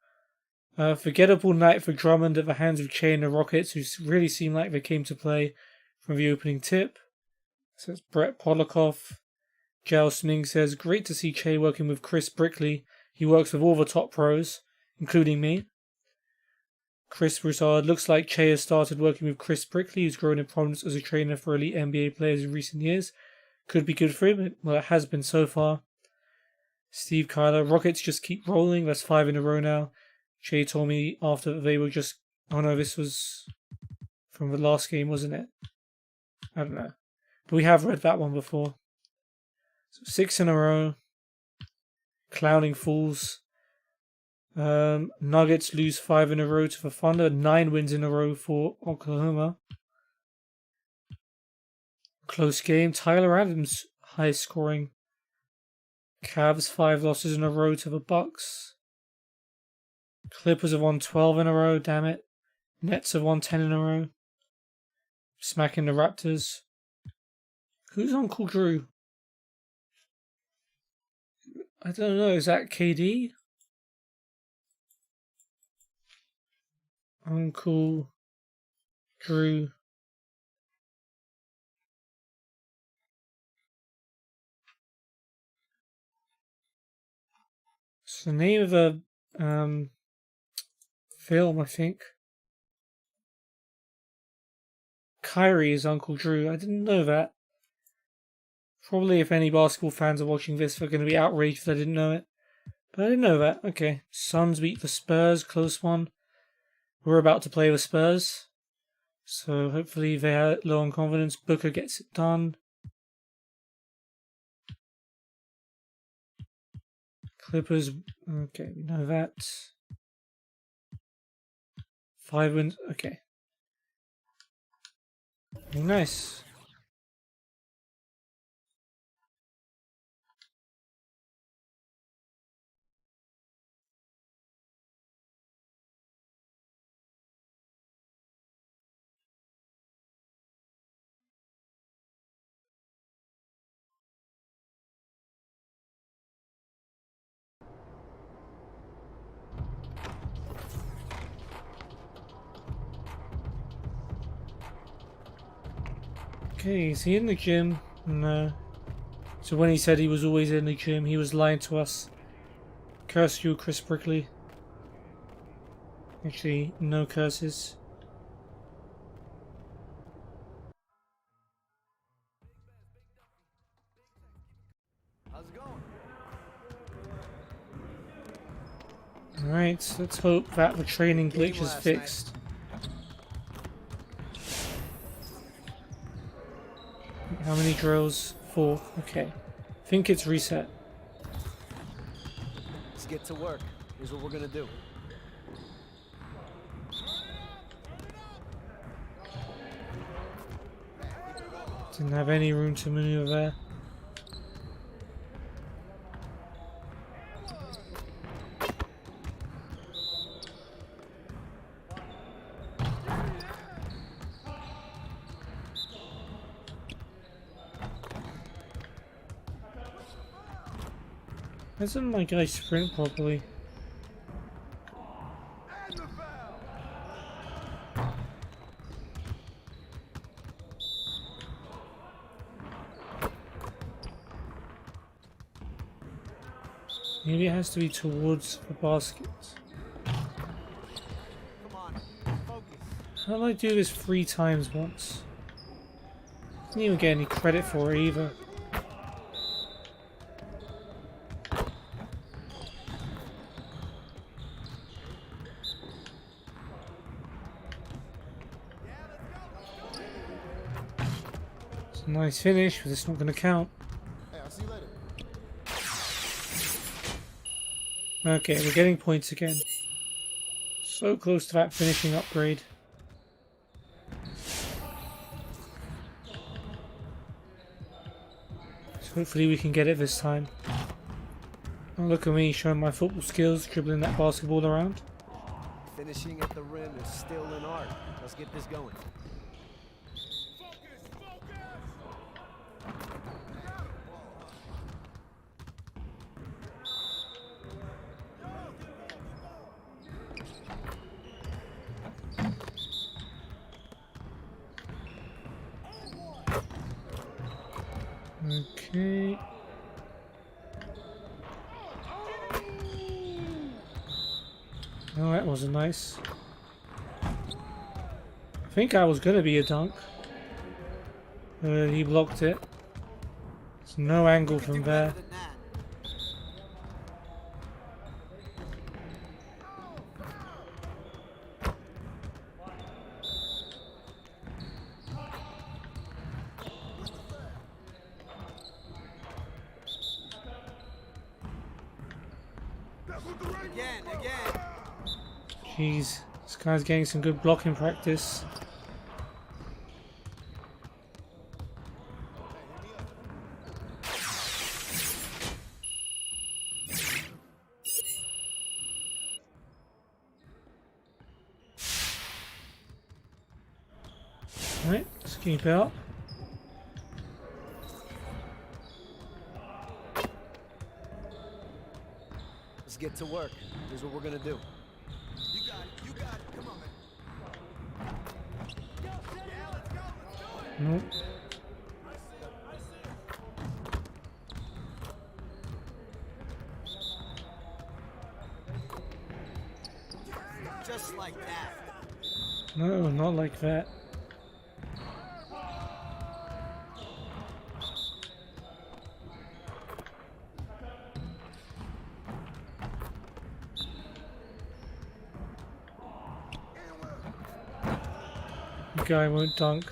Forgettable night for Drummond at the hands of Che and the Rockets, who really seemed like they came to play from the opening tip. So it's Brett Polikoff. Jal Sming says, great to see Che working with Chris Brickley. He works with all the top pros, including me. Chris Broussard, looks like Che has started working with Chris Brickley, who's grown in prominence as a trainer for elite NBA players in recent years. Could be good for him. Well, it has been so far. Steve Kyler, Rockets just keep rolling. That's 5 in a row now. Che told me after that they were just... Oh no, this was from the last game, wasn't it? I don't know. But we have read that one before. So 6 in a row. Clowning fools. Nuggets lose 5 in a row to the Thunder. 9 wins in a row for Oklahoma. Close game. Tyler Adams, high scoring. Cavs 5 losses in a row to the Bucks. Clippers have won 12 in a row, damn it. Nets have won 10 in a row. Smacking the Raptors. Who's Uncle Drew? I don't know, is that KD? Uncle Drew. It's the name of a film, I think. Kyrie is Uncle Drew. I didn't know that. Probably if any basketball fans are watching this, they're going to be outraged if they didn't know it. But I didn't know that. Okay. Suns beat the Spurs. Close one. We're about to play the Spurs. So hopefully they are low on confidence. Booker gets it done. Clippers. Okay, we know that. 5 wins. Okay. Nice. Okay, is he in the gym? No. So when he said he was always in the gym, he was lying to us. Curse you, Chris Brickley. Actually, no curses. How's it going? Alright, let's hope that the training glitch is fixed. How many drills? 4. Okay. I think it's reset. Let's get to work. Here's what we're gonna do. Didn't have any room to maneuver there. Why doesn't my guy sprint properly? Maybe it has to be towards the basket. How did I do this 3 times once? Didn't even get any credit for it either. It's a nice finish, but it's not going to count. Okay, we're getting points again. So close to that finishing upgrade. So hopefully we can get it this time. Oh, look at me showing my football skills, dribbling that basketball around. Finishing at the rim is still an art. Let's get this going. Okay. Oh, that wasn't nice. I think I was going to be a dunk. He blocked it. There's no angle from there. Jeez, this guy's getting some good blocking practice. Alright, let's keep it up. Let's get to work. Here's what we're gonna do. Nope. Just like that. No, not like that. The guy won't dunk.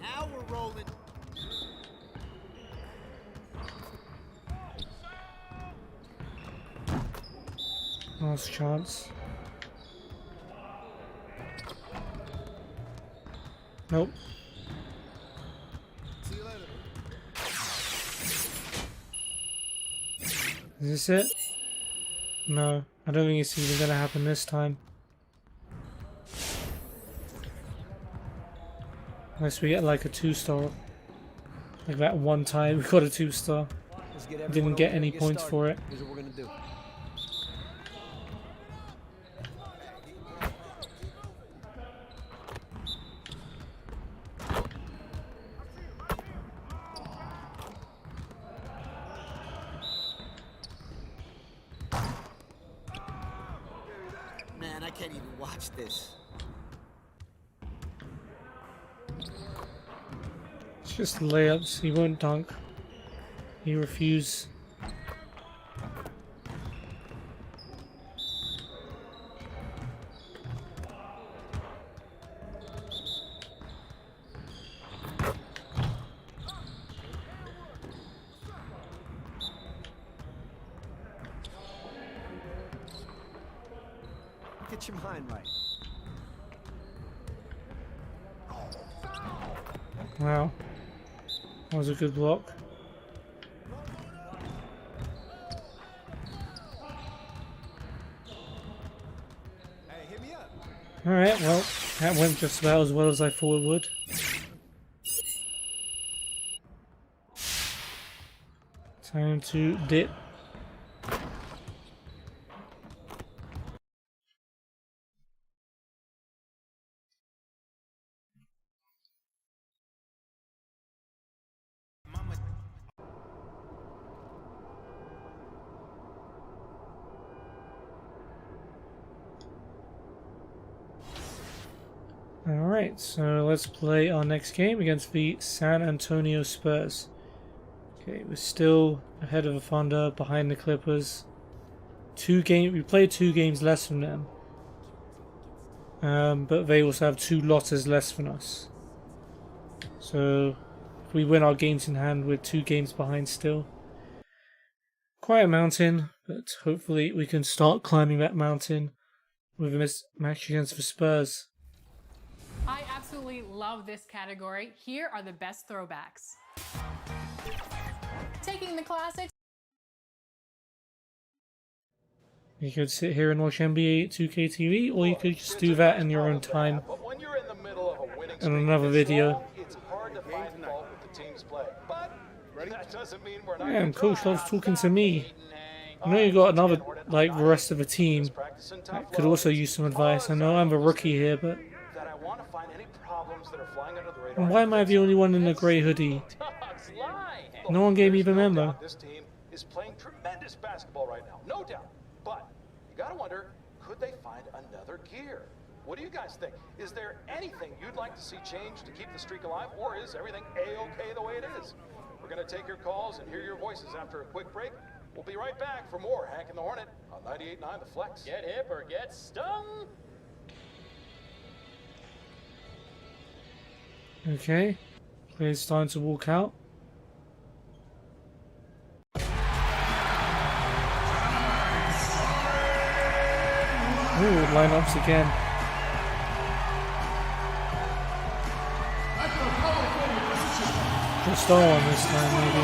Now we're rolling. Last chance. Nope. Is this it? No, I don't think it's even gonna happen this time. Unless we get like a 2-star. Like that one time we got a 2-star. Didn't get any points for it. Here's what we're gonna do. Man, I can't even watch this. Just layups. He won't dunk. He refused. Get your mind right. Wow. That was a good block. Hey, hit me up. Alright, well, that went just about as well as I thought it would. Time to dip. Alright, so let's play our next game against the San Antonio Spurs. Okay, we're still ahead of the Thunder, behind the Clippers. We played 2 games less than them. But they also have 2 losses less than us. So, if we win our games in hand, we're 2 games behind still. Quite a mountain, but hopefully we can start climbing that mountain with a match against the Spurs. I absolutely love this category. Here are the best throwbacks. Taking the classics. You could sit here and watch NBA 2K TV, or you could just do that in your own time in another video. Damn, Coach loves talking to me. I know you got another, like the rest of the team that could also use some advice. I know I'm the rookie here, but and why am I the only one in the grey hoodie? No one gave me the memo. This team is playing tremendous basketball right now, no doubt. But you gotta wonder, could they find another gear? What do you guys think? Is there anything you'd like to see change to keep the streak alive, or is everything A-okay the way it is? We're gonna take your calls and hear your voices after a quick break. We'll be right back for more Hank and the Hornet on 98.9 The Flex. Get hip or get stung. Okay, players starting to walk out. Ooh, lineups again. Just start one this time, maybe.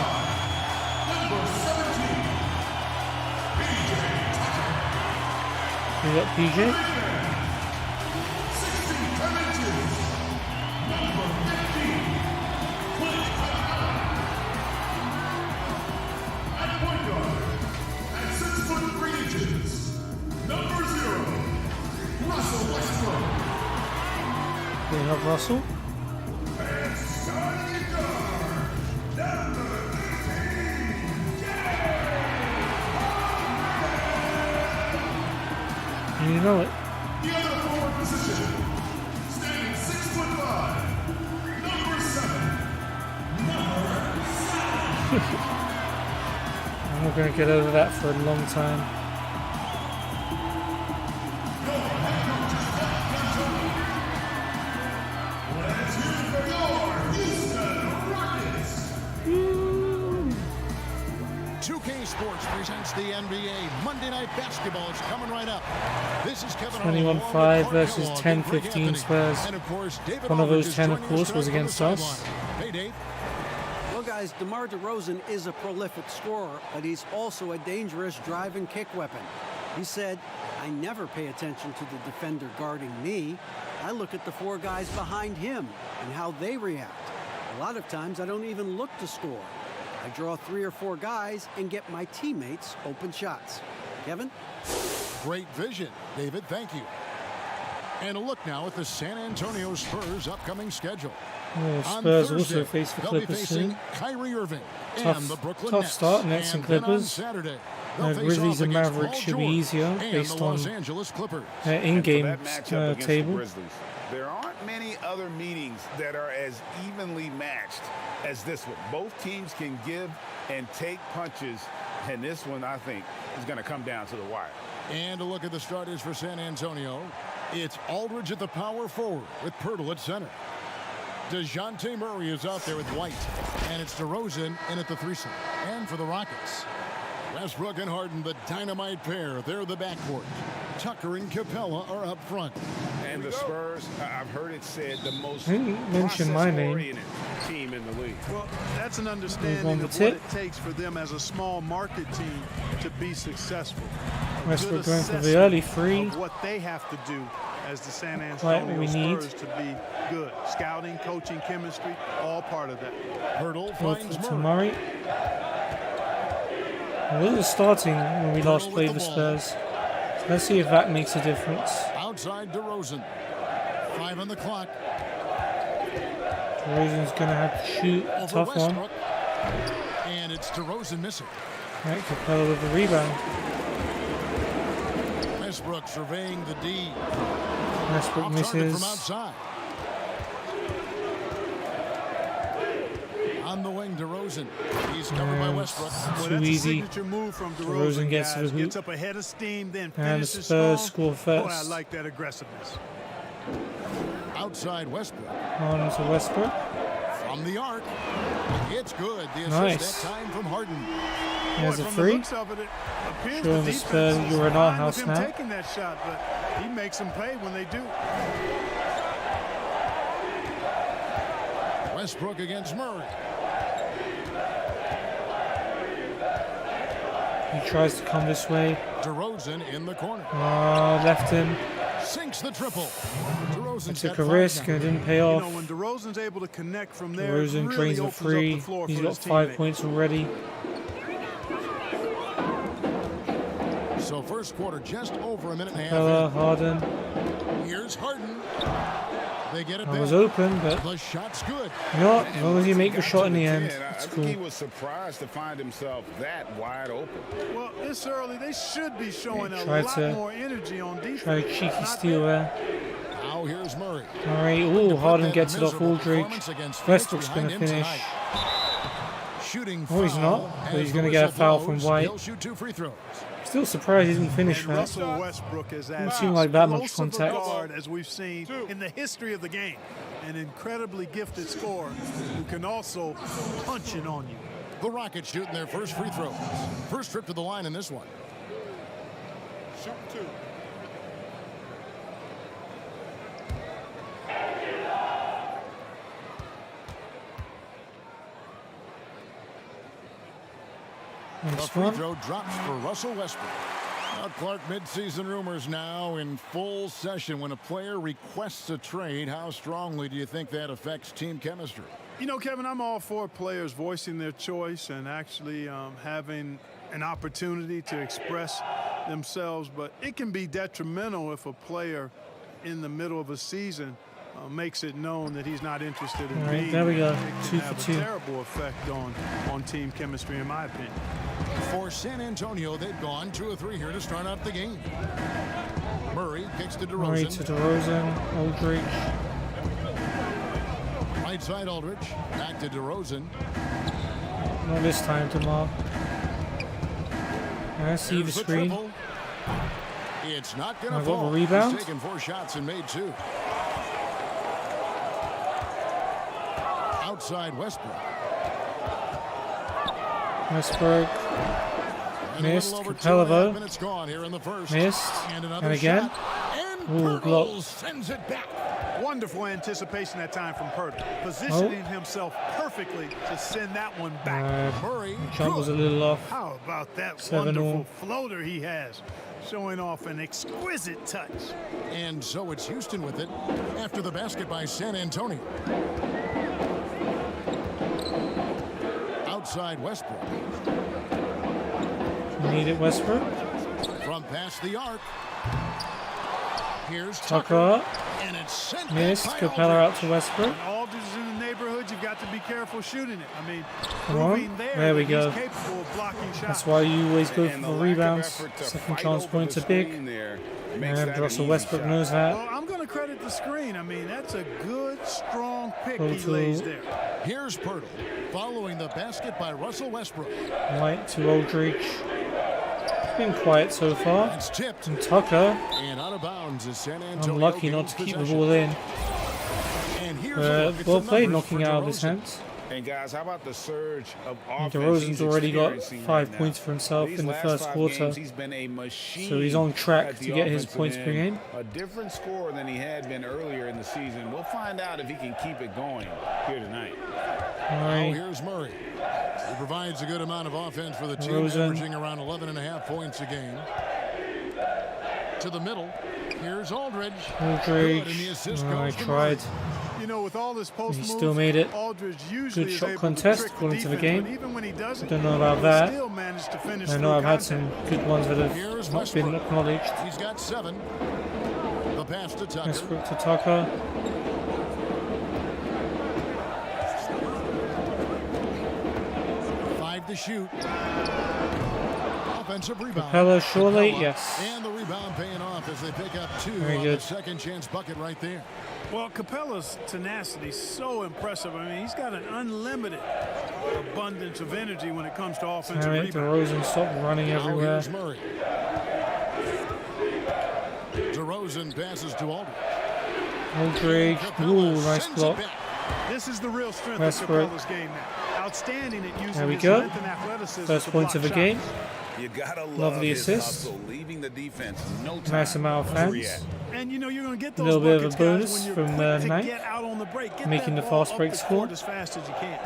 We got PJ. We have Russell. You know it. The other forward position, standing 6'5", number 7. I'm not going to get over that for a long time. Presents the NBA Monday Night Basketball. It's coming right up. This is Kevin 21-5 versus 10-15 Spurs. One of those 10, of course, was against us. Hey, Dave. Well, guys, DeMar DeRozan is a prolific scorer, but he's also a dangerous drive and kick weapon. He said, "I never pay attention to the defender guarding me. I look at the 4 guys behind him and how they react. A lot of times I don't even look to score. I draw 3 or 4 guys and get my teammates open shots." Kevin? Great vision, David. Thank you. And a look now at the San Antonio Spurs' upcoming schedule. Oh, On Spurs Thursday, also face the they'll be Clippers facing soon. Kyrie Irving Tough, and the Brooklyn tough Nets. start, Nets and then on Clippers. Saturday, they'll face Grizzlies off and against Mavericks Paul should be George easier and based the Los on Angeles Clippers. in-game matchup against the table. Grizzlies, There aren't many other meetings that are as evenly matched as this one. Both teams can give and take punches, and this one, I think, is going to come down to the wire. And a look at the starters for San Antonio. It's Aldridge at the power forward with Pirtle at center. DeJounte Murray is out there with White. And it's DeRozan in at the threesome. And for the Rockets, Westbrook and Harden, the dynamite pair. They're the backcourt. Tucker and Capella are up front. And the Spurs, I've heard it said, the most mention my name. process-oriented team in the league. Well, that's an understanding of what it takes for them as a small market team to be successful. Westbrook going for the early three. Of what they have to do as the San Antonio Spurs to be good. Scouting, coaching, chemistry, all part of that. Hurdle finds Murray. We were starting when we last played the Spurs. So let's see if that makes a difference. Outside DeRozan. 5 on the clock. DeRozan's going to have to shoot a tough one. And it's DeRozan missing. Right, Capella with the rebound. Westbrook surveying the D. Westbrook misses. From outside. On the wing, DeRozan. He's covered by Westbrook. Too easy. Signature move from DeRozan gets to the hoop. Gets up ahead of steam, then and the finishes Spurs strong. score first. Boy, I like that aggressiveness. Outside Westbrook. On to Westbrook. From the arc. It's good. The assist Nice. that time from Harden. There's a free. Showing the Spurs you're in our house now. Taking that shot, but he makes them pay when they do. Westbrook against Murray. He tries to come this way. DeRozan in the corner. Left him. Sinks the triple. DeRozan's Took a risk and it didn't pay off. You know, when DeRozan's able to connect from there, DeRozan drains a free. He's got 5 points already. So first quarter, just over a minute and a half. Capella, Harden. Here's Harden. They get it I back. was open, but the shot's good. You know what? As long as you make the shot in the end, it's I cool. think he was surprised to find himself that wide open. Well, this early, they should be showing a Tried lot to- more energy on defense. Try a cheeky steal there. Now here's Murray. Murray, ooh, Harden gets it off Aldridge. Westbrook's going to finish. Shooting Oh, he's foul, not, but as he's the going to get a whistle foul blows, from White. He'll shoot 2 free throws. Still surprised he didn't finish And that. Russell Westbrook is Didn't as seem like that much close of a contact. guard as we've seen in the history of the game. An incredibly gifted scorer who can also punch it on you. The Rockets shooting their first free throws. First trip to the line in this one. Shoot 2. The free throw drops for Russell Westbrook. Now, Clark, midseason rumors now in full session. When a player requests a trade, how strongly do you think that affects team chemistry? You know, Kevin, I'm all for players voicing their choice and actually having an opportunity to express themselves, but it can be detrimental if a player in the middle of a season makes it known that he's not interested in being there we go. It can 2 have for 2. a terrible effect on team chemistry, in my opinion. For San Antonio, they've gone 2 of 3 here to start out the game. Murray kicks to DeRozan. Murray to DeRozan, Aldridge. Right side Aldridge. Back to DeRozan. Not this time, DeMar. I see the There's screen. triple. It's not going to I got the fall. rebound. He's taken 4 shots and made 2. Outside Westbrook. Westbrook. And a Missed. little over Capella 2.5 though. minutes gone here in the first. Missed. And another And again. shot. And Ooh, Pirtle blocked. Sends it back. Wonderful anticipation that time from Pirtle. Positioning himself perfectly to send that one back. Murray. Jump was a little off. How about that 7-0. wonderful floater he has? Showing off an exquisite touch. And so it's Houston with it after the basket by San Antonio. Outside Westbrook. Need it, Westbrook. From past the arc. Here's Tucker. And it's sent Missed. back by Capella Aldridge. out to Westbrook. When Aldridge is in the neighborhood, you've got got to be careful shooting it. I mean, Come on. proving There we that go. he's capable of blocking shots. That's why you always go And for the the lack of rebounds. effort to Second fight chance over points the are big. screen there makes And that an Russell easy Westbrook shot. knows that. Well, I'm going to credit the screen. I mean, that's a good, strong pick Go he to- lays there. Here's Pirtle, following the basket by Russell Westbrook. White to Aldridge. It's been quiet so far. It's tipped. And Tucker. And out of bounds is San Antonio. Unlucky not to keep the ball in. And here's a look at Well the played, numbers knocking for it out of his DeRozan. hands. And guys, how about the surge of offense DeRozan's he's already got experiencing 5 right now? points for himself These in the last first 5 quarter. games, he's been a machine So he's on track at to the get his offensive points per end. game. A different score than he had been earlier in the season. We'll find out if he can keep it going here tonight. Now Murray. here's Murray. He provides a good amount of offense for the team, DeRozan. averaging around 11.5 points a game. To the middle. Here's Aldridge. Good, and the assist Aldridge. I goes to tried. You know, with all this post He moves, still made it. Aldridge usually Good is shot able contest to trick according to the defense, game. but even when he doesn't, Don't know about he that. still managed to finish I know through I've had contact. some good ones that Here's have not been Westbrook. acknowledged. He's got 7. The pass to Tucker. Westbrook to Tucker. 5 to shoot. Offensive rebound. Capella surely, Capella. yes. And the rebound paying off as they pick up 2 Very on good. the second chance bucket right there. Well, Capella's tenacity is so impressive. I mean, he's got an unlimited abundance of energy when it comes to offensive Damn it, rebound. DeRozan stopped running Now everywhere. here's Murray. DeRozan passes to Aldridge. Aldridge. Ooh, nice block. This is the real strength Westbrook. of Capella's game now. Outstanding at using There we his go. length and athleticism First to points block of the game. shots. You gotta love Lovely his assist. hustle, leaving the defense no time Nice amount of to fans. react. And you know you're going to get those Little bit of a buckets, guys, bonus when you're from, quick to Knight, get out on the break. Get making that the ball fast up break the score. court as fast as you can.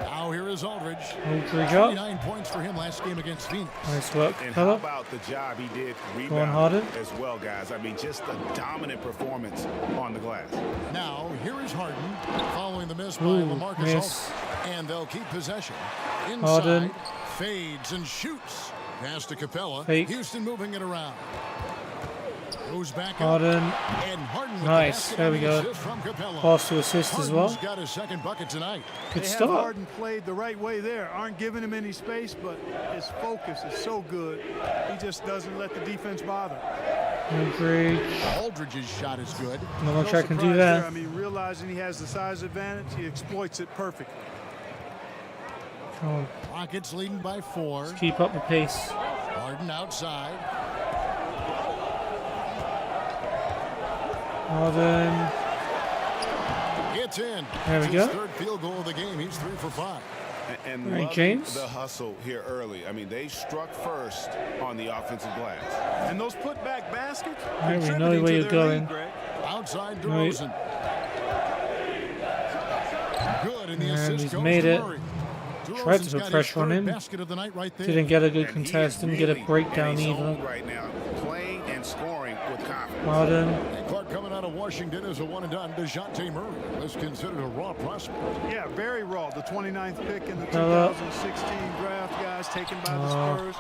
Now here is Aldridge. Aldridge up. 29 points for him last game against Phoenix. Nice work, And how Capella. about the job he did Harden. rebounding as well, guys? I mean, just a dominant performance on the glass. Now here is Harden, following the miss by Ooh, LaMarcus miss. Aldridge. And they'll keep possession. Inside, Harden. fades and shoots. Pass to Capella. Fake. Houston moving it around. Goes back Harden. up. And Harden with Nice, the basket there and we the go. assist from Capella. Pass to assist as well. Harden's got his second bucket tonight. Good They have start. Harden played the right way there. Aren't giving him any space, but his focus is so good. He just doesn't let the defense bother. Aldridge. Aldridge's shot is good. Not much I can do surprise there. I mean, realizing he has the size advantage, he exploits it perfectly. Come on. Rockets leading by 4. Let's keep up the pace. Harden outside. Harden. It's in. There we It's go. his third field goal of the game. He's 3 for 5. And All right, loving James. the hustle here early. I mean, they struck first on the offensive glass. And those putback baskets, Right, we know contributing where to you're their lead, going. Greg. Outside Right. DeRozan. Good, and the And assist he's goes made to it. Murray. Tried to DeRozan's put got his pressure on third him. basket of the night right there. Didn't get a good And he contest. is Didn't get a really breakdown in a either. zone right now, playing and scoring with confidence. Harden. And Clark coming out of Washington is a one and done. DeJounte Murray was considered a raw prospect. Yeah, very raw. The 29th pick in the Capella. 2016 draft, guys, taken by the Oh. Spurs.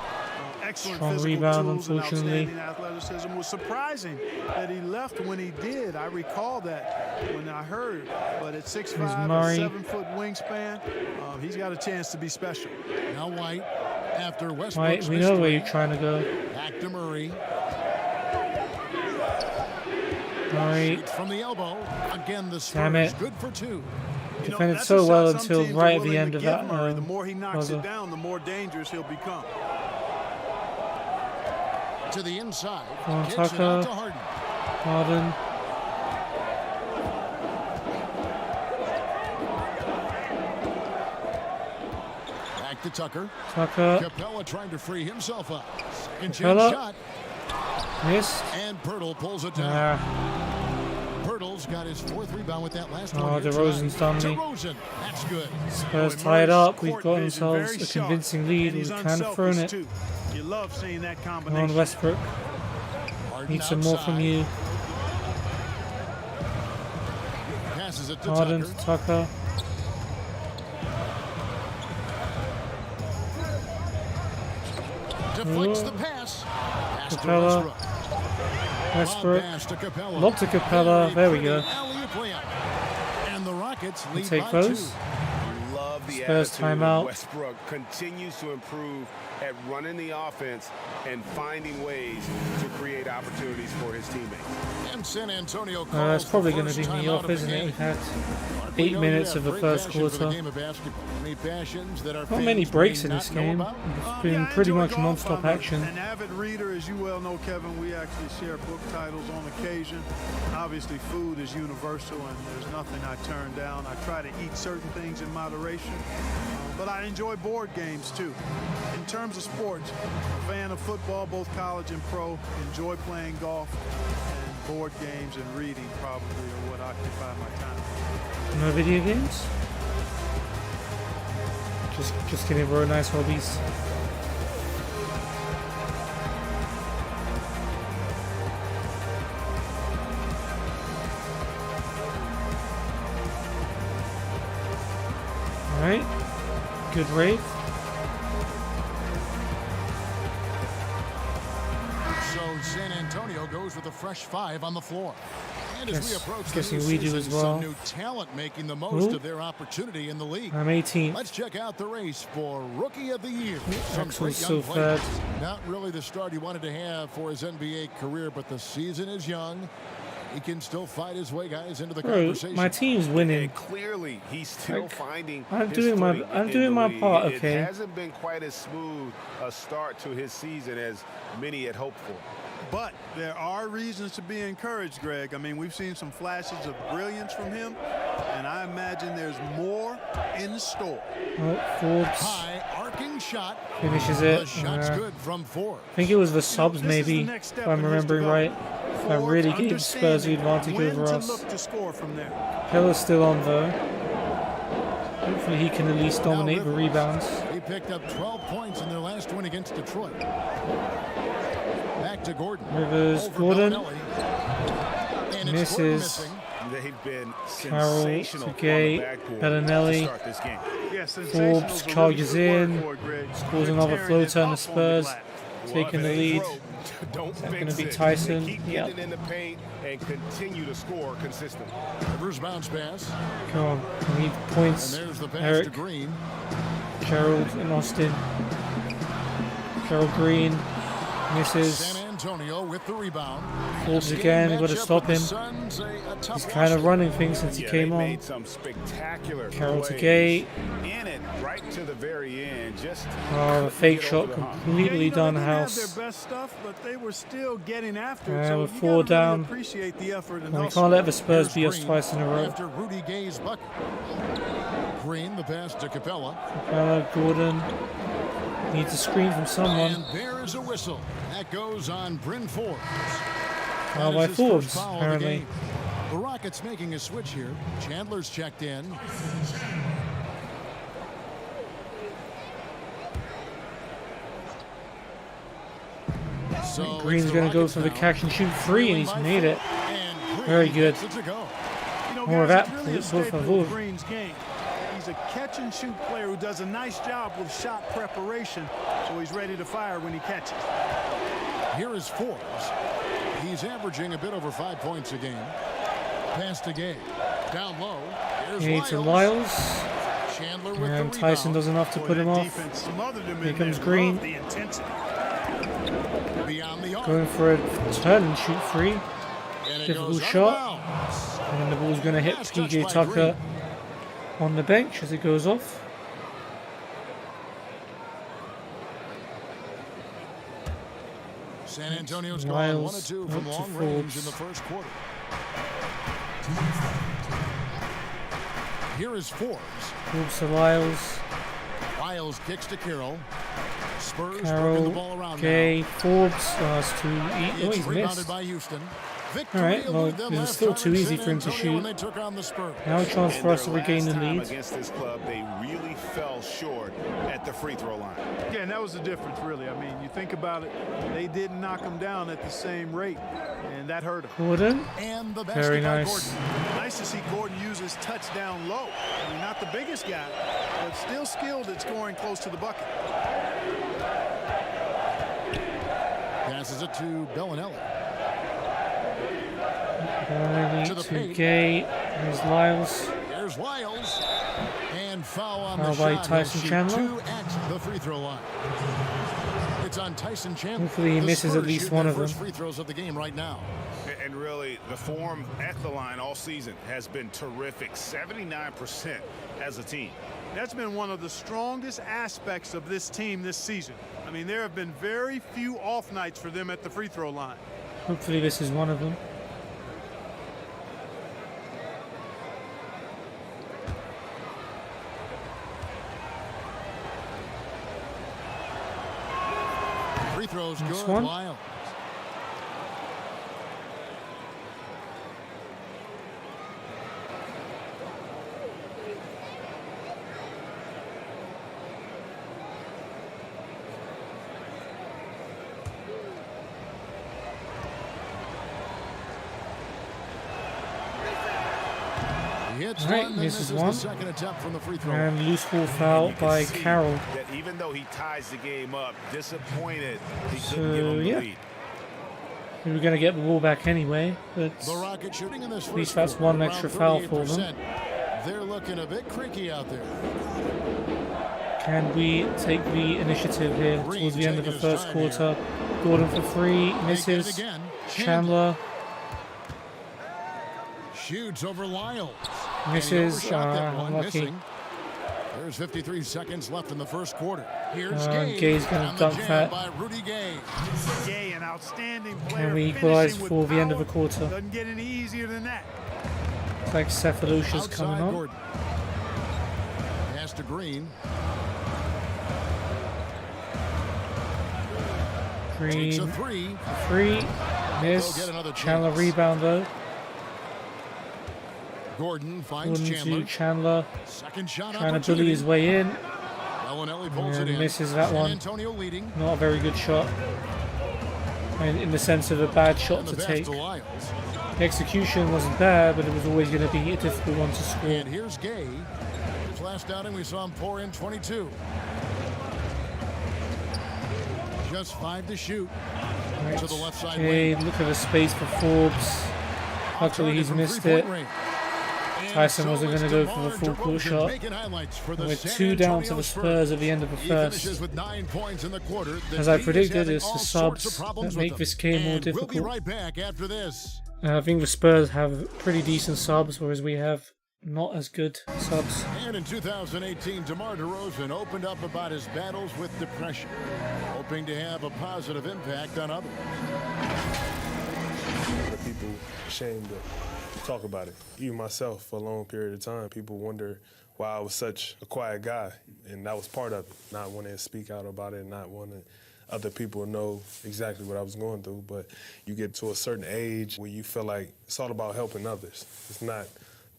Excellent Strong physical rebound, tools and unfortunately. outstanding athleticism. Was surprising that he left when he did. I recall that when I heard. But at 6'5", and Murray. 7-foot wingspan, he's got a chance to be special. Now White, after Westbrook's White, we know where you're trying to go. back to Murray. Murray. Shoots from the elbow. Again, the Damn Spurs it. good for 2. Defended that's so a well shot some until teams right are at the willing end to of give that. Murray. The more he knocks buzzer. it down, the more dangerous he'll become. To the inside. Come on, Kicks it out Tucker. to Harden. Harden. Back to Tucker. Tucker. Capella trying to free himself up. Second chance Capella. shot. Missed. And Pirtle pulls it down. Ah, Pirtle's got his 4th rebound with that last Oh, one. here DeRozan's tonight. done me. DeRozan, that's good. Spurs Boy, tied Murray's up. We've court got vision ourselves very a sharp, convincing lead. and We've he's kind of thrown unselfish, it. too. You love seeing that Come combination. on, Westbrook. Harden Need some more from outside. you. Passes it to Harden Tucker. to Tucker. Deflects Ooh. the pass. Pass to Capella. Westbrook. Westbrook. Lob pass to Capella. Lob to Capella. There we go. Alley-oop layup. And the Rockets Rockets and lead take by those. 2. Love the Spurs attitude timeout. of Westbrook. Continues to improve at running the offense and finding ways to create opportunities for his teammates. And San Antonio calls That's probably the going to first be me timeout off, of the isn't it? game. We've had Mark, we 8 know minutes you of have the great first passion for the quarter. game of basketball. Any passions that our Not many fans breaks may in not this know game. about? It's been pretty much non-stop action. An avid reader, as you well know, Kevin. We actually share book titles on occasion. Obviously, food is universal, and there's nothing I turn down. I try to eat certain things in moderation, but I enjoy board games too. In terms of sports, a fan of football, both college and pro. Enjoy playing golf, and board games and reading probably are what occupy my time. No video games? Just kidding, bro. Nice hobbies. Alright. Good raid. So San Antonio goes with a fresh 5 on the floor. And as we approach the Guessing new we do season, as well. some new talent making the most Ooh. of their opportunity in the league. I'm 18. Let's check out the race for Rookie of the Year. Some Axel's great young so players. fat. Not really the start he wanted to have for his NBA career, but the season is young. He can still fight his way, guys, into the Bro, conversation. my team's winning. And clearly, he's still finding I'm his doing my footing I'm in doing the my league. part, It okay. hasn't been quite as smooth a start to his season as many had hoped for. But there are reasons to be encouraged, Greg. I mean, we've seen some flashes of brilliance from him, and I imagine there's more in store. Oh, Forbes High arcing shot. finishes The it. shot's good from Forbes. I think it was the subs, maybe, next step if I'm in his remembering right. I really gave Spurs the advantage when over to us. look to score from there. Hella's still on though. Hopefully he can at least dominate the rebounds. He picked up 12 points in their last win against Detroit. Back to Gordon. Rivers, Over Gordon. Bellinelli. And it's Gordon Misses. missing. They've been Carroll, sensational Gay, on the backboard Bellinelli. to start this game. Yeah, sensational Forbes is a really charges good word in, for it, Greg. scores They're another tearing it floater on the up Spurs, glass. taking the Well, lead. Don't That's going fix to be it. Tyson. They keep Yep. getting in the paint and continue to score consistently. Rivers bounce pass. Come on, we need points. And there's the pass Eric, to Green. Gerald, and Austin. Gerald Green misses. San Antonio with the rebound. Forbes This again, game we've got to matchup stop with him. the Suns, a tough He's kind of loss. running things since he came they on. made some spectacular Carroll to plays Gay. in it right to the very end. Just Oh, the fake shot completely done They didn't have house. their best stuff, but they were still getting after it. And So we're you 4 gotta really down. appreciate the effort and And we hustle. can't let the Spurs beat us Green twice in a row. After Rudy Gay's bucket. Green, the pass to Capella. Gordon needs a screen from someone. And there is a whistle. That goes on Bryn Forbes. By That is his first Forbes, foul of the apparently. game. The Rockets making a switch here. Chandler's checked in. So Green's it's the going to go Rockets for the now. catch and shoot free, and he's made it. And Green Very good. gets it to go. You know, More of guys, that, it's really a please, por staple favor. of Green's game. He's a catch and shoot player who does a nice job with shot preparation, so he's ready to fire when he catches. Here is Forbes. He's averaging a bit over 5 points a game. Pass to Gay. Down low. Here's Gay to Lyles. Lyles. Chandler with And the Tyson rebound. does enough to Boy, put him that off. defense smothered him Here in comes there. Green. Love the intensity. Beyond the arc. Going for a turn and shoot free. And it Difficult goes out of shot. bounds. And the ball's going to hit Last touch PJ by Tucker Green. on the bench as it goes off. San Antonio's gone Lyles 1 of 2 up from to long range Forbes. in the first quarter. Here is Forbes. Forbes to Lyles. Lyles kicks to Carroll. Spurs working the Carroll, ball around Gay, now. Forbes. Oh, it's too easy. Oh, It's he's rebounded missed. by Houston. Victory Alright, well, eluded them it was last still time too in easy San for him to Antonio when shoot. they took on the Spurs. Now a chance In for us to their regain the last time lead. against this club, they really fell short at the free throw line. Yeah, and that was the difference, really. I mean, you think about it, they didn't knock him down at the same rate, and that hurt him. Gordon. And the Very basket by nice. Gordon. Nice to see Gordon use his touch down low. I mean, not the biggest guy, but still skilled at scoring close to the bucket. Passes it to Bellinelli. Bellinelli To the to paint. Gay. There's Lyles. There's Here's Wiles. And foul on Foul the by shot. Tyson He'll shoot Chandler. 2 at the free throw line. It's on Tyson Chandler. Hopefully he The misses at Spurs least shooting one their of them. first free throws of the game right now. And really, the form at the line all season has been terrific. 79% as a team. That's been one of the strongest aspects of this team this season. I mean, there have been very few off nights for them at the free throw line. Hopefully this is one of them. Free throws Next good. one. Wiles. Alright, misses one. The second attempt from the free throw. And loose ball foul by Carroll. That even though he ties the game up, disappointed he So, couldn't give him the yeah. lead. We were going to get the ball back anyway, but The Rockets shooting in this at least first that's quarter, one around extra foul for 38%. them. They're looking a bit creaky out there. Can we take the initiative here towards the end of the first quarter? Gordon for three, misses. again. Chandler Shoots over Lyle. misses. Overshot that one, Unlucky. missing. There's 53 seconds left in the first quarter. Here's Gay's going on to the dunk jam that. by Rudy Gay. Gay, an outstanding player. Can we equalize finishing with before the end of power. the quarter? Doesn't get any easier than that. Looks like Cefalusha's coming Outside on. Gordon. Pass to Green. Green Takes a three. free, miss. get another Chandler chance. rebound though. Gordon finds Gordon Chandler. to Chandler, Second shot trying to bully opportunity. his way in. Bellinelli pulls And it in. misses that San one. Antonio leading. Not a very good shot. I mean, in the sense of a bad shot And to the pass take. to Lyles. The execution wasn't bad, but it was always going to be a difficult one to score. And here's Gay. His last outing, we saw him pour in 22. Just 5 to shoot. To the left side Okay, wing. look at the space for Forbes. Luckily he's From missed three-point it. range. And Tyson so wasn't it's going to go for the DeMar full court DeRozan shot. making highlights for the We're San 2 down to Antonio the Spurs at the end of the He first. finishes with 9 points in the quarter. The As I team is predicted, having it's the all sorts of subs problems that with make them. this game more And difficult. We'll be right back after this. I think the Spurs have pretty decent subs, whereas we have not as good subs. And in 2018, DeMar DeRozan opened up about his battles with depression, hoping to have a positive impact on others. People ashamed to talk about it. Even myself, for a long period of time, people wonder why I was such a quiet guy, and that was part of it. Not wanting to speak out about it, not wanting other people to know exactly what I was going through. But you get to a certain age where you feel like it's all about helping others. It's not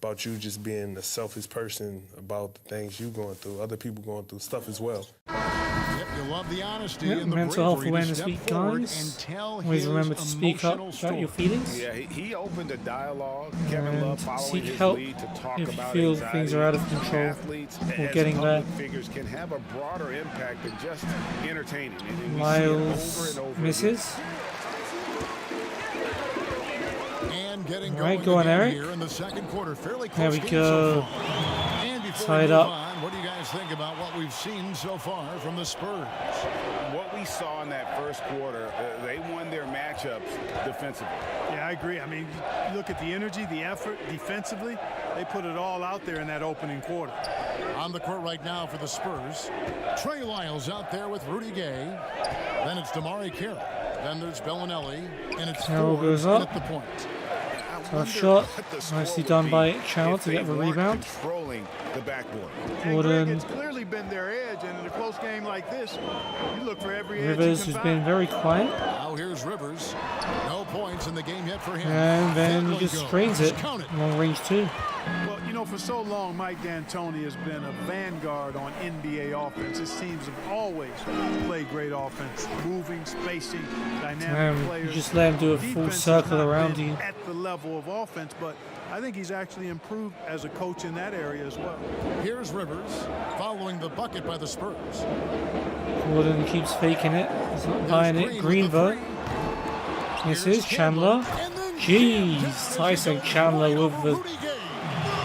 about you just being a selfish person about the things you're going through. Other people going through stuff as well. Yep, you love the honesty Yeah, and the Mental Health bravery to Awareness step Week, forward guys. and tell Always his remember to speak up emotional about story. your feelings. Yeah, he opened a dialogue. Kevin And Love following seek his help lead to talk if you about feel anxiety. things are out of control Athletes or as getting public there. figures can have a broader impact than just entertaining. And we see it Miles over and over misses. And getting All right, going go on, again Eric. here in the second quarter. Fairly There close we game go. so far. And before Tied we move up. on, what do you guys think about what we've seen so far from the Spurs? What we saw in that first quarter, they won their matchups defensively. Yeah, I agree. I mean, you look at the energy, the effort defensively. They put it all out there in that opening quarter. On the court right now for the Spurs, Trey Lyles out there with Rudy Gay. Then it's Damari Carroll. Then there's Bellinelli. And it's Carroll Forbes goes up. at the point. Tough shot. Nicely done by Chandler to get the rebound. Controlling the backboard. Gordon. It's clearly been their edge, and in a close game like this, you look for every edge Rivers, you who's can been find. very quiet. Now here's Rivers. No points in the game yet for him. And then he Finley just goes. strains it. Count it. Long range too. Well, you know, for so long, Mike D'Antoni has been a vanguard on NBA offense. His teams have always played great offense, moving, spacing, dynamic Damn, players. you just let him do a full Defense has circle not around been you. at the level of offense, but I think he's actually improved as a coach in that area as well. Here's Rivers following the bucket by the Spurs. Gordon keeps faking it. He's not buying it. Green though. This is Chandler. Jeez, Tyson Chandler with the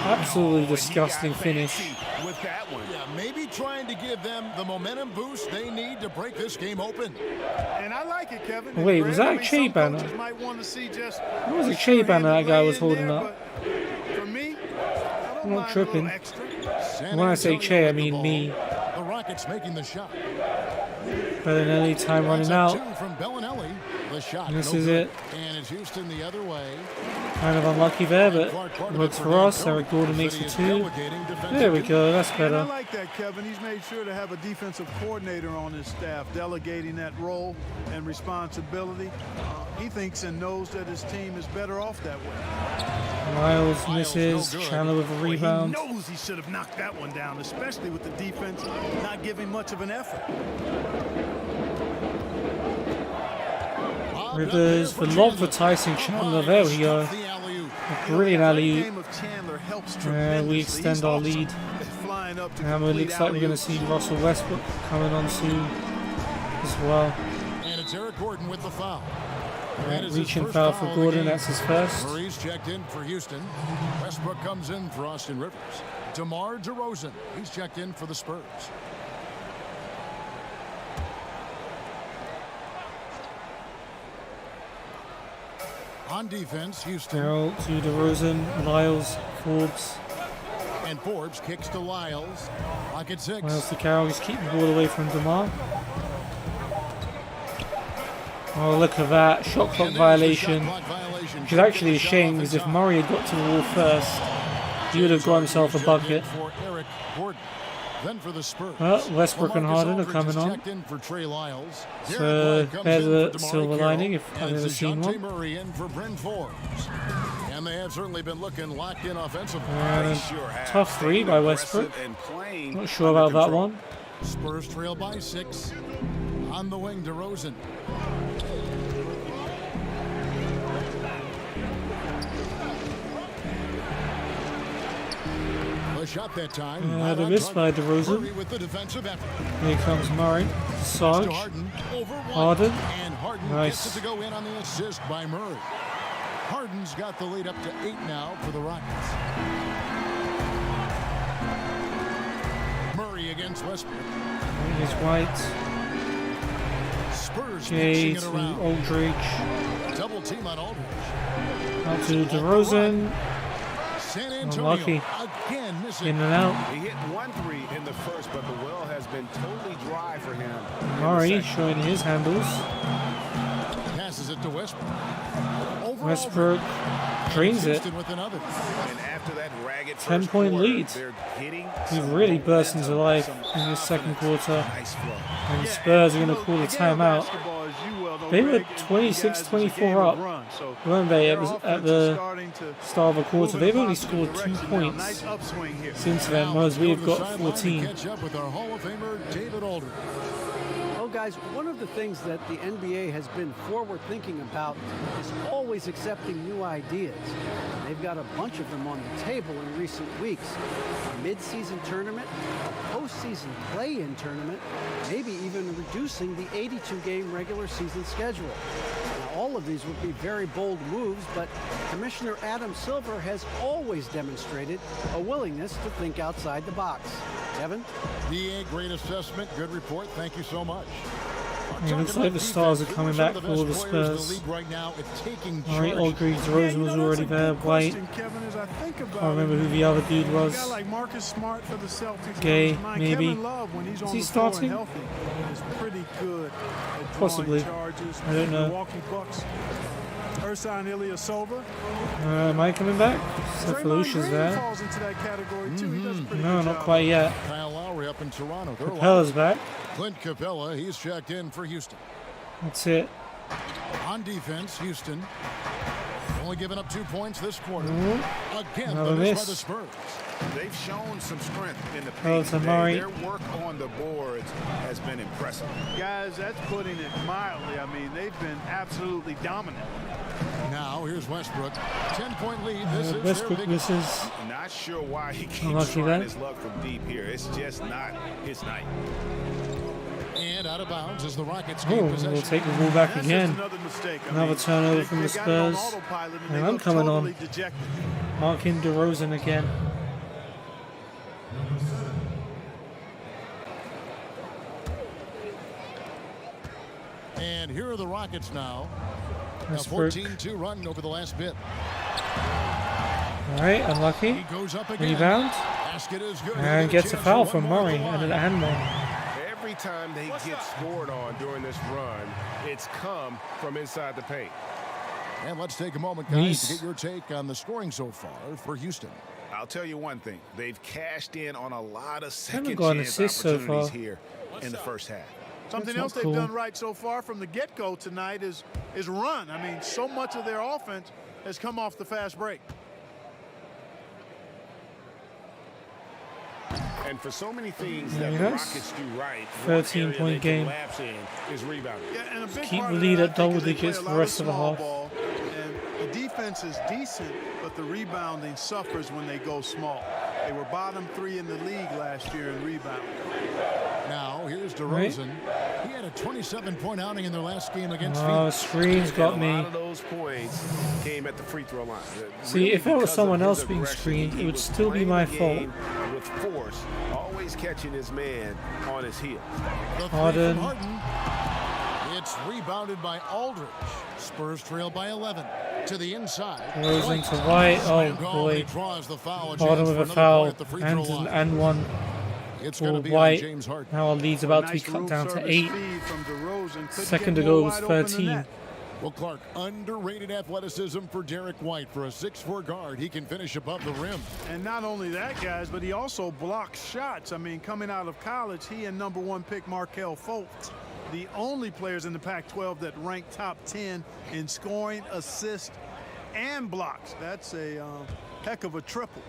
Absolutely disgusting finish. With that one. Yeah, maybe trying to give them the momentum boost they need to break this game open. And I like it, Kevin. Wait, was that a Che banner? That was a Che banner that guy was holding up. For me, I'm not tripping. When I say Che, I mean me. The Rockets making the shot. Bellinelli, time running out. From Bellinelli. The shot. And this is it. And it's Houston the other way. Kind of unlucky there, but works for us. Eric Gordon makes it 2. There we go. That's And better. I like that, Kevin. He's made sure to have a defensive coordinator on his staff, delegating that role and responsibility. He thinks and knows that his team is better off that way. Miles misses. Chandler with a rebound. He knows he should have knocked that one down, especially with the defense not giving much of an effort. Rivers, the lob for Tyson Chandler. There we go. A brilliant alley-oop. We extend our lead. And it looks like we're going to see Russell Westbrook coming on soon as well. And it's Eric Gordon with the foul. Reaching foul for Gordon, that's his first. Murray's checked in for Houston. Westbrook comes in for Austin Rivers. DeMar DeRozan, he's checked in for the Spurs. On defense, Houston. Carroll to DeRozan, Lyles, Forbes. And Forbes kicks to Lyles. Pocket 6. Lyles to Carroll, he's keeping the ball away from DeMar. Oh, look at that. Shot clock violation. Which is actually a shame, because if Murray had got to the wall first, he would have got himself a bucket. Then for the Spurs. Westbrook and Harden are coming on. So there's a silver lining if I've ever seen one. And they have certainly been looking locked in offensively. Tough 3 by Westbrook. Not sure about that one. Spurs trail by 6. On the wing, DeRozan. Shot that time. The miss by DeRozan. With the defensive effort. Here comes Murray. Sarge. Harden. And Harden nice. gets it to go in on the assist by Murray. Harden's got the lead up to 8 now for the Rockets. Murray against Westbrook. Here's White. Spurs Jay mixing it to around. Aldridge. Double team on Aldridge. Out to DeRozan. San Antonio Unlucky. Again missing. In and out. He hit 1 3 in the first, but the well has been totally dry for him. Murray showing his handles. Passes it to Westbrook. Westbrook drains it. With another. And after that ragged 10-point lead. We've really burst into life in this second quarter. And Spurs are going to call a timeout. They were 26-24 up, weren't they, at the start of the quarter? They've only scored 2 points since then, whereas we've got 14. Well, guys, one of the things that the NBA has been forward-thinking about is always accepting new ideas. They've got a bunch of them on the table in recent weeks. A mid-season tournament, a postseason play-in tournament, maybe even reducing the 82-game regular season schedule. Now, all of these would be very bold moves, but Commissioner Adam Silver has always demonstrated a willingness to think outside the box. Kevin? DA, great assessment, good report. Thank you so much. It looks like the Stars are coming back for the Spurs. Alright, Aldridge, DeRozan was already there. White. I don't remember who the other dude was. Gay, maybe. Is he starting? Possibly. I don't know. Am I coming back? Cephalusha's there. No, not quite yet. Kyle Lowry up in Toronto. Capella's back. Clint Capella, he's checked in for Houston. That's it. On defense, Houston only giving up 2 points this quarter. Again, Another the miss miss. by the Spurs. They've shown some strength in the Oh, paint to today. Murray. Their work on the boards has been impressive. Guys, that's putting it mildly. I mean, they've been absolutely dominant. Now, here's Westbrook. 10-point lead. This is their Westbrook big misses. Not sure why he keeps Unlucky trying there. his luck from deep here. It's just not his night. And out of bounds as the Rockets Oh, gain we'll possession. take the ball back again. Another turnover from the Spurs. And I'm coming on. Marking DeRozan again. here are the Rockets now. A Nice work. 14-2 run over the last bit. All right, unlucky. He goes up again. Rebound. Basket is good. And gets a foul from Murray and an and one. Every time they get scored on during this run, it's come from inside the paint. And let's take a moment, guys, to get your take on the scoring so far for Houston. I'll tell you one thing. They've cashed in on a lot of Haven't got an second-chance assist so opportunities far. here in the first half. Something else That's not they've cool. done right so far from the get-go tonight is run. I mean, so much of their offense has come off the fast break. And for so many things There that he the goes. Rockets do right, 13-point game. Lapse in is rebounding. Yeah, and a big Keep part the of lead that, at I think, double is they play digits a for the lot of rest of the small half. ball, and the defense is decent, but the rebounding suffers when they go small. They were bottom 3 in the league last year in rebounding. Now, here's DeRozan. He had a 27-point outing in their last game against Oh, Phoenix. screens got A me. lot of those points came at the free throw line. See, Really if it was because of someone his else being aggression, screened, he it would was still be playing my the fault. game with force, always catching his man on his heels. The three Harden. from Harden. It's rebounded by Aldridge. Spurs trail by 11. To the inside. Rosen to White. Oh He boy. draws the foul. Harden with a chance for another foul point at the free throw line. and one It's for going to be on White. James Harden. Now our lead's about to be Nice cut room down to service 8. feed from DeRozan. Couldn't Second get to more go was wide open than 13. that. Well, Clark, underrated athleticism for Derek White. For a 6'4" guard, he can finish above the rim. And not only that, guys, but he also blocks shots. I mean, coming out of college, he and #1 pick Markelle Fultz, the only players in the Pac-12 that rank top 10 in scoring, assists, and blocks. That's a heck of a triple.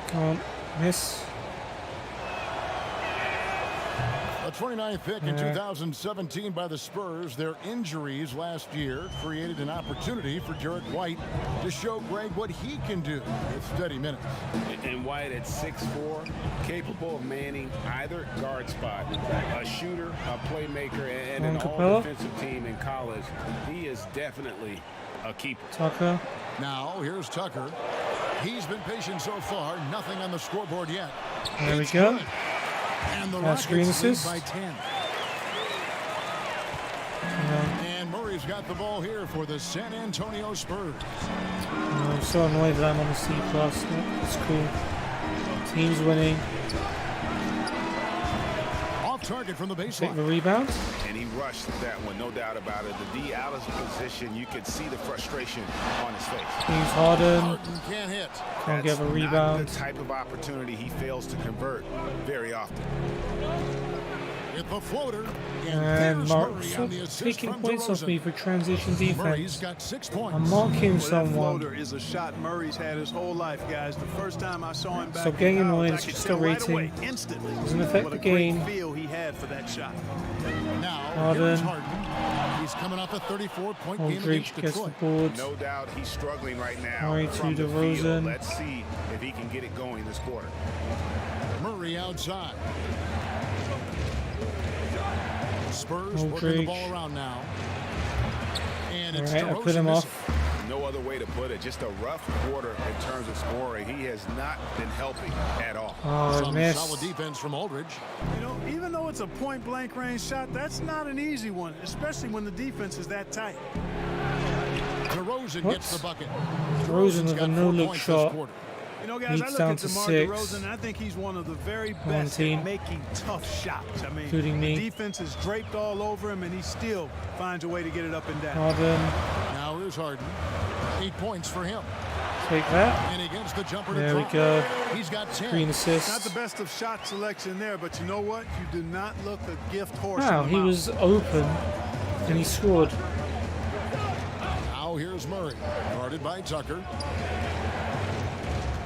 Can't miss. A 29th pick in Yeah. 2017 by the Spurs. Their injuries last year created an opportunity for Derek White to show Greg what he can do with steady minutes. And White at 6'4", capable of manning either guard spot, a shooter, a playmaker, and an Capella. all-defensive team in college. He is definitely a keeper. Tucker. Now, here's Tucker. He's been patient so far. Nothing on the scoreboard yet. There we It's go. good. And the Screen Rockets lead assist. by 10. And Murray's got the ball here for the San Antonio Spurs. I'm so annoyed that I'm on the C+. It's cool. Team's winning. Off target from the Take baseline. the rebound. And he rushed that one, no doubt about it. The D out of position, you could see the frustration on his face. Team's Harden. Harden can't hit. Can't get a Not rebound. the type of opportunity he fails to convert very often. With the floater. And there's Mark Murray so on the assist taking from points off DeRozan. me for transition Murray's defense. got 6 points. I'm marking Well, that someone. floater is a shot Murray's had his whole life, guys. The first time I saw him back Stop in getting college, annoyed. I It's could just tell a right rating. away, instantly, Doesn't affect what the a great game. feel he had for that shot. Now, Harden. here's Harden. He's coming off a 34-point game Aldridge against gets the Detroit. boards. No doubt he's struggling right now Murray from to the field. DeRozan. Let's see if he can get it going this quarter. Murray outside. Spurs working the Aldridge. ball around now. And it's Alright, I DeRozan put him missing. off. No other way to put it. Just a rough quarter in terms of scoring. He has not been helping at all. Oh, Some miss. solid defense from Aldridge. You know, even though it's a point-blank range shot, that's not an easy one, especially when the defense is that tight. DeRozan gets the bucket. DeRozan with a got 4 no-look points this shot. quarter. You know, guys, I Leads look down at to DeMar 6. DeRozan, and I think he's one of the very On best team. at making tough shots. I mean, Including me. the defense is draped all over him, and he still finds a way to get it up and down. Harden. Now here's Harden. 8 points for him. Take that. And he gets the jumper to There we drop. go. He's got 10. Screen Not assist. the best of shot selection there, but you know what? You do not look a gift horse. Wow, in the he mouth. was open and he scored. Now here's Murray. Guarded by Tucker.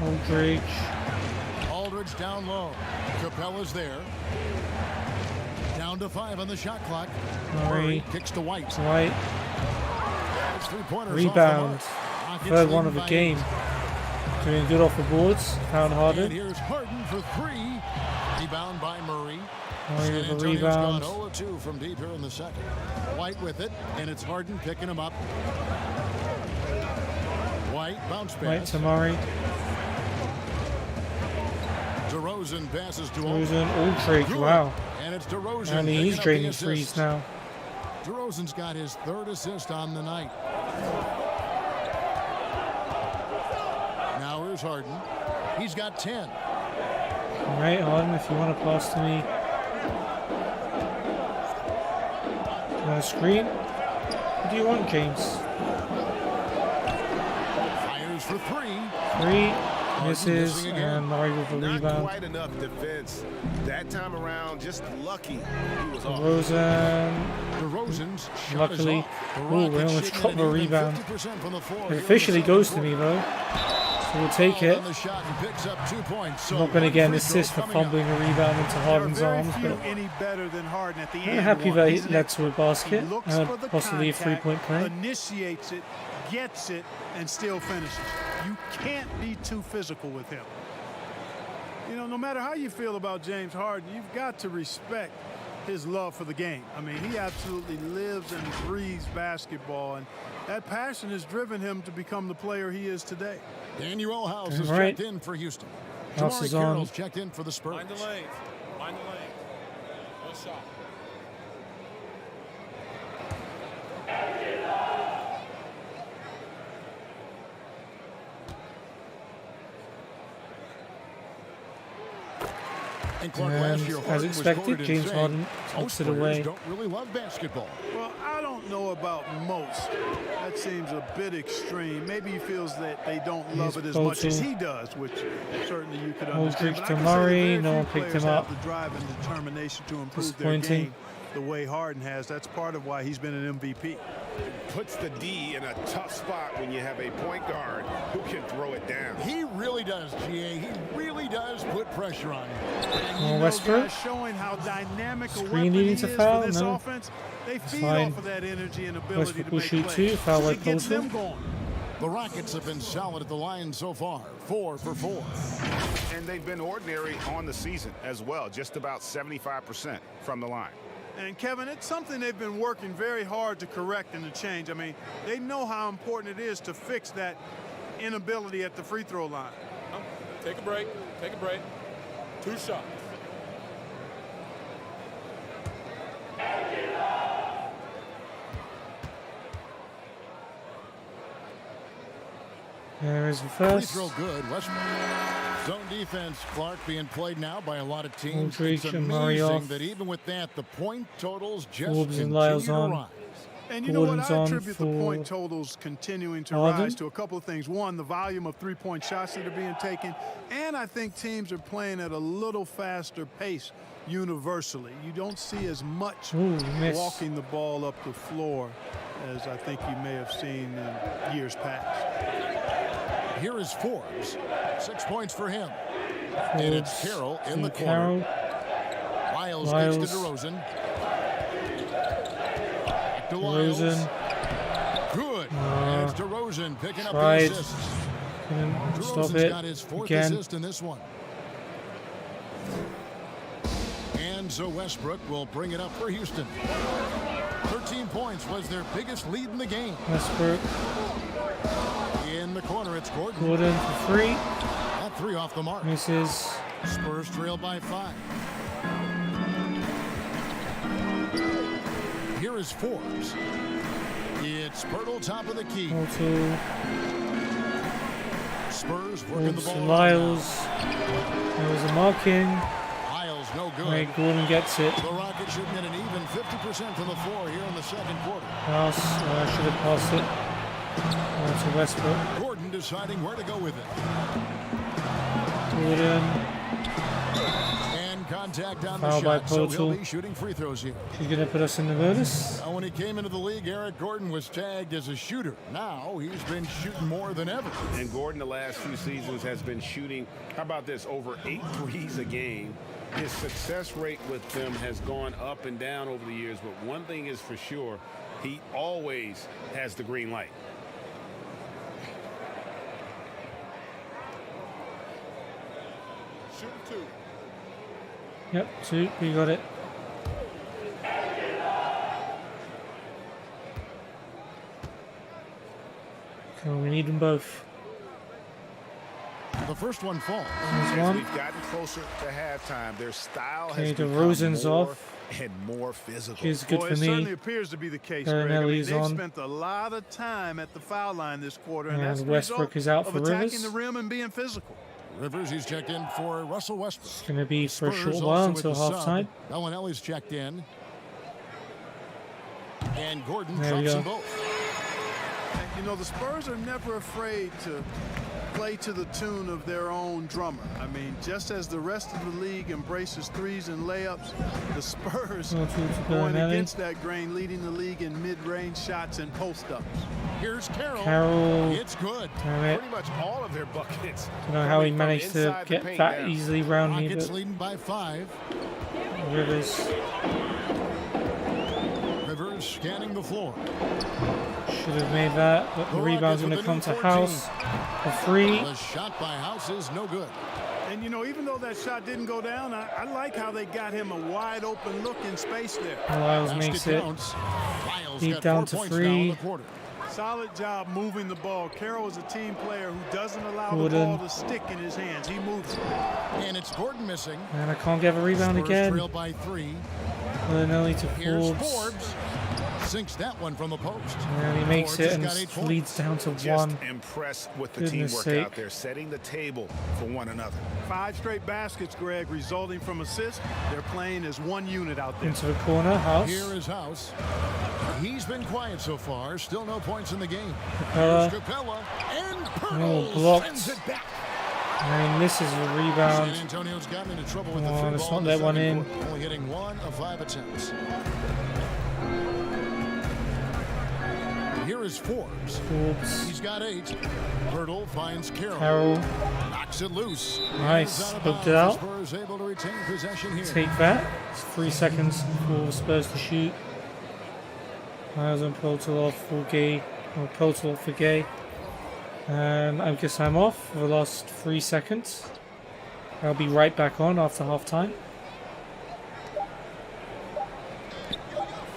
Aldridge. Aldridge down low. Capella's there. Down to 5 on the shot clock. Murray. Kicks to White. White. It's 3-pointers Rebound. off the mark. Rockets Third one lead of the by game. 8. Doing good off the boards. Found And Harden. here's Harden for 3. Rebound by Murray. Murray San with a Antonio's rebound. gone 0-2 from deep here in the second. White with it, and it's Harden picking him up. White bounce White pass. to Murray. DeRozan passes to DeRozan Aldridge, wow. And it's DeRozan. And he's picking up the draining assist. threes now. DeRozan's got his 3rd assist on the night. Now here's Harden. He's got 10. All right, Harden, if you want to pass to me. Screen. What do you want, James? Fires for 3. 3 misses, and Murray with a Not rebound. quite enough defense. That time around, just lucky he was off. DeRozan's Luckily. Ooh, we almost dropped the rebound. It officially goes to me, though. So we'll take it. I'm not going to get an assist for fumbling a rebound into Harden's arms, but any better than Harden at the I'm end. happy that he led to a basket He looks and for the possibly a contact, 3-point play. initiates it, gets it, and still finishes. You can't be too physical with him. You know, no matter how you feel about James Harden, you've got to respect his love for the game. I mean, he absolutely lives and breathes basketball, and that passion has driven him to become the player he is today. Daniel House is Right. checked in for Houston. House Jamari is on. Carroll's checked in for the Spurs. Mind the lane. Mind the lane. One shot. And Clark, And last year, as Harden was expected, quoted James saying, Harden "Most takes it players away. don't really love basketball." Well, I don't know about most. That seems a bit extreme. Maybe he feels that they don't love it as much as he does, which certainly you could understand. Aldridge But I to can say that Murray, very no few one picked players him have up. the drive and determination to improve their Disappointing. game the way Harden has. That's part of why he's been an MVP. Puts the D in a tough spot when you have a point guard who can throw it down. He really does, GA. He really does put pressure on him. And you know, Westbrook. guys showing how dynamic a Screen weapon he needing is to for foul? this No. offense. They feed fine. off of that energy and ability Westbrook to will make shoot plays. 2, foul So like it gets them Postal. going. The Rockets have been solid at the line so far, 4 for 4. And they've been ordinary on the season as well, just about 75% from the line. And Kevin, it's something they've been working very hard to correct and to change. I mean, they know how important it is to fix that inability at the free throw line. Take a break. Take a break. 2 shots. There is the Free first. throw good. Westbrook. Zone defense, Clark, being played now by a lot of teams. Aldridge It's and Murray amazing off. that even with that, the point totals just Forbes and continue Lyles to on. rise. And you know what? Gordon's I on attribute the for point totals continuing to Harden. rise to a couple of things. One, the volume of three-point shots that are being taken. And I think teams are playing at a little faster pace universally. You don't see as much Ooh, miss. walking the ball up the floor as I think you may have seen in years past. Here is Forbes. 6 points for him. And it's Forbes Carroll in the to corner. Carroll. Lyles Lyles. gives to DeRozan. Back to Lyles. DeRozan. Good. And it's DeRozan picking up the tried. assist. Couldn't stop DeRozan's it. got his 4th Again. assist in this one. And so Westbrook will bring it up for Houston. 13 points was their biggest lead in the game. Westbrook. In the corner, it's Gordon. Gordon for 3. That 3 off the mark. Misses. Spurs trail by 5. Here is Forbes. It's Pirtle top of the key. Portal. Spurs working the Forbes ball. to around Lyles. There was a marking. Lyles no good. Right, Gordon gets it. The Rockets should get an even 50% from the floor here in the second quarter. Pass. I should have passed it. To Westbrook. Gordon deciding where to go with it. Gordon. And contact on Foul the by shot, so he'll Portal. be shooting free throws here. He's going to put us in the bonus. Now, when he came into the league, Eric Gordon was tagged as a shooter. Now he's been shooting more than ever. And Gordon the last 2 seasons has been shooting, how about this, over 8 threes a game. His success rate with them has gone up and down over the years, but one thing is for sure, he always has the green light. Shoot 2. Yep, 2. We got it. Cool, we need them both. The the first one falls. There's As one. we've gotten closer to halftime, their style Okay, has become DeRozan's more off. and more physical. Which is good Well, for it me. certainly appears to be the case, Greg. I mean, Bellinelli's they've on. spent a lot of time at the foul line this quarter, and And that's the Westbrook result is out of for attacking Rivers. the rim and being physical. Rivers, he's checked in for Russell Westbrook. It's going to be for a Spurs short also while with until the sub. halftime. Bellinelli's checked in. And Gordon There we drops go. them both. You know, the Spurs are never afraid to play to the tune of their own drummer. I mean, just as the rest of the league embraces threes and layups, the Spurs Go to going Bellinelli. against that grain, leading the league in mid-range shots and post-ups. Here's Carroll. Carroll. It's good. Damn it. Pretty much all of their buckets. Don't know how he coming from managed to inside the get paint that now. easily round me, Rockets but leading by 5. Rivers Rivers scanning the floor. should have made that, but the rebound's going to come to House for free. The shot by House is no good. And, you know, even though that shot didn't go down, I like how they got him a wide-open look in space there. Lyles Basket makes it. counts. Lyles Deep got down 4 to points now 3. in the quarter. Solid job moving the ball. Carroll is a team player who doesn't allow Gordon. the ball to stick in his hands. He moves it. And it's Gordon missing. And I can't get a rebound Spurs again. trail by 3. Bellinelli to Here's Forbes. Forbes. Sinks that one from the post. And he makes Forbes it has and got 8 points. leads down to Just 1. impressed with the Goodness teamwork sake. out there, setting the table for one another. 5 straight baskets, Greg, resulting from assists. They're playing as one unit out there. Into the corner, House. Here is House. He's been quiet so far. Still no points in the game. Capella. Here's Capella. And Oh, Pearl blocked. sends it back. And he misses a San rebound. Antonio's gotten into trouble with the Oh, 3 let's ball not in the let one second in. quarter. Only hitting 1 of 5 attempts. Here is Forbes. Forbes. He's got 8. Hurdle finds Carroll. Carroll. Knocks it loose. Nice. Out of Hooked it bounds. out. The Spurs able to retain possession here. Take that. It's 3 seconds for Spurs to shoot. Miles and Poltolov for Gay. Or Poltolov for Gay. And I guess I'm off for the last 3 seconds. I'll be right back on after half time.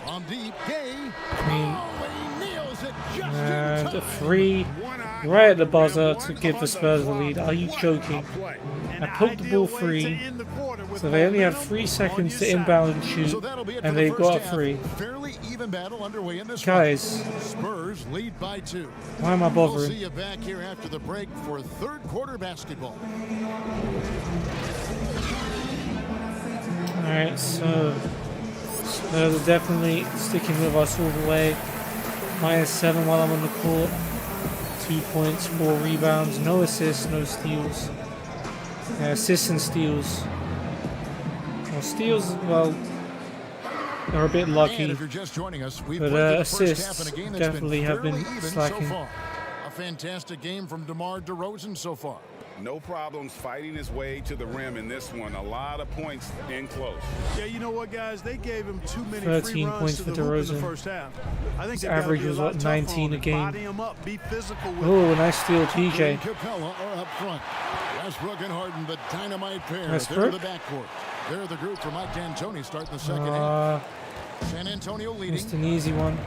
From deep, Gay. I mean, Oh, he nails it just in and a time. free right at the buzzer to give the Spurs the lead. Are you joking? I poked the ball free, so they only have 3 seconds to inbound and shoot, So that'll be it for and the they've first got a half. free. Fairly even battle underway in this Guys. one. Spurs lead by 2. Why am I We'll bothering? see you back here after the break for third quarter basketball. Alright, so Spurs are definitely sticking with us all the way. -7 while I'm on the court. 2 points, 4 rebounds, no assists, no steals. Assists and steals. Well, steals, well, they're a bit And lucky. if you're just joining us, we've But, played the first half assists in a game that's definitely been have been fairly even slacking. so far. A fantastic game from DeMar DeRozan so far. No problems fighting his way to the rim in this one. A lot of points in close. Yeah, you know what, guys? They gave him too many 13 free runs points to for the hoop in the DeRozan. first half. I think His they've got to average be a was, lot what, tougher 19 on a him. game. Body him up, be physical with Oh, him. nice steal, PJ. And Capella are up front. Westbrook and Harden, the dynamite pair. Westbrook? They're the backcourt. They're the group for Mike D'Antoni starting the second half. San Antonio leading. Just an easy one.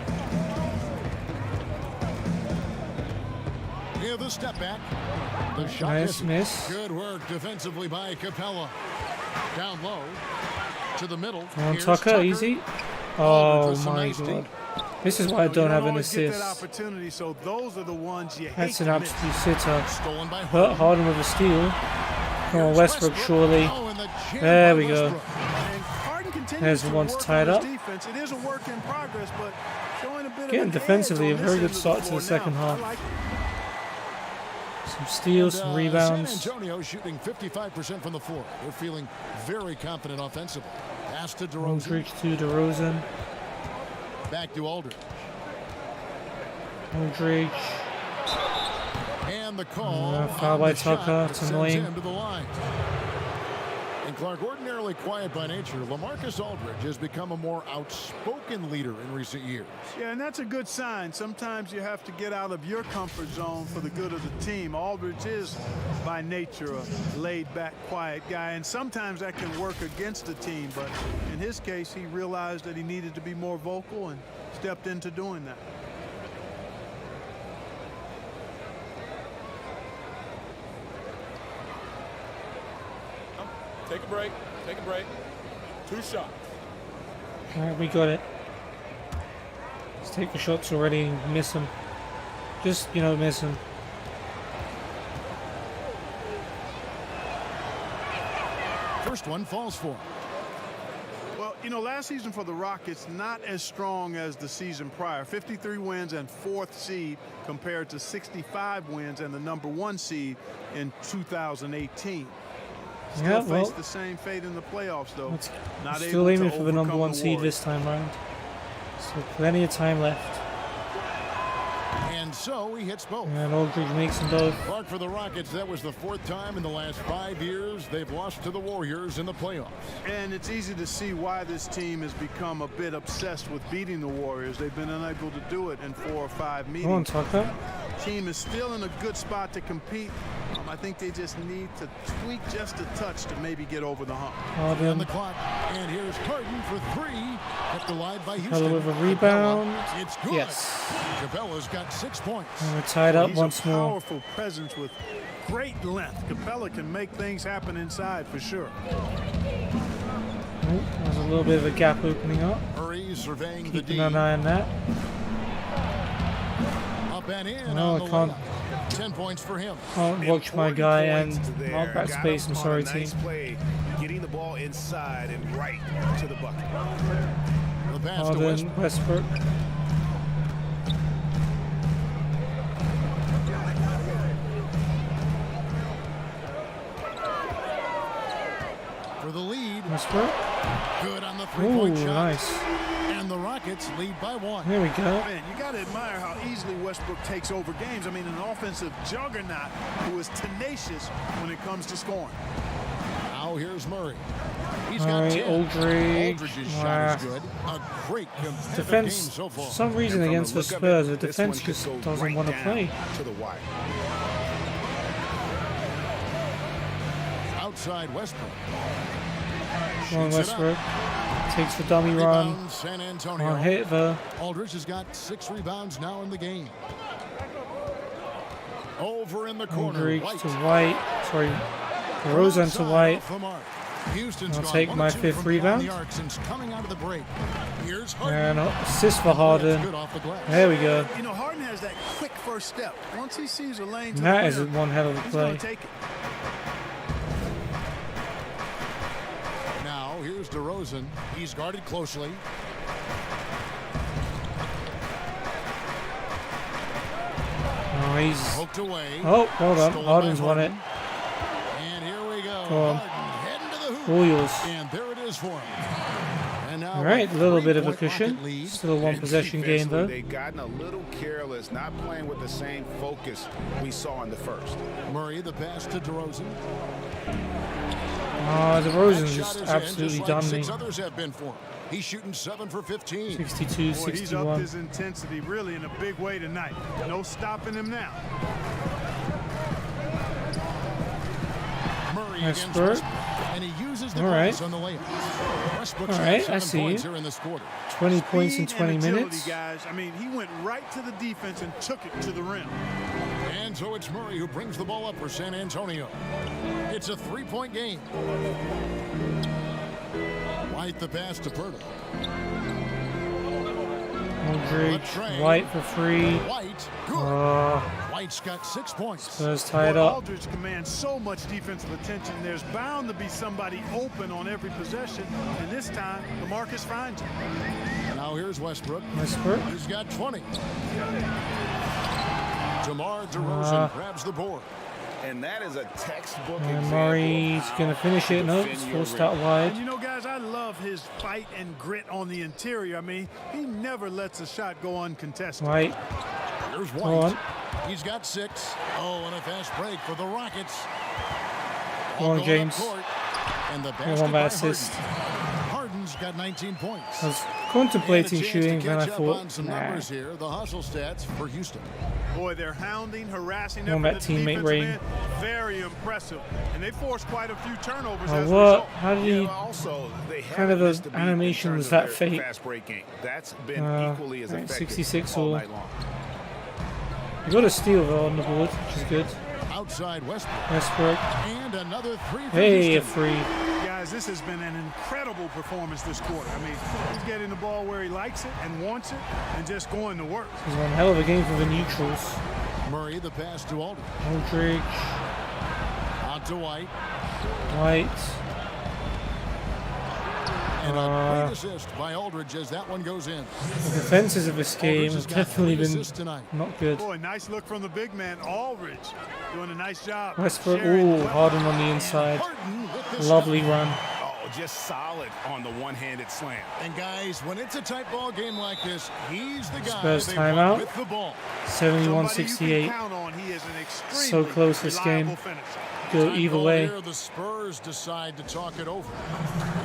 Here the step back. The shot Nice miss. Good work defensively by Capella. Down low to the middle. On Here's Tucker, easy. Oh Aldridge with some my nice god. deep. This is why I You don't have an always get that assist. opportunity, so those are the ones you hate That's to an miss. absolute sitter. Stolen by But Harden with a steal. Come on, Westbrook, surely. Oh, and the jam There by we go. And Westbrook. Harden continues There's to one work tied on up. his defense. It is a work in progress, but showing a bit Getting of an defensively edge a on very this good end of start the to the floor second now. half. I like Some steals, And, some rebounds. San Antonio shooting 55% from the floor. They're feeling very confident offensively. Pass to DeRozan. Aldridge to DeRozan. Back to Aldridge. Aldridge. And the call. Foul on by the shot Tucker. that It's sends annoying. him to the line. And Clark, ordinarily quiet by nature, LaMarcus Aldridge has become a more outspoken leader in recent years. Yeah, and that's a good sign. Sometimes you have to get out of your comfort zone for the good of the team. Aldridge is, by nature, a laid-back, quiet guy, and sometimes that can work against the team. But in his case, he realized that he needed to be more vocal and stepped into doing that. Take a break. Take a break. 2 shots. Alright, we got it. Let's take the shots already and miss them. Just, you know, miss them. First one falls for him. Well, you know, last season for the Rockets, not as strong as the season prior. 53 wins and 4th seed compared to 65 wins and the #1 seed in 2018. Still face the same fate in the playoffs, though. Not Still able aiming to for the overcome #1 seed Warriors. this time round. So plenty of time left. And so he hits both. And Aldridge makes them both. Clark, for the Rockets, that was the 4th time in the last 5 years they've lost to the Warriors in the playoffs. And it's easy to see why this team has become a bit obsessed with beating the Warriors. They've been unable to do it in 4 or 5 meetings. Come on, Tucker. Team is still in a good spot to compete. I think they just need to tweak just a touch to maybe get over the hump. On the clock, and here's Harden for 3. Kept alive by Houston. Capella with a rebound. It's good. Yes. Capella's got 6 points. And we're tied up He's once a more. powerful presence with great length. Capella can make things happen inside for sure. Oh, there's a little bit of a gap opening up. Murray surveying the Keeping D. an eye on that. Up and in No, on I the can't. layup. 10 points for him. Can't watch my guy and mark that Got space. him I'm on sorry, a nice team. play, getting the ball inside and right to the bucket. The pass to Harden, Westbrook. For the lead. Westbrook. Good on the Ooh, three-point shot. nice. And the Rockets lead by 1. There we go. Man, you got to admire how easily Westbrook takes over games. I mean, an offensive juggernaut who is tenacious when it comes to scoring. Now here's Murray. He's All got right, 10. Aldridge. Aldridge's shot is good. A great competitive Defense, game so far. for some reason And from against the look of Spurs, the it, this defense one could just go doesn't right want to down play. to the wire. Outside Westbrook. Come on, Shoots it up. Westbrook. Takes the dummy run. Rebound, San Antonio. On hit though. Aldridge has got 6 rebounds now in the game. Over in the corner. Aldridge White. to White. Sorry, DeRozan to White. Off the mark. Houston's I'll gone take 1 my of 2 5th from rebound. beyond the arc since coming out of the break. Here's Harden. And assist for Harden. Good off the glass. There we go. You know, Harden has that quick first step. Once he sees a lane to That the is rim, one hell of a he's play. gonna take it. Now here's DeRozan. He's guarded closely. Oh, he's. Poked away. Oh, hold on. Stolen Harden's by won it. And here we go. Go on. Harden heading to the hoop. All yours. And there it is for him. And now All right, a little bit of a 3-point cushion. Rocket lead. Still a 1 possession game though. They've gotten a little careless, not playing with the same focus we saw in the first. Murray, the pass to DeRozan. Ah, DeRozan's That shot just is in, absolutely just done like me. 6 others have been for him. He's shooting 7 for 15. 62, Boy, he's upped 61. his intensity really in a big way tonight. No stopping him now. Murray against Westbrook. Westbrook. And he uses the All right. glass on the layup. Westbrook's All got right, 7 I see points you. here in this quarter. 20 points in Speed 20 and agility, minutes. guys. I mean, he went right to the defense and took it to the rim. And so it's Murray who brings the ball up for San Antonio. It's a 3-point game. White the pass to Purtle. Aldridge, White for 3. White, good. White's got 6 points. Spurs tied Boy, up. Aldridge commands so much defensive attention. There's bound to be somebody open on every possession. And this time, LaMarcus finds him. Now here's Westbrook. Westbrook. He's got 20. DeMar DeRozan grabs the board. And that is a textbook And example Murray's of going to finish it. No, it's forced out wide. And you know, guys, I love his fight and grit on the interior. I mean, he never lets a shot go uncontested. White. Here's Go White. on. He's got 6. Oh, and a fast break for the Rockets. Go All on, going James. up court. And the Go basket on, by bad assist. Harden. Harden's got 19 points. I was contemplating And a chance shooting, to then I catch up thought, on some nah. numbers here. The hustle stats for Houston. Boy, they're hounding, harassing On them. that teammate ring. Very impressive. And they forced quite a few turnovers Oh, as a what? result. How did he? Also, they Kind of haven't missed a an beat in animation terms was of that their fake. fast break game. That's been equally as right, effective 66 all all. night long. You got a steal though on the board, which is good. Outside Westbrook. Westbrook. And another 3 for Hey, a Houston. free. Yeah, Guys, this has been an incredible performance this quarter. I mean, he's getting the ball where he likes it and wants it and just going to work. This is one hell of a game for the neutrals. Murray, the pass to Aldridge. Aldridge. Out to White. White. And a great assist by Aldridge as that one goes in. The defenses of this game have definitely been not good. Boy, nice look from the big man, Aldridge, doing a nice job. Westbrook, ooh, Harden on the inside. Lovely run. Oh, just solid on the one-handed slam. And guys, when it's a tight ball game like this, he's the guy Spurs they timeout. want with the ball. 71-68. So close this game. Go either way. Here, the Spurs decide to talk it over.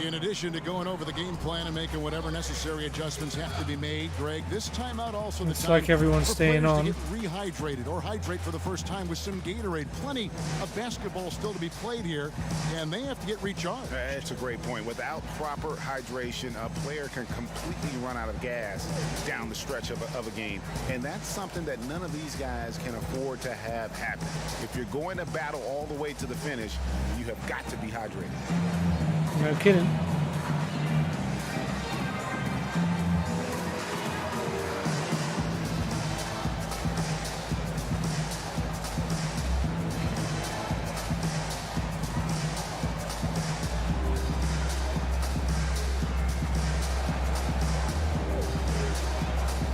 In addition to going over the game plan and making whatever necessary adjustments have to be made, Greg, this timeout also the Looks time like everyone's for staying players on. to get rehydrated or hydrate for the first time with some Gatorade. Plenty of basketball still to be played here, and they have to get recharged. That's a great point. Without proper hydration, a player can completely run out of gas down the stretch of a game, and that's something that none of these guys can afford to have happen. If you're going to battle all the way to the finish, you have got to be hydrated. No kidding.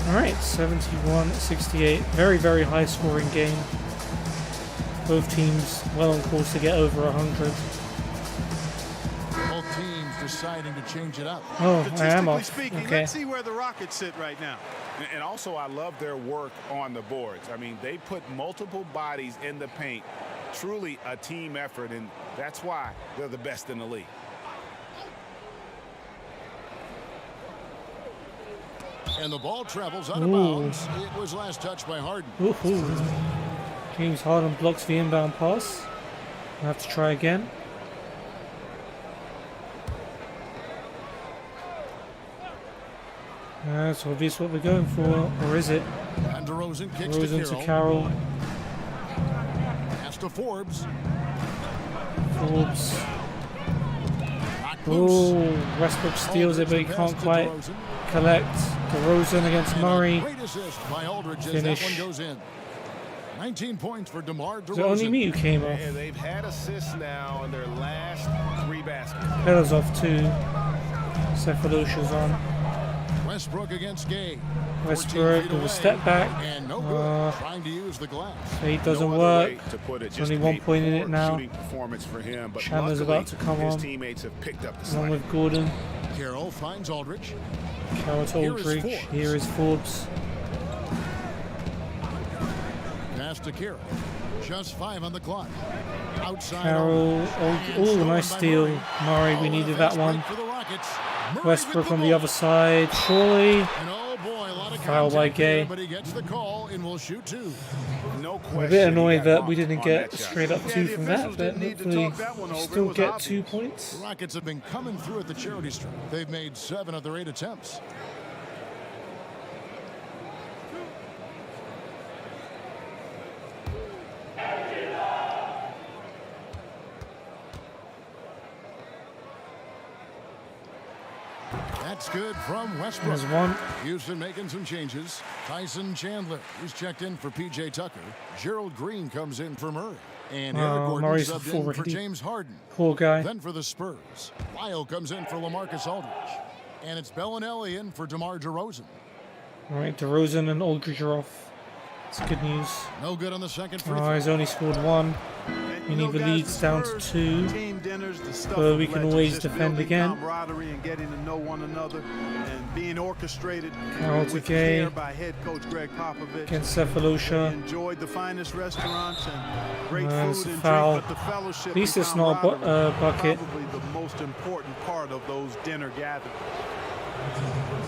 All right, 71-68. Very, very high scoring game. Both teams well on course to get over 100. Both teams deciding to change it up. Oh, I am off. Speaking, Okay. let's see where the Rockets sit right now. And also, I love their work on the boards. I mean, they put multiple bodies in the paint. Truly a team effort, and that's why they're the best in the league. And the ball travels out of bounds. It was last touched by Harden. Ooh. James Harden blocks the inbound pass. I'll have to try again. That's obvious what we're going for, or is it? And DeRozan kicks DeRozan to Carroll. Pass to Forbes. Forbes. Oh, Westbrook steals it, but he can't quite collect. DeRozan against Murray. Great assist by Aldridge as Finish. that one goes in. 19 points for DeMar DeRozan. Is it only me who came off? And they've had assists now in their last 3 baskets. Pella's off too. Cephalosha's on. Westbrook against Gay. Westbrook with a step back. And no good. Trying to use the glass. It doesn't No other work. way to put it, There's just only 1 a point in it poor now. shooting performance for him, but Chandler's luckily, about to come his on. teammates have picked up the Along slack. with Gordon. Carroll finds Aldridge. Carroll to Here is Aldridge. Forbes. Here is Forbes. Pass to Carroll. Just 5 on the clock. Outside. Carroll. Oh, nice steal. Murray, we needed that one. For the Rockets. Westbrook on the other side. Surely. And oh boy, a lot of Foul by contact there, Gay. but he gets the call and will shoot 2. No I'm question. a bit he annoyed got that we bumped didn't on get that shot. straight up 2 the from that, officials but didn't need to hopefully talk that one over. It still was get obvious. 2 points. The Rockets have been coming through at the charity stripe. They've made 7 of their 8 attempts. That's good from Westbrook. There's one. Houston making some changes. Tyson Chandler is checked in for P.J. Tucker. Gerald Green comes in for Murray. And Eric Gordon Murray's subbed full in for ready. James Harden. Poor guy. Then for the Spurs, Lyle comes in for LaMarcus Aldridge. And it's Bellinelli in for DeMar DeRozan. All right, DeRozan and Aldridge are off. It's good news. No good on the second free Oh, throw. he's only scored 1. We need the leads down to 2. Team dinners, the stuff But of we can legends, always just defend building again. camaraderie and getting to know one another and being orchestrated Carroll to with Gay. care by head coach Greg Popovich. Against They Cephalosha. enjoyed the finest restaurants and great It's food a and foul. drink, but the fellowship At least and it's not a camaraderie bucket. probably the most important part of those dinner gatherings.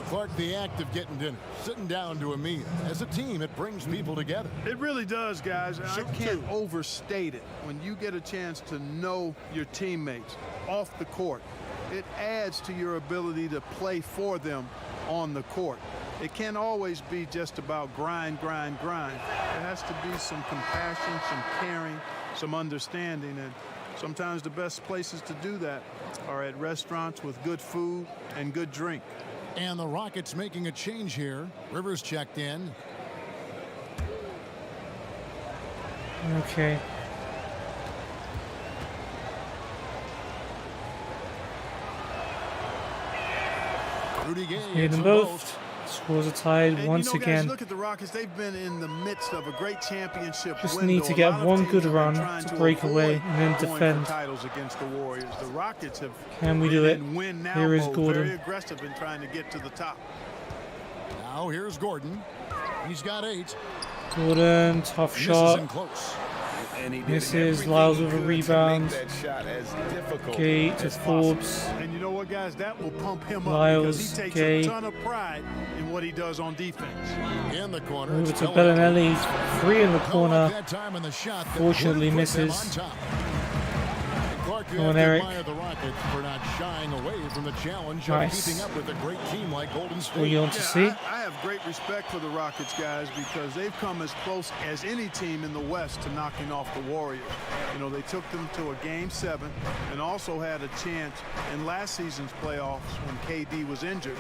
Clark, the act of getting dinner, sitting down to a meal. As a team, it brings people together. It really does, guys. And I can't overstate it. When you get a chance to know your teammates off the court, it adds to your ability to play for them on the court. It can't always be just about grind, grind, grind. There has to be some compassion, some caring, some understanding. And sometimes the best places to do that are at restaurants with good food and good drink. And the Rockets making a change here. Rivers checked in. Okay. Rudy Gay Made them both. Scores are tied And once you know, guys, again. look at the Rockets. They've been in the midst of a great championship Just window. need to A get lot of one teams good have been run trying to break away avoid and then going for defend. titles against the Warriors. The Rockets have Can we do been it? in win now Here is mode, Gordon. very aggressive in trying to get to the top. Now here's Gordon. He's got 8. Gordon, tough Misses shot. him close. And he did Misses. everything Lyles he with a could rebound. to make that shot as difficult Gay to as possible. Forbes. And you know what, guys? That will pump him up Lyles, because he takes Gay. a ton of pride in what he does on defense. In the corner. Over it's to Bellinelli. He's free in the No luck corner. that time in the shot that Fortunately would have put them misses. on top. Clark, you Go have on, to Eric. admire the Rockets for not shying away from the challenge Nice. of keeping up with a great team like Golden State. What you want to see? I have great respect for the Rockets, guys, because they've come as close as any team in the West to knocking off the Warriors. You know, they took them to a Game 7 and also had a chance in last season's playoffs when KD was injured.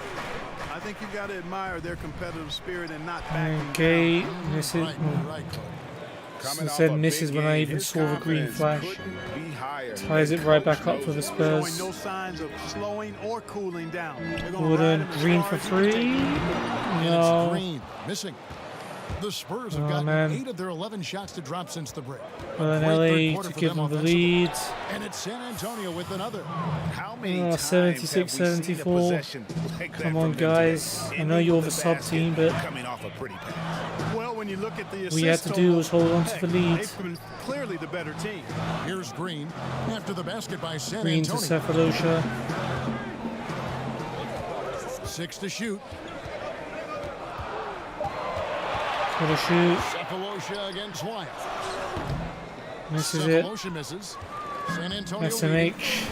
I think you've got to admire their competitive spirit and not backing Gay down. misses. Right. Coming off Said a misses big when I game, even his saw the green confidence flash. couldn't be higher. Ties it right back up for the Showing Spurs. no signs of slowing or cooling down. They're gonna ride Gordon, him as Green far for as he can take three. him. And No. it's Green missing. The Spurs have Oh, gotten man. 8 of their 11 shots to drop since the break. Bellinelli to give them the lead. And it's San Antonio with another. How many Oh, times 76, have we seen a 74. possession like that Come from on, them today? guys. I know you're the sub team, but Coming off a pretty pass. Well, when you look at the all we had to do was hold on to the lead. They've been clearly the better team. Here's Green after the basket by San Green to Antonio. Cephalosha. 6 to shoot. For the shoot. Cephalosha against Wyatt. Misses it. Cephalosha misses. San Antonio SMH.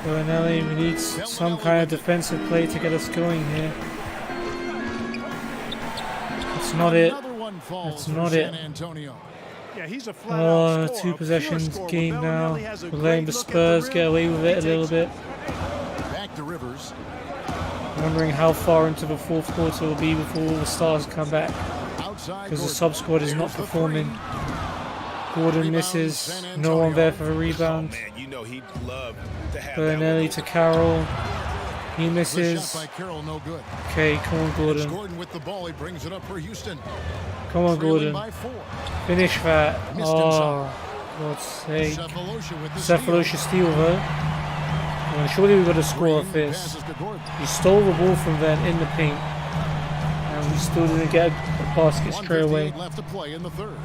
Bellinelli, we need some kind of defensive play to get us going here. That's not it. Another one falls That's for not San it. Antonio. Yeah, he's a flat Oh, out scorer, 2 a possessions pure scorer. game now. Bellinelli has a We're letting the great look at Spurs rim. get away with it a little bit. Back to Rivers. Wondering how far into the fourth quarter will be before all the stars come back. Outside Because the Gordon. sub squad is not Here's the performing. Gordon misses. No one there for a rebound. Man, you know he'd love to have that Bellinelli to Carroll. He The misses. shot by Carroll, no good. Okay, come on, It's Gordon. Gordon with the ball. He brings it up for Houston. Come on, Trailing Gordon. by 4. Finish that. Missed Oh, God's sake. Cephalosha with the steal. Cephalosha steal, though. Well, surely we've got to score off Green this. passes to Gordon. We stole the ball from them in the paint. And we still didn't get a basket straight away. 1:58 left to play in the third.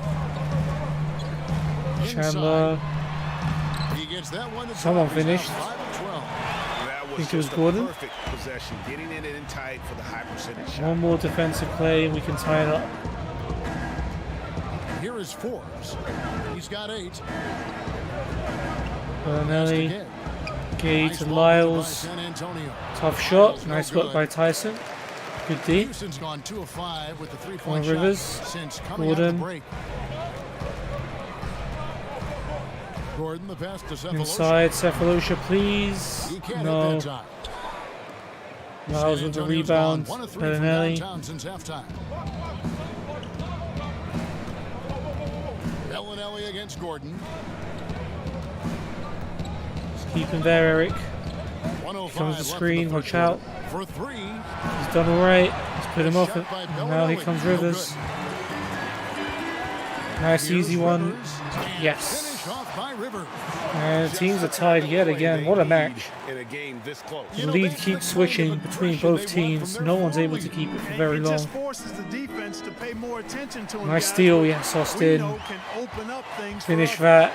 Chandler. Inside. He gets that one to Someone drop. He's now finished. 5 of 12. That was Think it was just a Gordon? perfect possession, getting it in tight for the high percentage shot. One more defensive play and we can tie it up. Here is Forbes. He's got 8. Bellinelli. Again. Gay Nice to ball by Lyles. San Antonio. Tough shot. No Nice good. work by Tyson. Good D. Houston's gone 2 of 5 with the Come on, three-point shot Rivers. since coming out of Gordon. the break. Gordon, the pass to Cephalosha. Inside. Cephalosha, please. He can't No. hit that time. Lyles San with the Antonio's rebound. gone 1 of 3 from Bellinelli. downtown since halftime. Bellinelli against Gordon. Keep him there, Eric. 105 Comes the left in screen. third Watch out. quarter. For 3. He's done all right. He's put him off it. Shot by And now here Bellinelli. comes No Rivers. Nice Here's easy one. Rivers. And Yes. finish off by Rivers. And teams are tied yet again. What a match. In a game this close. The lead keeps switching between both teams. No one's able to keep it for very It long. just forces the defense to pay more attention to him. Nice guys. steal, yes, We Austin. know can open up things for Finish others. that.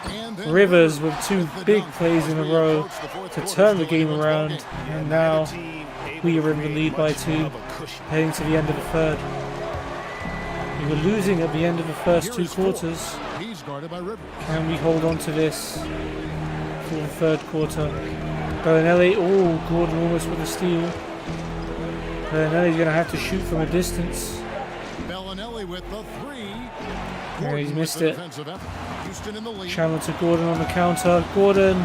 And then Rivers with 2 with the big dunk plays as in a we row approach the fourth to quarter, turn the still game in a 12 around. game. And now Team able we to are in the create lead by much 2, of a cushion. heading to the end of the third. We were losing at the end of the first Here 2 is Forbes. quarters. He's guarded by Rivers. Can we hold on to this for the third quarter? Bellinelli, oh, Gordon almost with a steal. Bellinelli's going to have to shoot from a distance. Bellinelli with the three. Yeah, he's missed it. Houston in the lead. Chandler to Gordon on the counter. Gordon,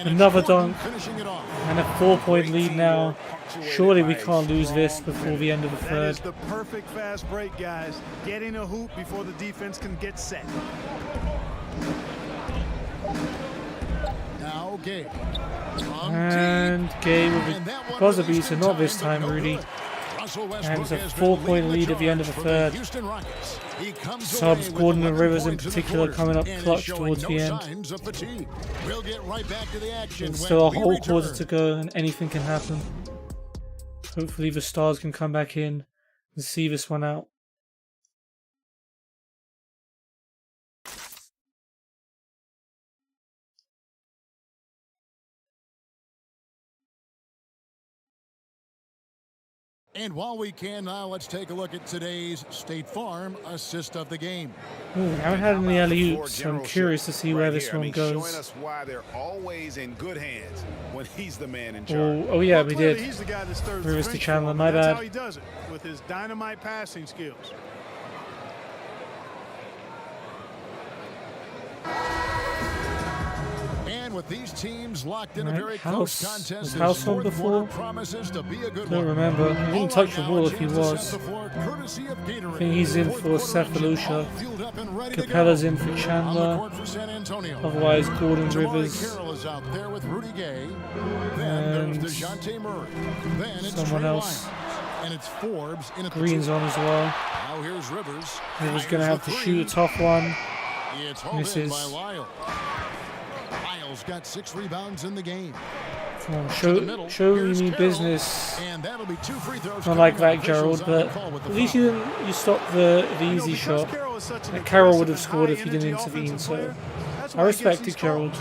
another dunk. Finishing it off. And a 4-point lead now. Surely we can't lose this before the end of the That third. is the perfect fast break, guys. Getting a hoop before the defense can get set. Now Gabe. And Gabe with a buzzer beater, not this time, Rudy. And it's a 4-point lead at the end of the third. Subs, Gordon and Rivers in particular, coming up clutch towards the end. There's still a whole quarter to go and anything can happen. Hopefully the Stars can come back in and see this one out. And while we can now, let's take a look at today's State Farm assist of the game. Ooh, I haven't had any alley-oops, so I'm curious to see where this one goes. Showing us why they're always in good hands when he's the man in charge. Oh yeah, we did. He's the guy that stirs the Rivers to drink Chandler, for him. my That's bad. how he does it, with his dynamite passing skills. And with these teams locked in Right, a very House. close contest, Was this House on fourth before? quarter promises to be a good Don't one. remember. He didn't touch the ball if he was. I think he's in for Cephalusha. Capella's in for Chandler. Otherwise, Gordon, Rivers, Carroll is out there with Rudy Gay. and There's DeJounte Murray. Then it's someone Trey else. Lyons. And it's Forbes in at the Green's two. on as well. Now here's Rivers. Rivers gonna Fires have to the shoot a three. tough one. It's hauled in Misses. by Lyle. Lyle's got 6 rebounds in the game. Come on, show me business. And that'll be 2 free throws. Not like coming up. that, Gerald, Officials on but the call with the at least foul. you stopped the easy shot. And Carroll would have scored if he didn't intervene, so I respect it, Gerald.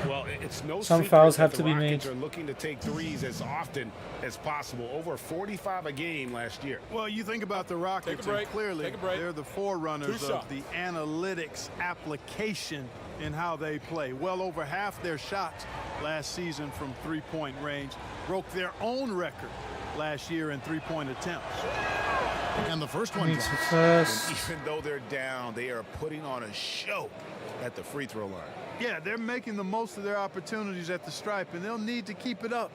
Well, it's no Some secret fouls that have the to be Rockets made. are looking to take threes as often as possible. Over 45 a game last year. Well, you think about the Rockets, Take a break. and clearly Take a break. they're the forerunners Two of shots. the analytics application in how they play. Well over half their shots last season from three-point range. Broke their own record last year in three-point attempts. And the first one Needs drops. to first. And even though they're down, they are putting on a show at the free throw line. Yeah, they're making the most of their opportunities at the stripe, and they'll need to keep it up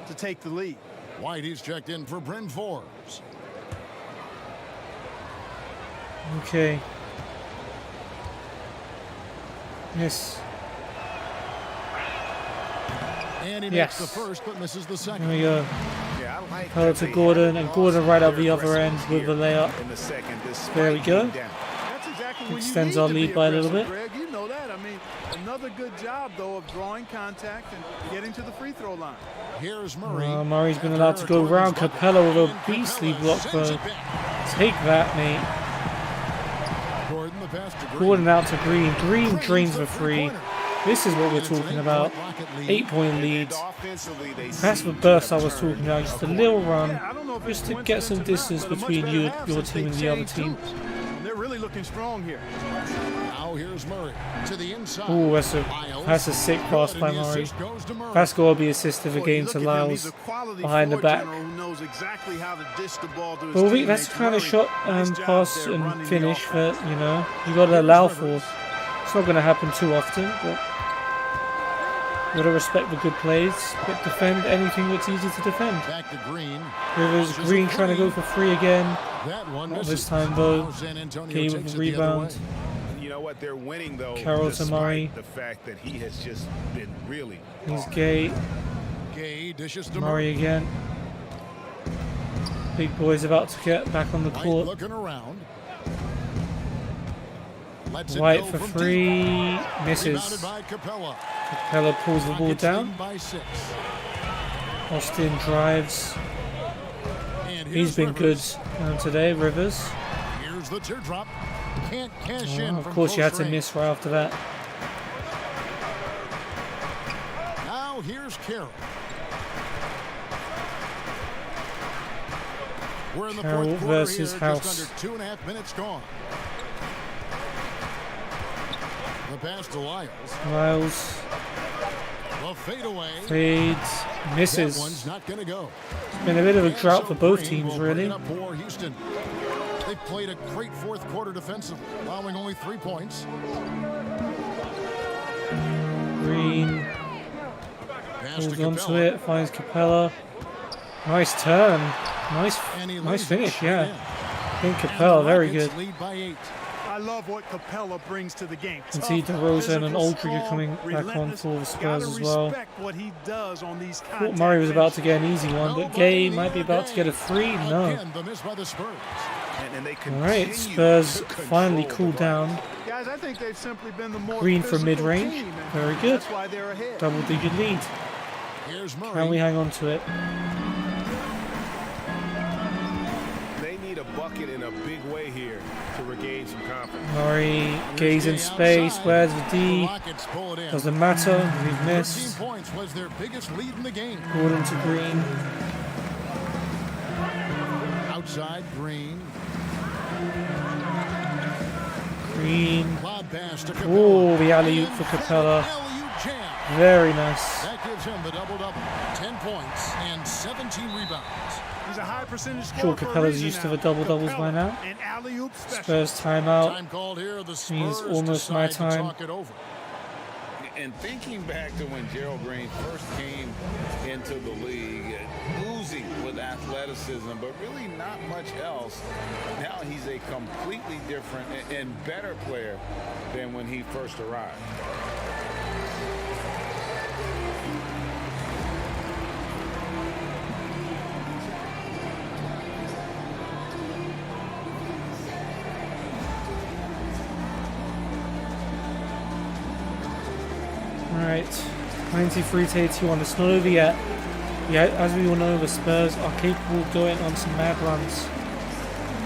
to take the lead. White, he's checked in for Bryn Forbes. Okay. Yes. And he Yes. makes the first, but misses the There second. we go. Yeah, I like Pellet to Gordon, and Gordon right up the other end with the layup. in the second. There we go. That's exactly when Extends you our need to lead be by a little aggressive, bit. Greg. You know that. I mean, another good job, though, of drawing contact and getting to the free throw line. Here's Murray. Murray's been allowed to go round Capella with a beastly block, though. Take that, mate. Gordon, the pass to Green. Gordon out to Green. Green drains for free. This is what we're talking about. 8-point lead. That's the burst I was talking about. Just a little run, just to get some distance between you, your team and the other team. They're really looking strong here. Now here's Murray to the inside. Ooh, that's a sick pass by Murray. That's got to be assisted again to Lyles behind the back. Well, that's the kind of shot and pass and finish that, you know, you got to allow for. It's not going to happen too often, but you got to respect the good plays, but defend anything that's easy to defend. Back to Green. Rivers, Green trying to go for free again. That one Not misses. this time, though. Now San Antonio Okay, takes with it the the other rebound. way. You know what? They're winning, though, Carroll to despite Murray. the fact that he has just been really He's Gay. Gay dishes to Murray again. Big boy's about to get back on the White court. looking around. Lets it White go for from free. deep. Misses. Rebounded by Capella. Capella pulls the ball Rockets down. lead by 6. Austin drives. And He's here's been good Rivers. Today, Rivers. Here's the teardrop. Can't cash in. Of from course, you had close to range. miss right after that. Now here's Carroll. We're in the Carroll fourth quarter versus here, House. just under 2.5 minutes gone. The pass to Lyles. Lyles The fadeaway. fades, misses. That one's not going to go. It's been a bit of a drought for both teams, really. For Houston. They've played a great fourth quarter defensively, allowing only 3 points. Green holds onto it, finds Capella. Nice turn. Nice finish, yeah. I think Capella, very good. Lead by 8. I love what Capella brings to the game. You can see DeRozan and Aldridge are coming back on for the Spurs as well. What he does on these Thought Murray was about to get an easy one, but Gay might be about to get a 3. No. Alright, Spurs finally cooled down. Guys, I think they've simply been the more Green for mid-range. Very good. That's why they're ahead. Double-digit lead. Can we hang on to it? They need a bucket in a big way here to regain some confidence. Murray, Gay's in space. Where's the D? Doesn't matter. We've missed. Points was their biggest lead in the game. Gordon to Green. Outside, Green. Green. Oh, the alley-oop for Capella. Very nice. That gives him the double-double. 10 points and 17 rebounds. He's a high percentage scorer. Sure, Capella's used to the double-doubles by now. Spurs timeout. Time called here. The Spurs means almost my decide to time. talk it over. And thinking back to when Gerald Green first came into the league, oozing with athleticism, but really not much else. Now he's a completely different and better player than when he first arrived. Alright, 93-81. It's not over yet. Yeah, as we all know, the Spurs are capable of going on some mad runs.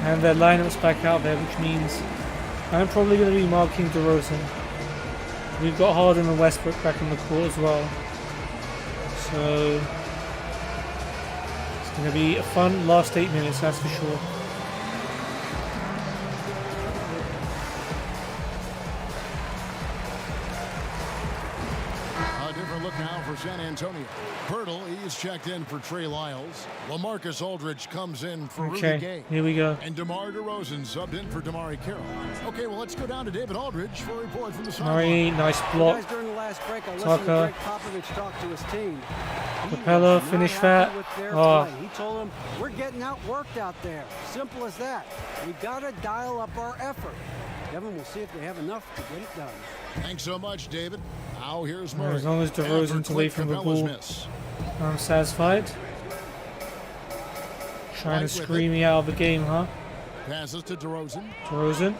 And their lineup's back out there, which means I'm probably going to be marking DeRozan. We've got Harden and Westbrook back in the court as well. So it's going to be a fun last 8 minutes, that's for sure. San Antonio. Pirtle, he's checked in for Trey Lyles. LaMarcus Aldridge comes in for Rudy Gay. Here we go. And DeMar DeRozan subbed in for DeMarre Carroll. Okay, well, let's go down to David Aldridge for a report from the Murray, nice block. Guys, during the last break, I listened Tucker. to Greg Popovich talk to his team. Capella, finish that. Oh. He told them, we're getting outworked out there. Simple as that. We got to dial up our effort. Kevin, we'll see if they have enough to get it done. Thanks so much, David. Now here's Murray. As long as DeRozan's away from the ball, I'm satisfied. Trying to scream me out of the game, huh? Passes to DeRozan. DeRozan.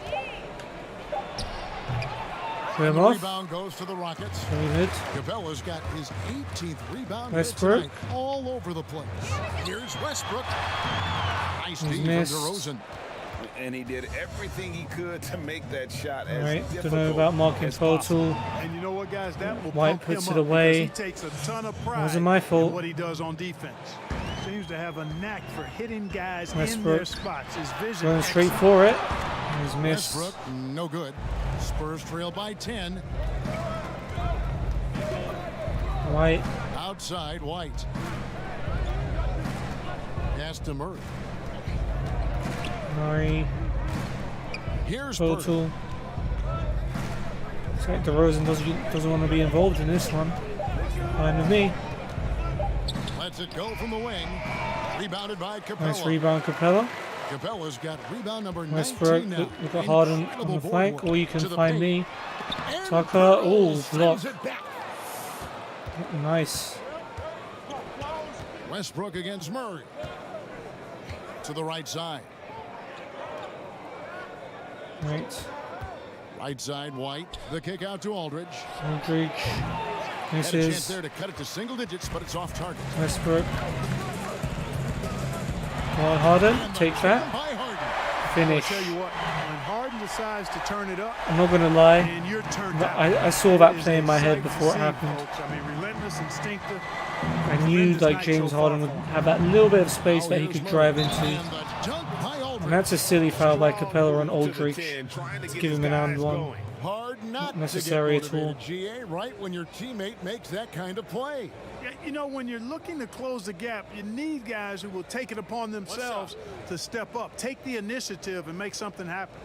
Clear him off. Rebound goes to the Rockets. Very good. Capella's got his 18th rebound Westbrook. tonight, all over the place. Here's Westbrook. Nice D from missed. DeRozan. And he did everything he could to make that shot as Alright, difficult don't know about marking as possible. total. And you know what, guys? That will White pump puts him it up away. because he takes a ton of pride Wasn't my fault. in what he does on defense. Seems to have a knack for hitting guys in Westbrook. their spots. His vision Going straight for it. He's missed. Westbrook, no good. Spurs trail by 10. White. Outside, White. Pass to Murray. Murray. Here's total. Looks like DeRozan doesn't want to be involved in this one. Fine with me. Lets it go from the wing. Rebounded by Capella. Nice rebound, Capella. Capella's got rebound number Westbrook, 19 now. we've got Harden on the flank, or you can find me. Tucker, oh, block. Nice. Westbrook against Murray. To the right side. Right. Right side, White. The kick out to Aldridge. Aldridge. This Had a chance is there to cut it to single digits, but it's off target. Westbrook. Well, Harden, take that. Finish. I'll tell you what, when Harden decides to turn it up, I'm not going to lie. and you're turned out, I saw that it is play in my head exciting to before it see, happened. folks. I mean, relentless, instinctive. I knew like James Harden would have that little bit of space that he could drive into. And that's a silly foul by Capella on Aldridge to give him an and one. hard not necessary to at get all. motivated, GA, right when your teammate makes that kind of play. Yeah, you know, when you're looking to close the gap, you need guys who will take it upon themselves to step up, take the initiative, and make something happen.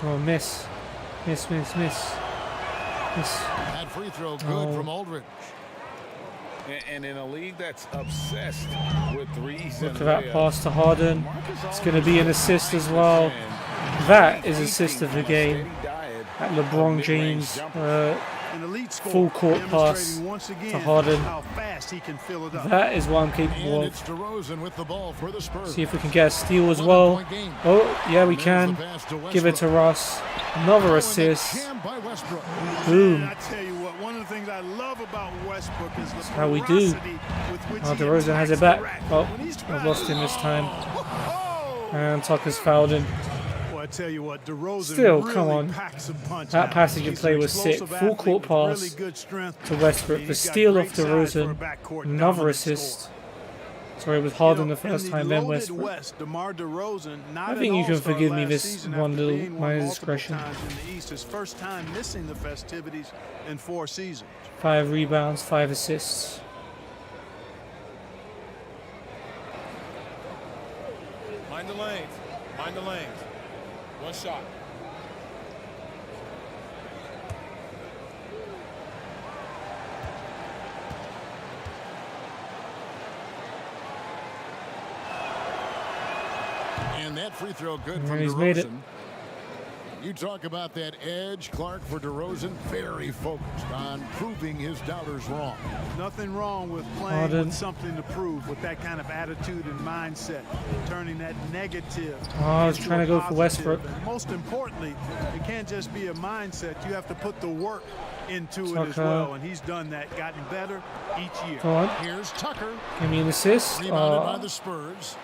Oh, miss. Miss. That free throw good from Aldridge. And in a league that's obsessed with threes, Look at that pass to Harden. It's going to be an assist as well. That is assist of the game. That LeBron James full court pass to Harden. That is what I'm capable And it's DeRozan with the ball for the Spurs. See if we can get a steal as well. Oh, yeah, we can. Give it to Russ. Another assist. Boom. I tell you what, one of the things I love about Westbrook is the How we do. Oh, DeRozan has it back. Oh, I've lost him this time. And Tucker's fouled him. I tell you what, DeRozan Still, really come on. packs a punch That now. passage of He's play an was sick. explosive Full athlete court with pass really good strength. to Westbrook. The He's got steal great off size for a DeRozan. backcourt Another dominant assist. scorer. Sorry, it was Harden the first time, then loaded Westbrook. West, DeMar DeRozan, not I think an you can all-star forgive me last this season one after little being one minor multiple discretion. times in the East. His first time missing the festivities in 4 seasons. 5 rebounds, 5 assists. Mind the lanes. Mind the lanes. One shot. And that free throw good And from he's made it. DeRozan. You talk about that edge, Clark, for DeRozan, very focused on proving his doubters wrong. Nothing wrong with playing Harden. with something to prove, with that kind of attitude and mindset, turning that negative. Oh, I was into trying to a go for positive. Westbrook. And most importantly, it can't just be a mindset. You have to put the work into it as Tucker. well, and he's done that, gotten better each year. Go on. Here's Tucker. Give me an assist. Rebounded by the Spurs.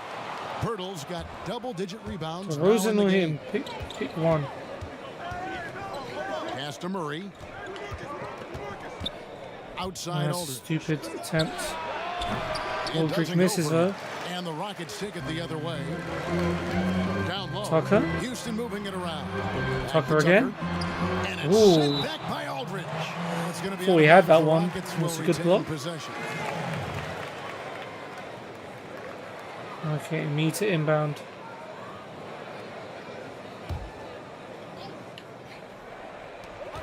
Pirtle's got double-digit rebounds. now in DeRozan the or game. him? Pick one. Pass to Murray. Outside Nice, Aldridge. stupid attempt. It Aldridge doesn't go misses for though. it. And the Rockets take it the other way. Down low. Tucker. Houston moving it around. Tucker again. And it's Ooh. sent back by Aldridge. It's gonna be Thought we out had of that bounds. one. Rockets It was will a good retain block. possession. Okay, me to inbound.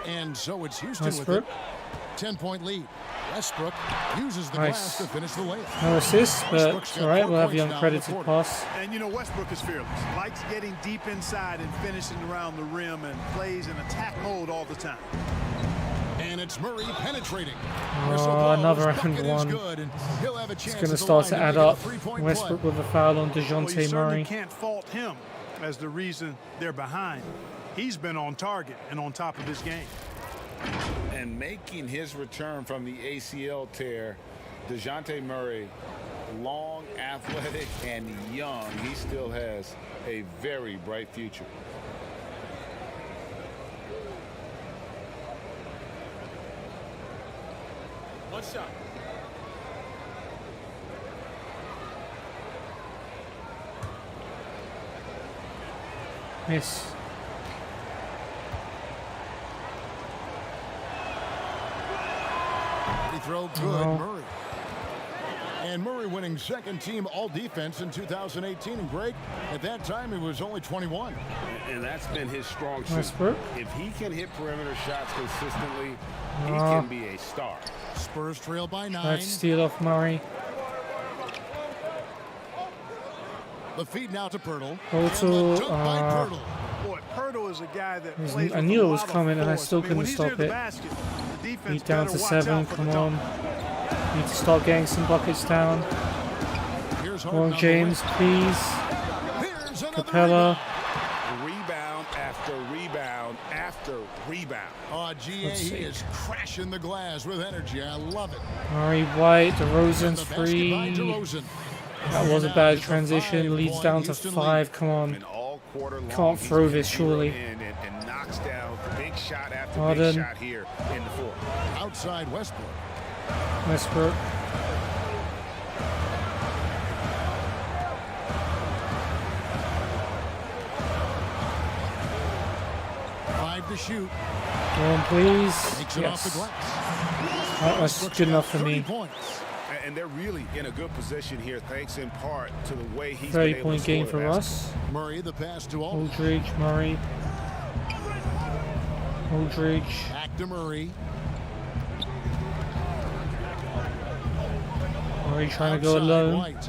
And so it's Houston Westbrook. with it. 10-point lead. Westbrook uses the Nice. glass to finish the layup. No assist, but Westbrook's it's got alright. 4 We'll have the points now in the uncredited quarter. pass. And you know, Westbrook is fearless. Likes getting deep inside and finishing around the rim and plays in attack mode all the time. And it's Murray penetrating. Oh, another His and bucket is one. good, and he'll have a It's chance going to at the start line to add make it a up. three-point Westbrook play. with a foul on Well, you DeJounte certainly Murray. can't fault him as the reason they're behind. He's been on target and on top of his game. And making his return from the ACL tear, DeJounte Murray, long, athletic, and young, he still has a very bright future. One shot. Miss. Free throw good, No. Murray. And Murray winning second team all defense in 2018. And Greg, at that time, he was only 21. And that's been his strong suit. Westbrook. If he can hit perimeter shots consistently, he No. can be a star. Spurs trail by 9. Let's steal off Murray. The feed now to Pirtle. Pirtle, And the dunk by Pirtle. Boy, Pirtle is a guy that He's- plays I with knew a it was lot of coming, and I force. still mean, couldn't when he's near stop the it. basket, the defense Beat down better to watch 7. out for Come the dunk. on. Need to start getting some buckets down. Here's Come Harden on, the James, wing. please. Here's another Capella. Rebound after rebound after rebound. Oh, GA, Let's he see. is crashing the glass with energy. I love it. Murray White, And DeRozan's the basket by free. DeRozan. That was a Now bad it's a transition. Leads 5-point down to Houston 5. lead. Come on. And all quarter long, Can't he's throw been this, surely. zeroed in and knocks down big shot after Harden. big shot here in the fourth. Outside Westbrook. Westbrook. 5 to shoot. Go on, please. Takes it off the Yes. glass. That's good enough for 30 me. points. And they're really in a good position here, thanks in part to the way he's 30-point game for us. Murray, the pass to Aldridge. Aldridge, Murray. Aldridge. Back to Murray. Murray trying to go Outside, alone. White.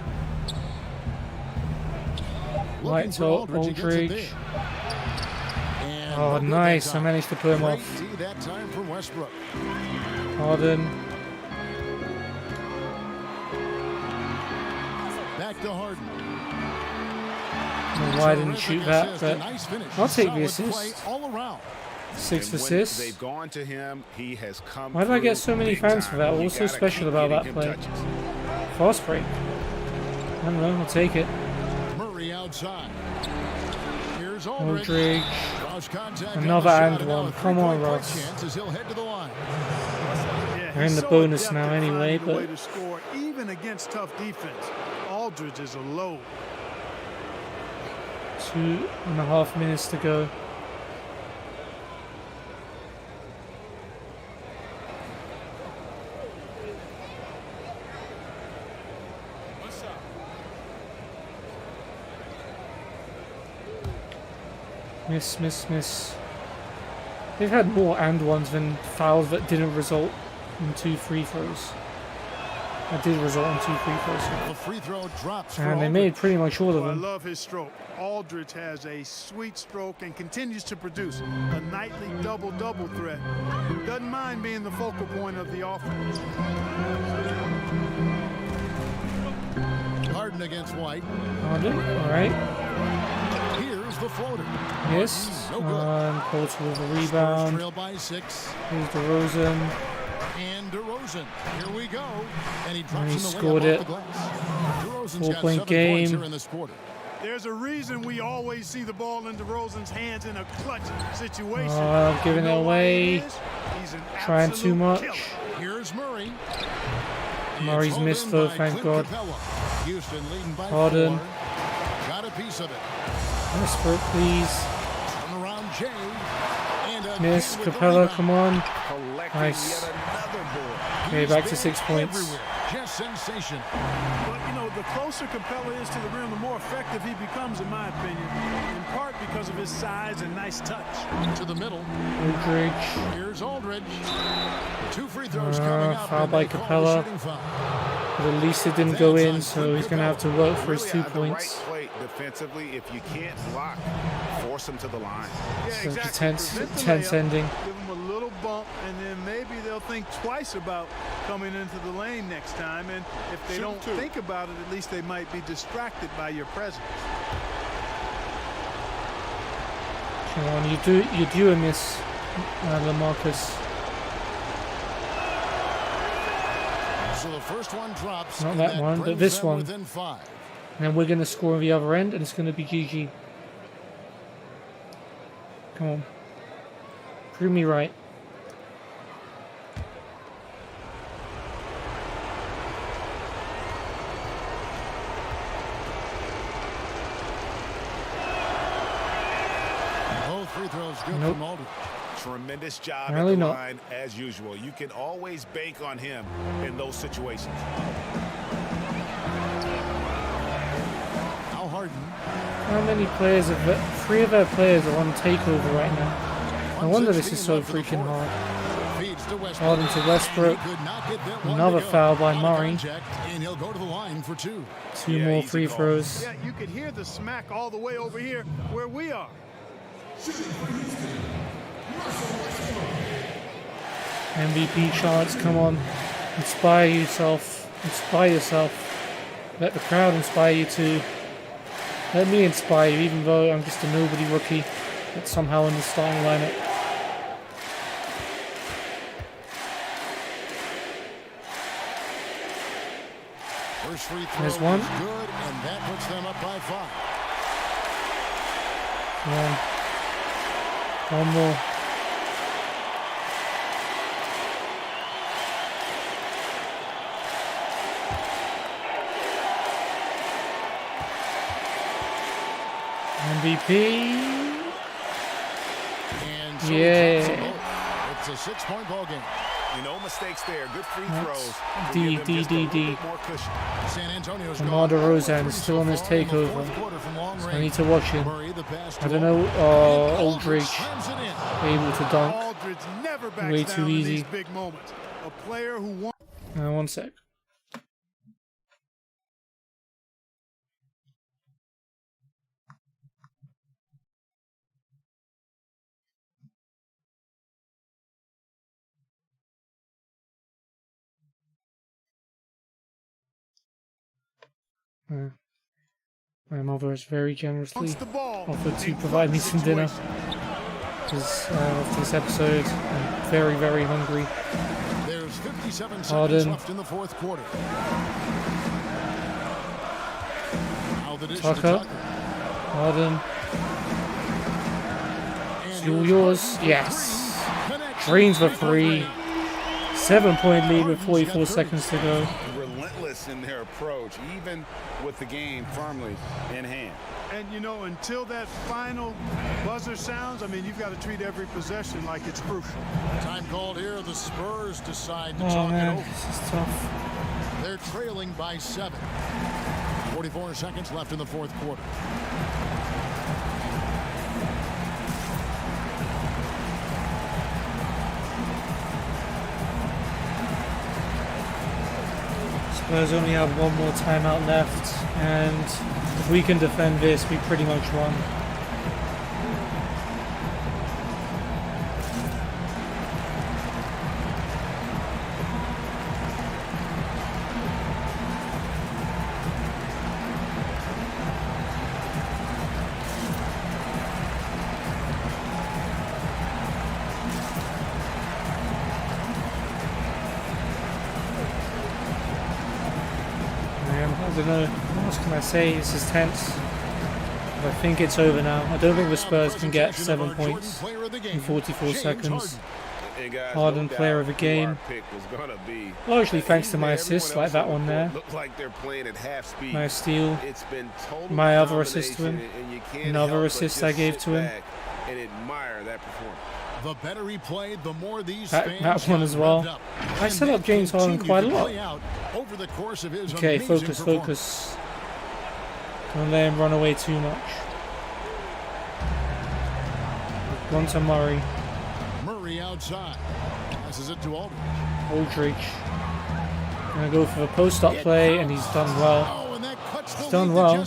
White to Aldridge. He gets it there. And Oh, no good nice. that I time. managed to put him Great off. D that time from Westbrook. Harden. Back to Harden. I don't know why I didn't shoot that, Assist. but A nice finish. I'll take the Solid assist. play all around. 6 And when assists. they've gone to him, he has come Why did I get through so many big fans time. for that? You What's so gotta special keep about getting that him play? touches. Fast break. I don't know. I'll take it. Murray outside. Here's Aldridge. Aldridge. Cross contact on Another the shot, and and now one. a Come on, three-point Ross. chance as he'll head to the line. They're in the so bonus adept now at anyway, finding a way but to score even against tough defense. Aldridge is a load. 2.5 minutes to go. One shot. Miss, miss, miss. They've had more and ones than fouls that didn't result in 2 free throws. That did result in 2 free throws. The free throw drops for And they Aldridge. made pretty much all of I them. love his stroke. Aldridge has a sweet stroke and continues to produce a nightly double-double threat. Doesn't mind being the focal point of the offense. Harden against White. Harden, alright. Here's the floater. Yes. No good. Colts with a Spurs rebound. trail by 6. Here's DeRozan. And DeRozan. Here we go. And he drops And he in the scored layup it. off the glass. DeRozan's got 4-point 7 points game. here in this quarter. There's a reason we always see the ball in DeRozan's hands in a clutch situation. Oh, giving You it know why away. it is? He's an Trying too absolute much. killer. Here's Murray. Murray's It's missed Holden though, by thank Clint God. Capella. Houston leading by Harden. 4. Got a piece of it. Westbrook, please. Turn around Jay. And a Miss. with the Capella, rebound. come on. Collecting Nice. yet another board. Okay, He's back to been 6 points. everywhere. Just sensation. But, you know, the closer Capella is to the rim, the more effective he becomes, in my opinion, in part because of his size and nice touch. To the middle. Aldridge. Here's Aldridge. 2 free throws coming up. Foul and by they call the Capella. shooting foul. But at least it didn't go in, so he's going to have to work for his Really 2 have the right points. play defensively. If you can't block, force him to the line. So it's a tense, Prevent the tense layup, ending. Give him a little bump, and then maybe they'll think twice about coming into the lane next time. And if they don't think about it, at least they might be distracted by your presence. Come on, you do a miss, LaMarcus. So the first one drops. Not and that one, but brings this them one. Within 5. And then we're going to score on the other end, and it's going to be GG. Come on. Prove me right. Both free throws good Nope. from Aldridge. Tremendous job Apparently at the not. line as usual. You can always bank on him in those situations. Now Harden. How many players have... 3 of our players are on takeover right now. No wonder this is so freaking hard. Feeds to Westbrook. Harden to Westbrook. He could not get that one Another to go. foul by Out of Murray. contact, and he'll go to the line for 2. 2 more free throws. Yeah, you could hear the smack all the way over here where we are. MVP chance, come on. Inspire yourself. Inspire yourself. Let the crowd inspire you too. Let me inspire you, even though I'm just a nobody rookie that's somehow in the starting lineup. First free throw There's one. is good, and that puts them up by 5. Come on. One more. MVP. And So he drops them both. It's a 6-point ball game. No mistakes there. Good free throws. D. San Antonio's DeMar DeRozan is still on this takeover. So I need to watch him. I don't know. Aldridge able to dunk. Aldridge never backs Way down too in easy. these big moments. A player who won. 1 sec. My mother has very generously offered to provide me some dinner because of this episode. I'm very, very hungry. There's 57 seconds Harden. left in the fourth quarter. Now the dish to Tucker. Tucker. Harden. It's all yours. Yes. Drains for 3. 7-point lead with 44 seconds to go. Relentless in their approach, even with the game firmly in hand. And you know, until that final buzzer sounds, I mean, you've got to treat every possession like it's crucial. Time called here. The Spurs decide to Oh talk man, it over. this is tough. They're trailing by 7. 44 seconds left in the fourth quarter. Spurs only have one more timeout left, and if we can defend this, we pretty much won. I don't know, what else can I say? This is tense. I think it's over now. I don't think the Spurs can get 7 points in 44 seconds. Harden player of the game. Largely thanks to my assists like that one there. Nice steal. My other assist to him. Another assist I gave to him. The better he played, the more these that one as well. I set up James Harden quite a lot. Okay, focus. Don't let him run away too much. One to Murray. Murray outside. Passes it to Aldridge. Aldridge. Gonna go for the post-up play, and he's done well. He's done well.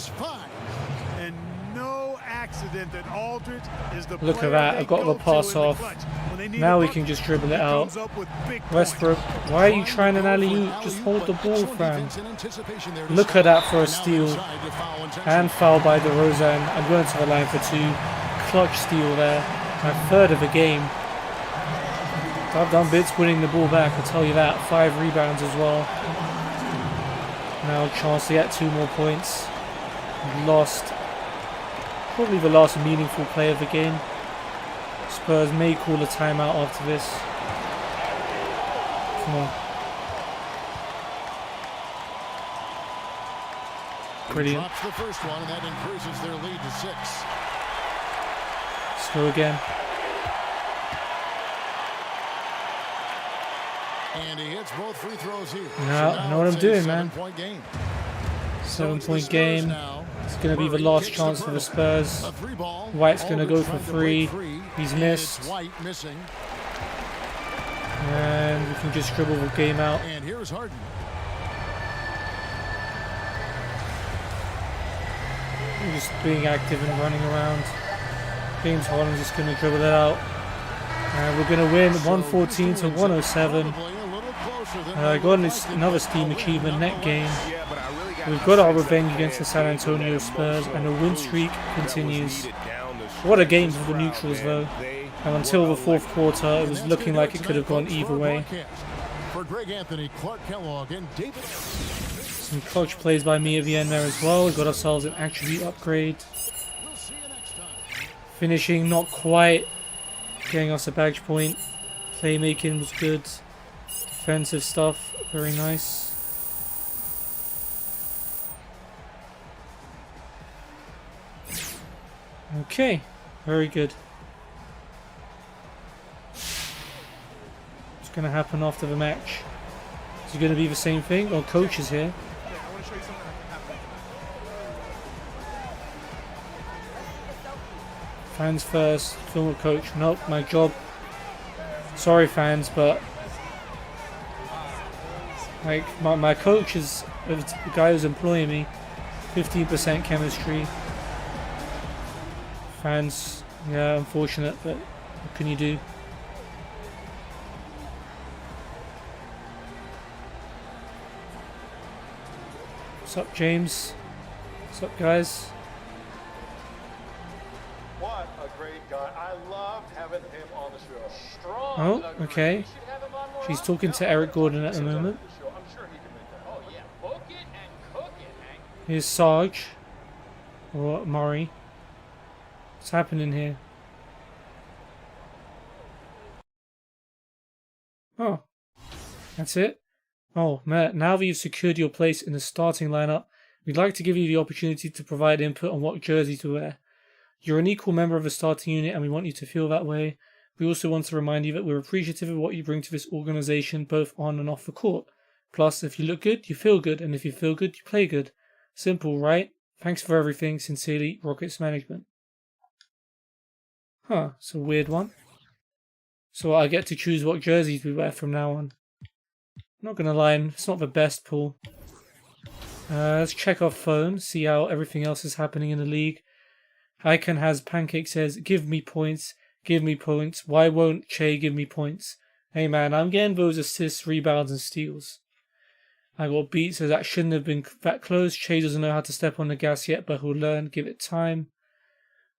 And no accident that Aldridge is the Look at that, I got the pass off. Now we can just dribble it out. Westbrook, why are you trying an alley-oop? Just hold the ball, fam. Look at that for a steal. And foul by DeRozan. I'm going to the line for 2. Clutch steal there. My third of the game. I've done bits winning the ball back, I'll tell you that. 5 rebounds as well. Now a chance to get 2 more points. Lost. Probably the last meaningful play of the game. Spurs may call a timeout after this. Come on. Brilliant. Drops the first one, and that increases their lead to 6. Let's go again. And he hits both free throws here. No, I know what I'm doing, man. 7-point game. 7-point game. It's going to be the last chance for the Spurs. White's going to go for 3. He's missed. White missing. And we can just dribble the game out. And here's Harden. We're just being active and running around. James Harden's just going to dribble it out. And we're going to win 114 to 107. Got another Steam achievement net game. We've got our revenge against the San Antonio Spurs, and the win streak continues. What a game for the neutrals, though. And until the fourth quarter, it was looking like it could have gone either way. For Greg Anthony, Clark Kellogg, and David. Some clutch plays by me at the end there as well. We got ourselves an attribute upgrade. Finishing not quite. Getting us a badge point. Playmaking was good. Defensive stuff, very nice. Okay, very good. What's going to happen after the match? Is it going to be the same thing? Or coach is here? I want to show you something that can happen. Fans first, film with coach. Nope, my job. Sorry fans, but like my coach is the guy who's employing me. 15% chemistry. Fans, yeah, unfortunate, but what can you do? What's up, James? What's up, guys? What a great guy. I loved having him on the show. Strong. Oh, okay. She's talking to Eric Gordon at the moment. I'm sure he can make that. Oh, yeah. Book it and cook it, Hank. Here's Sarge. Or Murray. What's happening here? Oh. That's it? Oh, Matt, now that you've secured your place in the starting lineup, we'd like to give you the opportunity to provide input on what jersey to wear. You're an equal member of the starting unit and we want you to feel that way. We also want to remind you that we're appreciative of what you bring to this organisation both on and off the court. Plus, if you look good, you feel good, and if you feel good, you play good. Simple, right? Thanks for everything. Sincerely, Rockets Management. Huh, it's a weird one. So I get to choose what jerseys we wear from now on. Not gonna lie, it's not the best pull. Let's check our phone, see how everything else is happening in the league. Icon has Pancake says, give me points, give me points. Why won't Che give me points? Hey man, I'm getting those assists, rebounds and steals. I got Beat says that shouldn't have been that close. Che doesn't know how to step on the gas yet, but he'll learn, give it time.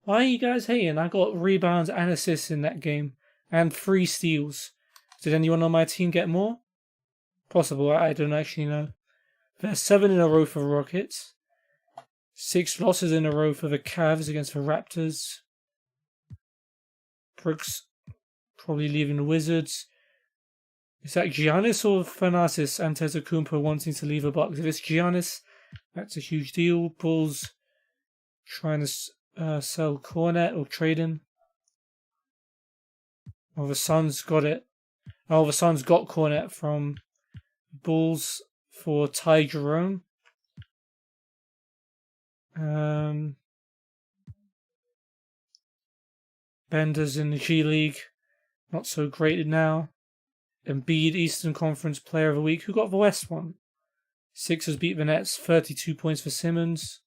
Why are you guys hating? I got rebounds and assists in that game. And 3 steals. Did anyone on my team get more? Possible, I don't actually know. There's 7 in a row for the Rockets. 6 losses in a row for the Cavs against the Raptors. Brooks probably leaving the Wizards. Is that Giannis or Thanasis Antetokounmpo wanting to leave the Bucks? If it's Giannis, that's a huge deal. Bulls trying to sell Cornet or trade him. Oh, the Suns got it. Oh, the Suns got Cornet from Bulls for Ty Jerome. Bender's in the G League. Not so great now. Embiid, Eastern Conference Player of the Week. Who got the West one? Sixers beat the Nets. 32 points for Simmons.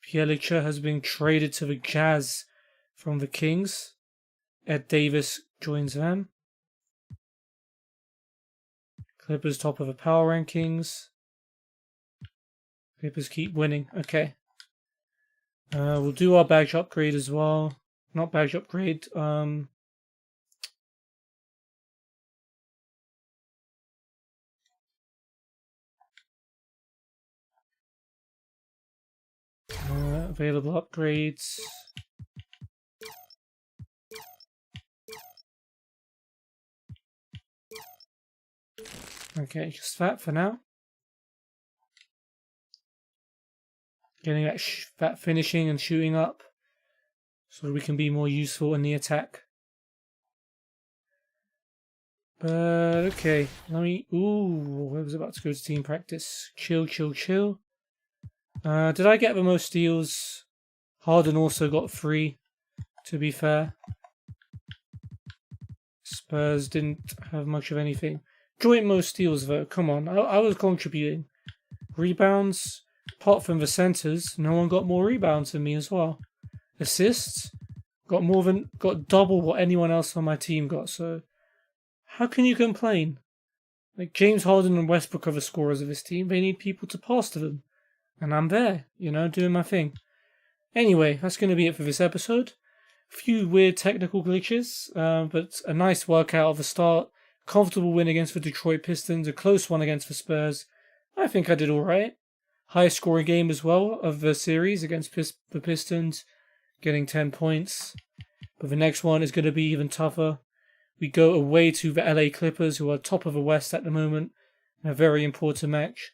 Bjelica has been traded to the Jazz from the Kings. Ed Davis joins them. Clippers top of the power rankings. Clippers keep winning. Okay. We'll do our badge upgrade as well. Not badge upgrade. Available upgrades. Okay, just that for now. Getting that finishing and shooting up so we can be more useful in the attack. But okay, let me. Ooh, I was about to go to team practice. Chill, chill, chill. Did I get the most steals? Harden also got 3, to be fair. Spurs didn't have much of anything. Joint most steals though, come on, I was contributing. Rebounds, apart from the centers, no one got more rebounds than me as well. Assists, got double what anyone else on my team got, so how can you complain? Like, James Harden and Westbrook are the scorers of this team, they need people to pass to them. And I'm there, doing my thing. Anyway, that's going to be it for this episode. A few weird technical glitches, but a nice workout of the start. Comfortable win against the Detroit Pistons, a close one against the Spurs. I think I did alright. Highest scoring game as well of the series against the Pistons, getting 10 points. But the next one is going to be even tougher. We go away to the LA Clippers, who are top of the West at the moment, in a very important match.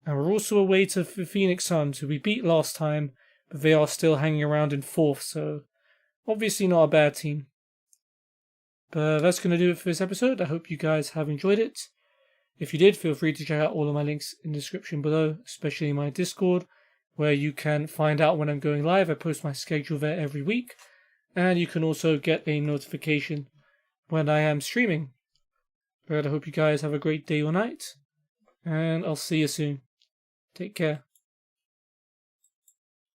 And we're also away to the Phoenix Suns, who we beat last time, but they are still hanging around in 4th, so obviously not a bad team. But that's going to do it for this episode. I hope you guys have enjoyed it. If you did, feel free to check out all of my links in the description below, especially my Discord, where you can find out when I'm going live. I post my schedule there every week. And you can also get a notification when I am streaming. But I hope you guys have a great day or night. And I'll see you soon. Take care.